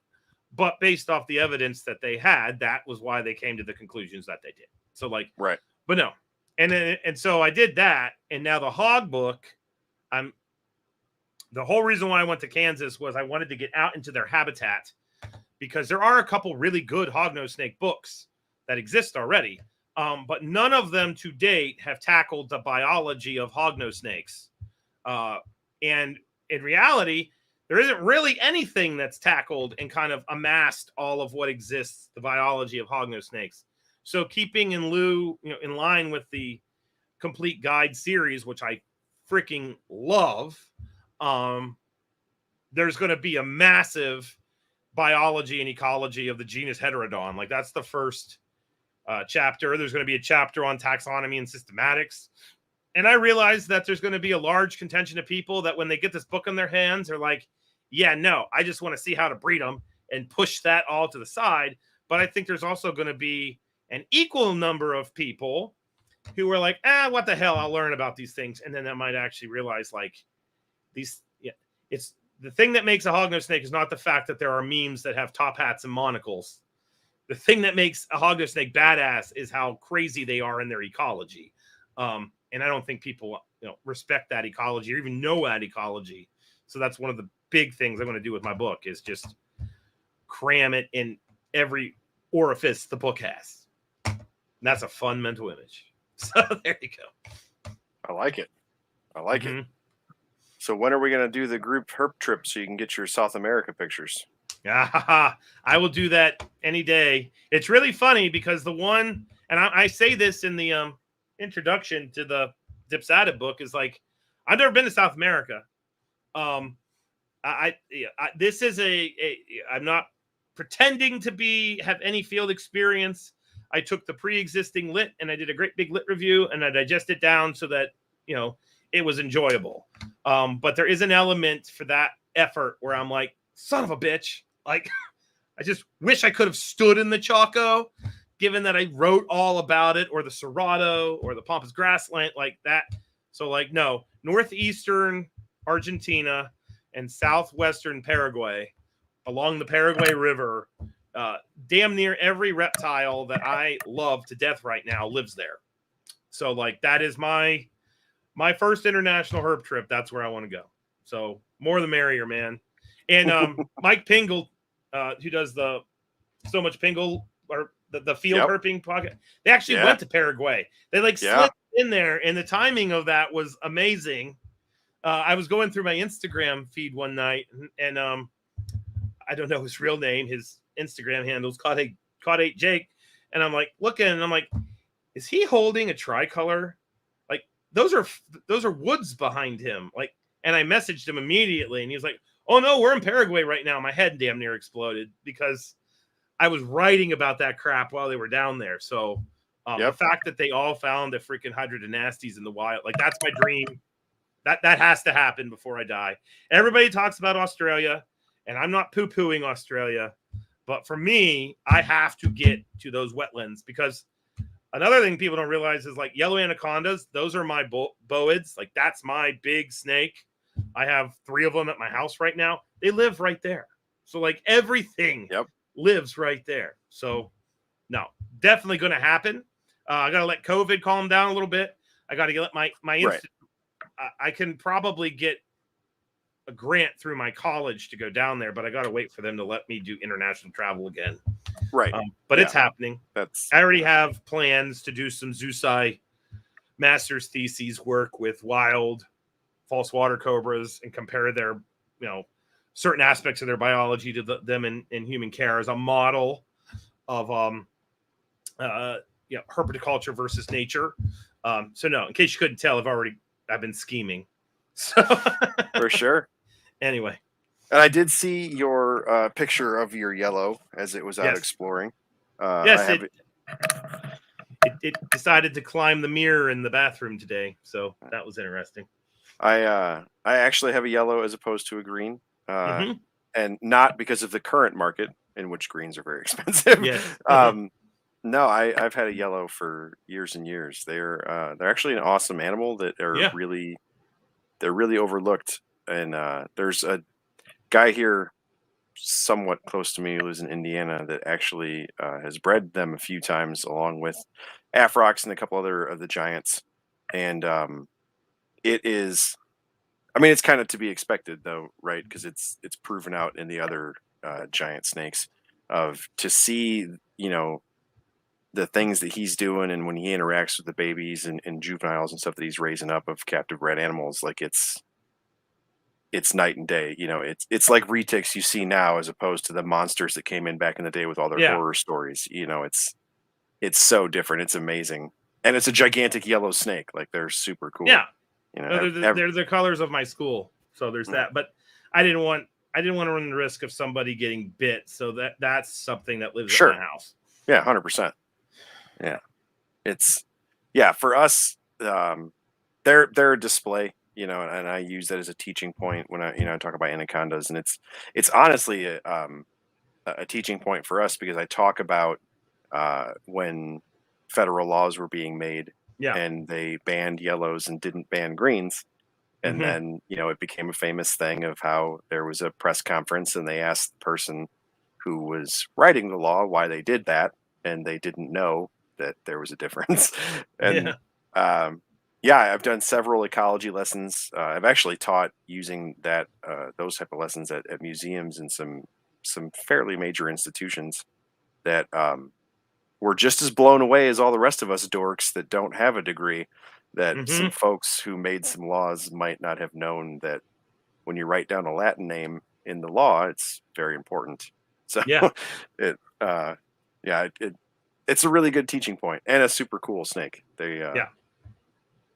but based off the evidence that they had, that was why they came to the conclusions that they did. So like, right. But no. And so I did that. And now the hog book, the whole reason why I went to Kansas was I wanted to get out into their habitat because there are a couple really good hognose snake books that exist already. But none of them to date have tackled the biology of hognose snakes. And in reality, there isn't really anything that's tackled and kind of amassed all of what exists, the biology of hognose snakes. So keeping in line with the complete guide series, which I freaking love, there's going to be a massive biology and ecology of the genus Heterodon. Like that's the first chapter. There's going to be a chapter on taxonomy and systematics. And I realized that there's going to be a large contingent of people that when they get this book in their hands, they're like, yeah, no, I just want to see how to breed them and push that all to the side. But I think there's also going to be an equal number of people who are like, what the hell? I'll learn about these things. And then they might actually realize like it's the thing that makes a hognose snake is not the fact that there are memes that have top hats and monocles. The thing that makes a hognose snake badass is how crazy they are in their ecology. And I don't think people, respect that ecology or even know that ecology. So that's one of the big things I'm going to do with my book is just cram it in every orifice the book has. And that's a fun mental image. So there you go. I like it. It. So when are we going to do the group herp trip so you can get your South America pictures? I will do that any day. It's really funny because the one, and I say this in the introduction to the Dipsatid book, is like, I've never been to South America. This is I'm not pretending to have any field experience. I took the pre-existing lit and I did a great big lit review and I digested it down so that, it was enjoyable. But there is an element for that effort where I'm like, son of a bitch. Like, I just wish I could have stood in the Chaco, given that I wrote all about it, or the Cerrado, or the Pampas grassland, like that. So, like, no, northeastern Argentina, and southwestern Paraguay, along the Paraguay River. Damn near every reptile that I love to death right now lives there. So like that is my first international herp trip. That's where I want to go. So more the merrier, man. And Mike Pingle, who does the So Much Pingle or the field herping podcast, they actually went to Paraguay. They like slid in there, and the timing of that was amazing. I was going through my Instagram feed one night, and I don't know his real name. His Instagram handle's Crawdad Jake, and I'm like looking, and I'm like, is he holding a tricolor? Like those are woods behind him. Like, and I messaged him immediately, and he was like, "Oh no, we're in Paraguay right now." My head damn near exploded because I was writing about that crap while they were down there. So the fact that they all found the freaking hydrodynasties in the wild, like that's my dream. That has to happen before I die. Everybody talks about Australia, and I'm not poo-pooing Australia, but for me, I have to get to those wetlands because another thing people don't realize is like yellow anacondas. Those are my boids. Like that's my big snake. I have 3 of them at my house right now. They live right there. So like everything lives right there. So no, definitely going to happen. I got to let COVID calm down a little bit. I got to get my I can probably get a grant through my college to go down there, but I got to wait for them to let me do international travel again. Right. But it's happening. I already have plans to do some Zoosci master's theses work with wild false water cobras and compare their, certain aspects of their biology to them in human care as a model of, herpetoculture versus nature. So no, in case you couldn't tell, I've been scheming. So for sure. Anyway. And I did see your picture of your yellow as it was out exploring. Yes, it decided to climb the mirror in the bathroom today, so that was interesting. I actually have a yellow as opposed to a green, and not because of the current market in which greens are very expensive. No, I've had a yellow for years and years. They're actually an awesome animal that are really overlooked. And there's a guy here somewhat close to me who lives in Indiana that actually has bred them a few times along with Afrox and a couple other of the giants. And it is, it's kind of to be expected though, right? Because it's proven out in the other giant snakes to see, the things that he's doing and when he interacts with the babies and juveniles and stuff that he's raising up of captive bred animals, like it's night and day. It's like retics you see now as opposed to the monsters that came in back in the day with all their horror stories. It's so different. It's amazing. And it's a gigantic yellow snake. Like they're super cool. Yeah. They're the colors of my school. So there's that. But I didn't want to run the risk of somebody getting bit. So that's something that lives at my house. Yeah, 100%. Yeah. It's for us, they're a display. And I use that as a teaching point when I talk about anacondas, and it's honestly a teaching point for us because I talk about when federal laws were being made and they banned yellows and didn't ban greens. And then, it became a famous thing of how there was a press conference and they asked the person who was writing the law why they did that. And they didn't know that there was a difference. And, I've done several ecology lessons. I've actually taught using those type of lessons at museums and some fairly major institutions that were just as blown away as all the rest of us dorks that don't have a degree. That some folks who made some laws might not have known that when you write down a Latin name in the law, it's very important. So it's a really good teaching point and a super cool snake.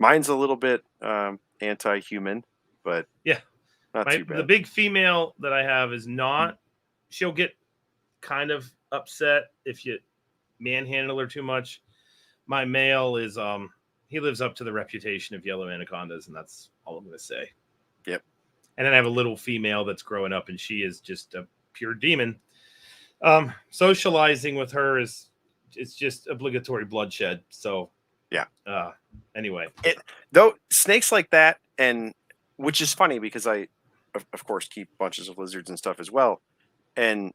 Mine's a little bit anti-human, but not too bad. The big female that I have is not. She'll get kind of upset if you manhandle her too much. My male is he lives up to the reputation of yellow anacondas, and that's all I'm going to say. Yep. And then I have a little female that's growing up, and she is just a pure demon. Socializing with her it's just obligatory bloodshed. So anyway, though snakes like that, and which is funny because of course, keep bunches of lizards and stuff as well. And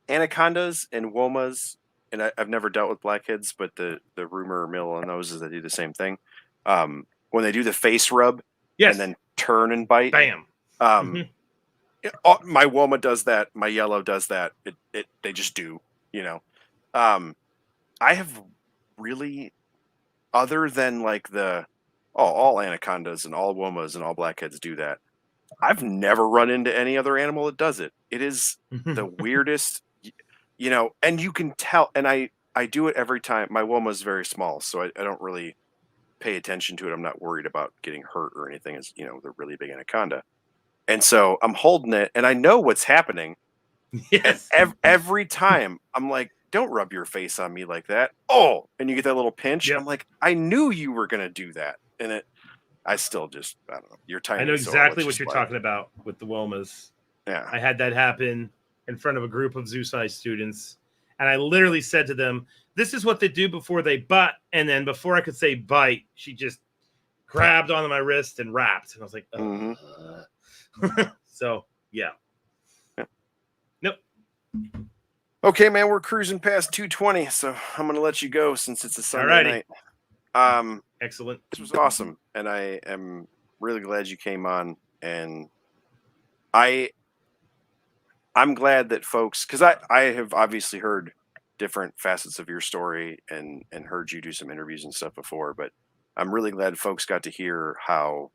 anacondas and womas, and I've never dealt with blackheads, but the rumor mill on those is they do the same thing. When they do the face rub Yes. and then turn and bite, Bam. my woma does that. My yellow does that. They just do, you know. I have really, other than like all anacondas and all womas and all blackheads do that. I've never run into any other animal that does it. It is the weirdest, you know, and you can tell. And I do it every time. My woma is very small, so I don't really pay attention to it. I'm not worried about getting hurt or anything. As you know, the really big anaconda, and so I'm holding it, and I know what's happening. Yes. And every time I'm like, "Don't rub your face on me like that." Oh, and you get that little pinch. Yep. I'm like, I knew you were gonna do that, and I still just, I don't know. You're tiny. I know so exactly what you're talking about with the womas. Yeah. I had that happen in front of a group of zoo-size students, and I literally said to them, "This is what they do before they butt." And then before I could say bite, she just grabbed onto my wrist and wrapped, and I was like, So yeah. Nope. Okay, man, we're cruising past 2:20, so I'm gonna let you go since it's a Sunday night. Excellent. This was awesome, and I am really glad you came on. And I'm glad that folks, because I have obviously heard different facets of your story and heard you do some interviews and stuff before, but I'm really glad folks got to hear how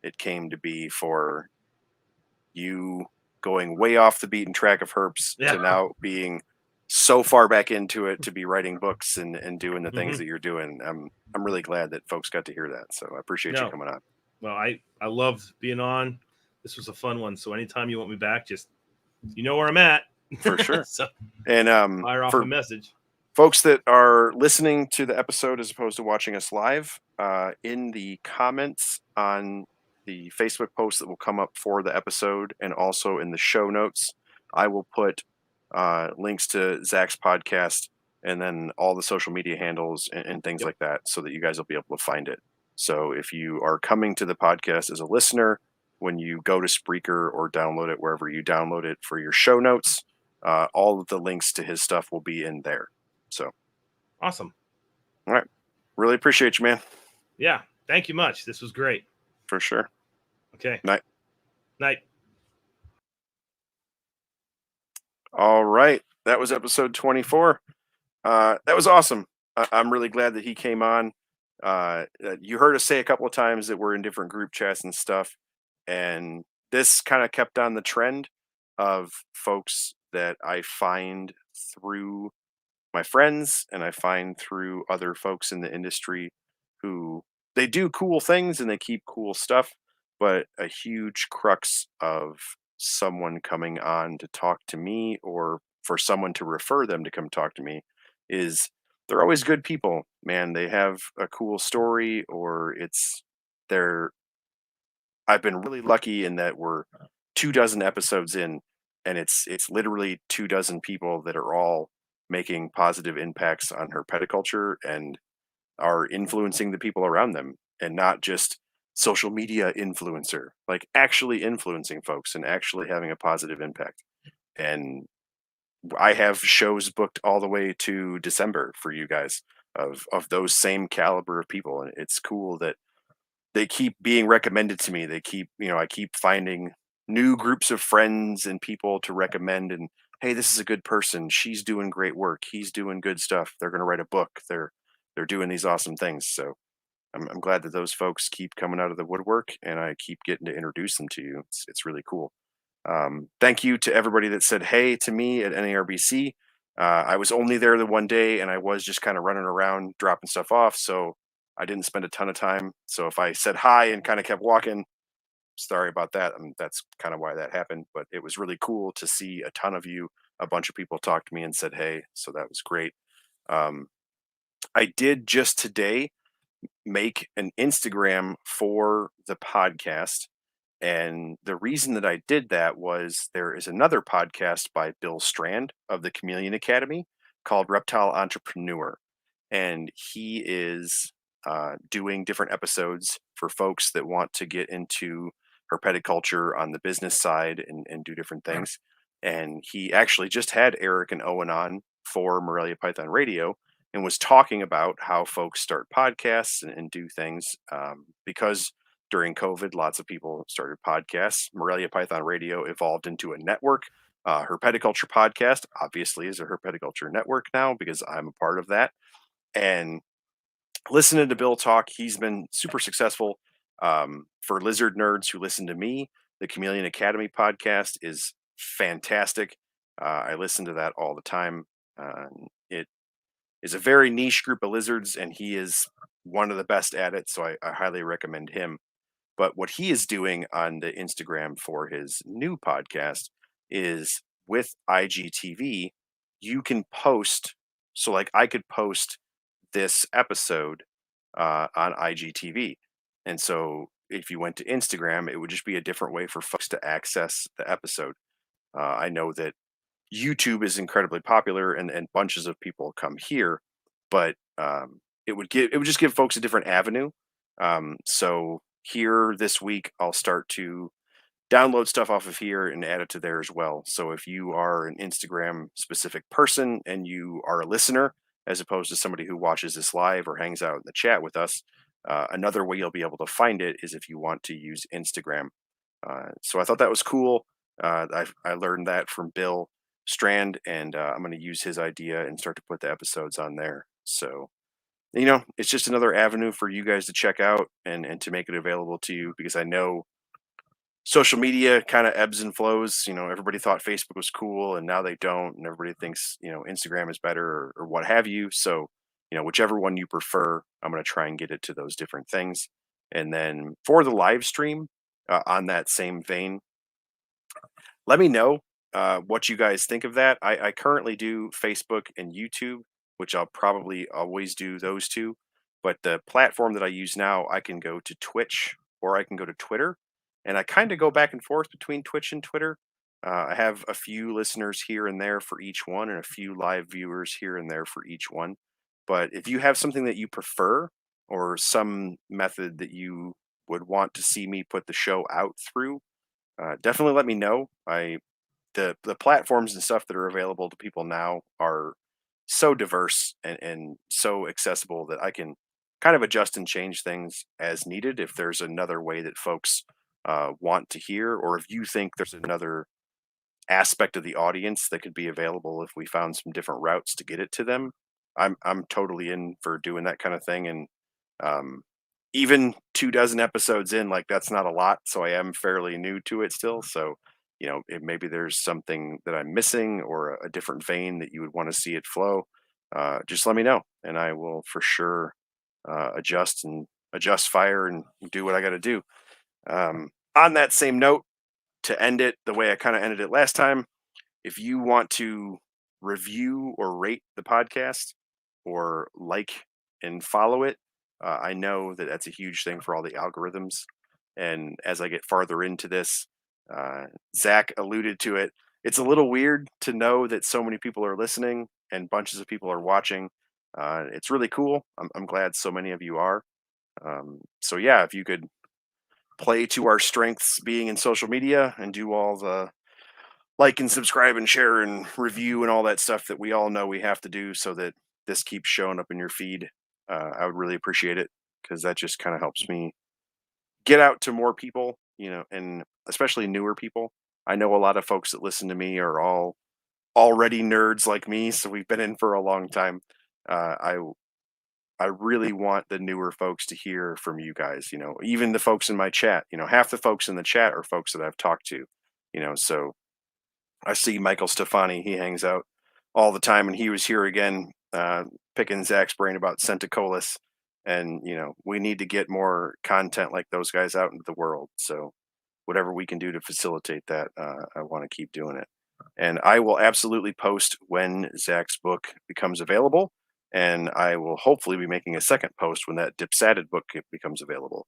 it came to be for you going way off the beaten track of herps to now being so far back into it to be writing books and doing the things that you're doing. I'm really glad that folks got to hear that. So I appreciate you coming on. Well, I loved being on. This was a fun one. So anytime you want me back, just, you know where I'm at. For sure. So, and fire off a message. Folks that are listening to the episode as opposed to watching us live, in the comments on the Facebook post that will come up for the episode, and also in the show notes, I will put links to Zac's podcast and then all the social media handles and things like that, so that you guys will be able to find it. So if you are coming to the podcast as a listener, when you go to Spreaker or download it wherever you download it for your show notes, all of the links to his stuff will be in there. So awesome. All right. Really appreciate you, man. Yeah. Thank you much. This was great. For sure. Okay. Night. Night. All right. That was episode 24. That was awesome. I'm really glad that he came on. You heard us say a couple of times that we're in different group chats and stuff. And this kind of kept on the trend of folks that I find through my friends and I find through other folks in the industry who they do cool things and they keep cool stuff, but a huge crux of someone coming on to talk to me or for someone to refer them to come talk to me is they're always good people, man. They have a cool story, or I've been really lucky in that we're 24 episodes in, and it's literally 24 people that are all making positive impacts on herpetoculture and are influencing the people around them, and not just social media influencer, like actually influencing folks and actually having a positive impact. And I have shows booked all the way to December for you guys of those same caliber of people. And it's cool that they keep being recommended to me. They keep, I keep finding new groups of friends and people to recommend, and hey, this is a good person. She's doing great work. He's doing good stuff. They're going to write a book. They're doing these awesome things. So I'm glad that those folks keep coming out of the woodwork, and I keep getting to introduce them to you. It's really cool. Thank you to everybody that said hey to me at NARBC. I was only there the one day, and I was just kind of running around dropping stuff off, so I didn't spend a ton of time. So if I said hi and kind of kept walking, sorry about that. That's kind of why that happened. But it was really cool to see a ton of you. A bunch of people talked to me and said hey, so that was great. I did just today make an Instagram for the podcast. And the reason that I did that was there is another podcast by Bill Strand of the Chameleon Academy called Reptile Entrepreneur. And he is doing different episodes for folks that want to get into herpetoculture on the business side and do different things. And he actually just had Eric and Owen on for Morelia Python Radio and was talking about how folks start podcasts and do things because during COVID, lots of people started podcasts. Morelia Python Radio evolved into a network. Herpetoculture Podcast obviously is a herpetoculture network now because I'm a part of that. And listening to Bill talk, he's been super successful. For lizard nerds who listen to me, the Chameleon Academy podcast is fantastic. I listen to that all the time. It is a very niche group of lizards, and he is one of the best at it. So I highly recommend him. But what he is doing on the Instagram for his new podcast is with IGTV, you can post. So, like, I could post this episode on IGTV. And so, if you went to Instagram, it would just be a different way for folks to access the episode. I know that YouTube is incredibly popular and bunches of people come here, but it would just give folks a different avenue. So here this week, I'll start to download stuff off of here and add it to there as well. So if you are an Instagram specific person and you are a listener, as opposed to somebody who watches this live or hangs out in the chat with us, another way you'll be able to find it is if you want to use Instagram. So I thought that was cool. I learned that from Bill Strand, and I'm going to use his idea and start to put the episodes on there. So, it's just another avenue for you guys to check out and to make it available to you because I know social media kind of ebbs and flows. Everybody thought Facebook was cool and now they don't, and everybody thinks, Instagram is better or what have you. So, whichever one you prefer, I'm going to try and get it to those different things. And then for the live stream, on that same vein, let me know what you guys think of that. I currently do Facebook and YouTube, which I'll probably always do those two. But the platform that I use now, I can go to Twitch or I can go to Twitter. And I kind of go back and forth between Twitch and Twitter. I have a few listeners here and there for each one and a few live viewers here and there for each one. But if you have something that you prefer or some method that you would want to see me put the show out through, definitely let me know. The platforms and stuff that are available to people now are so diverse and so accessible that I can kind of adjust and change things as needed if there's another way that folks want to hear, or if you think there's another aspect of the audience that could be available if we found some different routes to get it to them. I'm totally in for doing that kind of thing. And um, even 24 episodes in, like, that's not a lot. So I am fairly new to it still. So, maybe there's something that I'm missing or a different vein that you would want to see it flow. Just let me know and I will for sure adjust fire and do what I got to do. On that same note, to end it the way I kind of ended it last time, if you want to review or rate the podcast or like and follow it, I know that that's a huge thing for all the algorithms. And as I get farther into this, Zach alluded to it. It's a little weird to know that so many people are listening and bunches of people are watching. It's really cool. I'm glad so many of you are. So yeah, if you could play to our strengths being in social media and do all the like and subscribe and share and review and all that stuff that we all know we have to do so that this keeps showing up in your feed, I would really appreciate it because that just kind of helps me get out to more people, and especially newer people. I know a lot of folks that listen to me are all already nerds like me, so we've been in for a long time. I really want the newer folks to hear from you guys, even the folks in my chat. Half the folks in the chat are folks that I've talked to, so I see Michael Stefani, he hangs out all the time, and he was here again, picking Zach's brain about Centicolis. And, we need to get more content like those guys out into the world. So whatever we can do to facilitate that, I want to keep doing it. And I will absolutely post when Zach's book becomes available. And I will hopefully be making a second post when that Dipsadded book becomes available.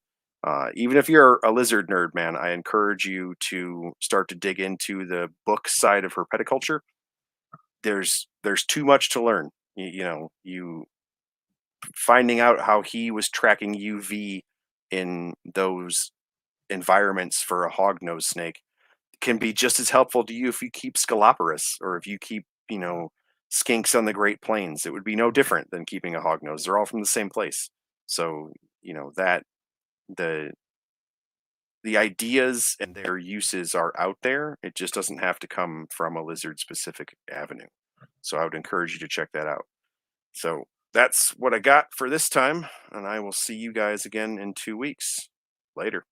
Even if you're a lizard nerd, man, I encourage you to start to dig into the book side of herpetoculture. There's too much to learn. You finding out how he was tracking UV in those environments for a hognose snake can be just as helpful to you if you keep Scaloporus or if you keep, skinks on the Great Plains. It would be no different than keeping a hognose. They're all from the same place. So, that the ideas and their uses are out there. It just doesn't have to come from a lizard specific avenue. So I would encourage you to check that out. So that's what I got for this time, and I will see you guys again in 2 weeks. Later.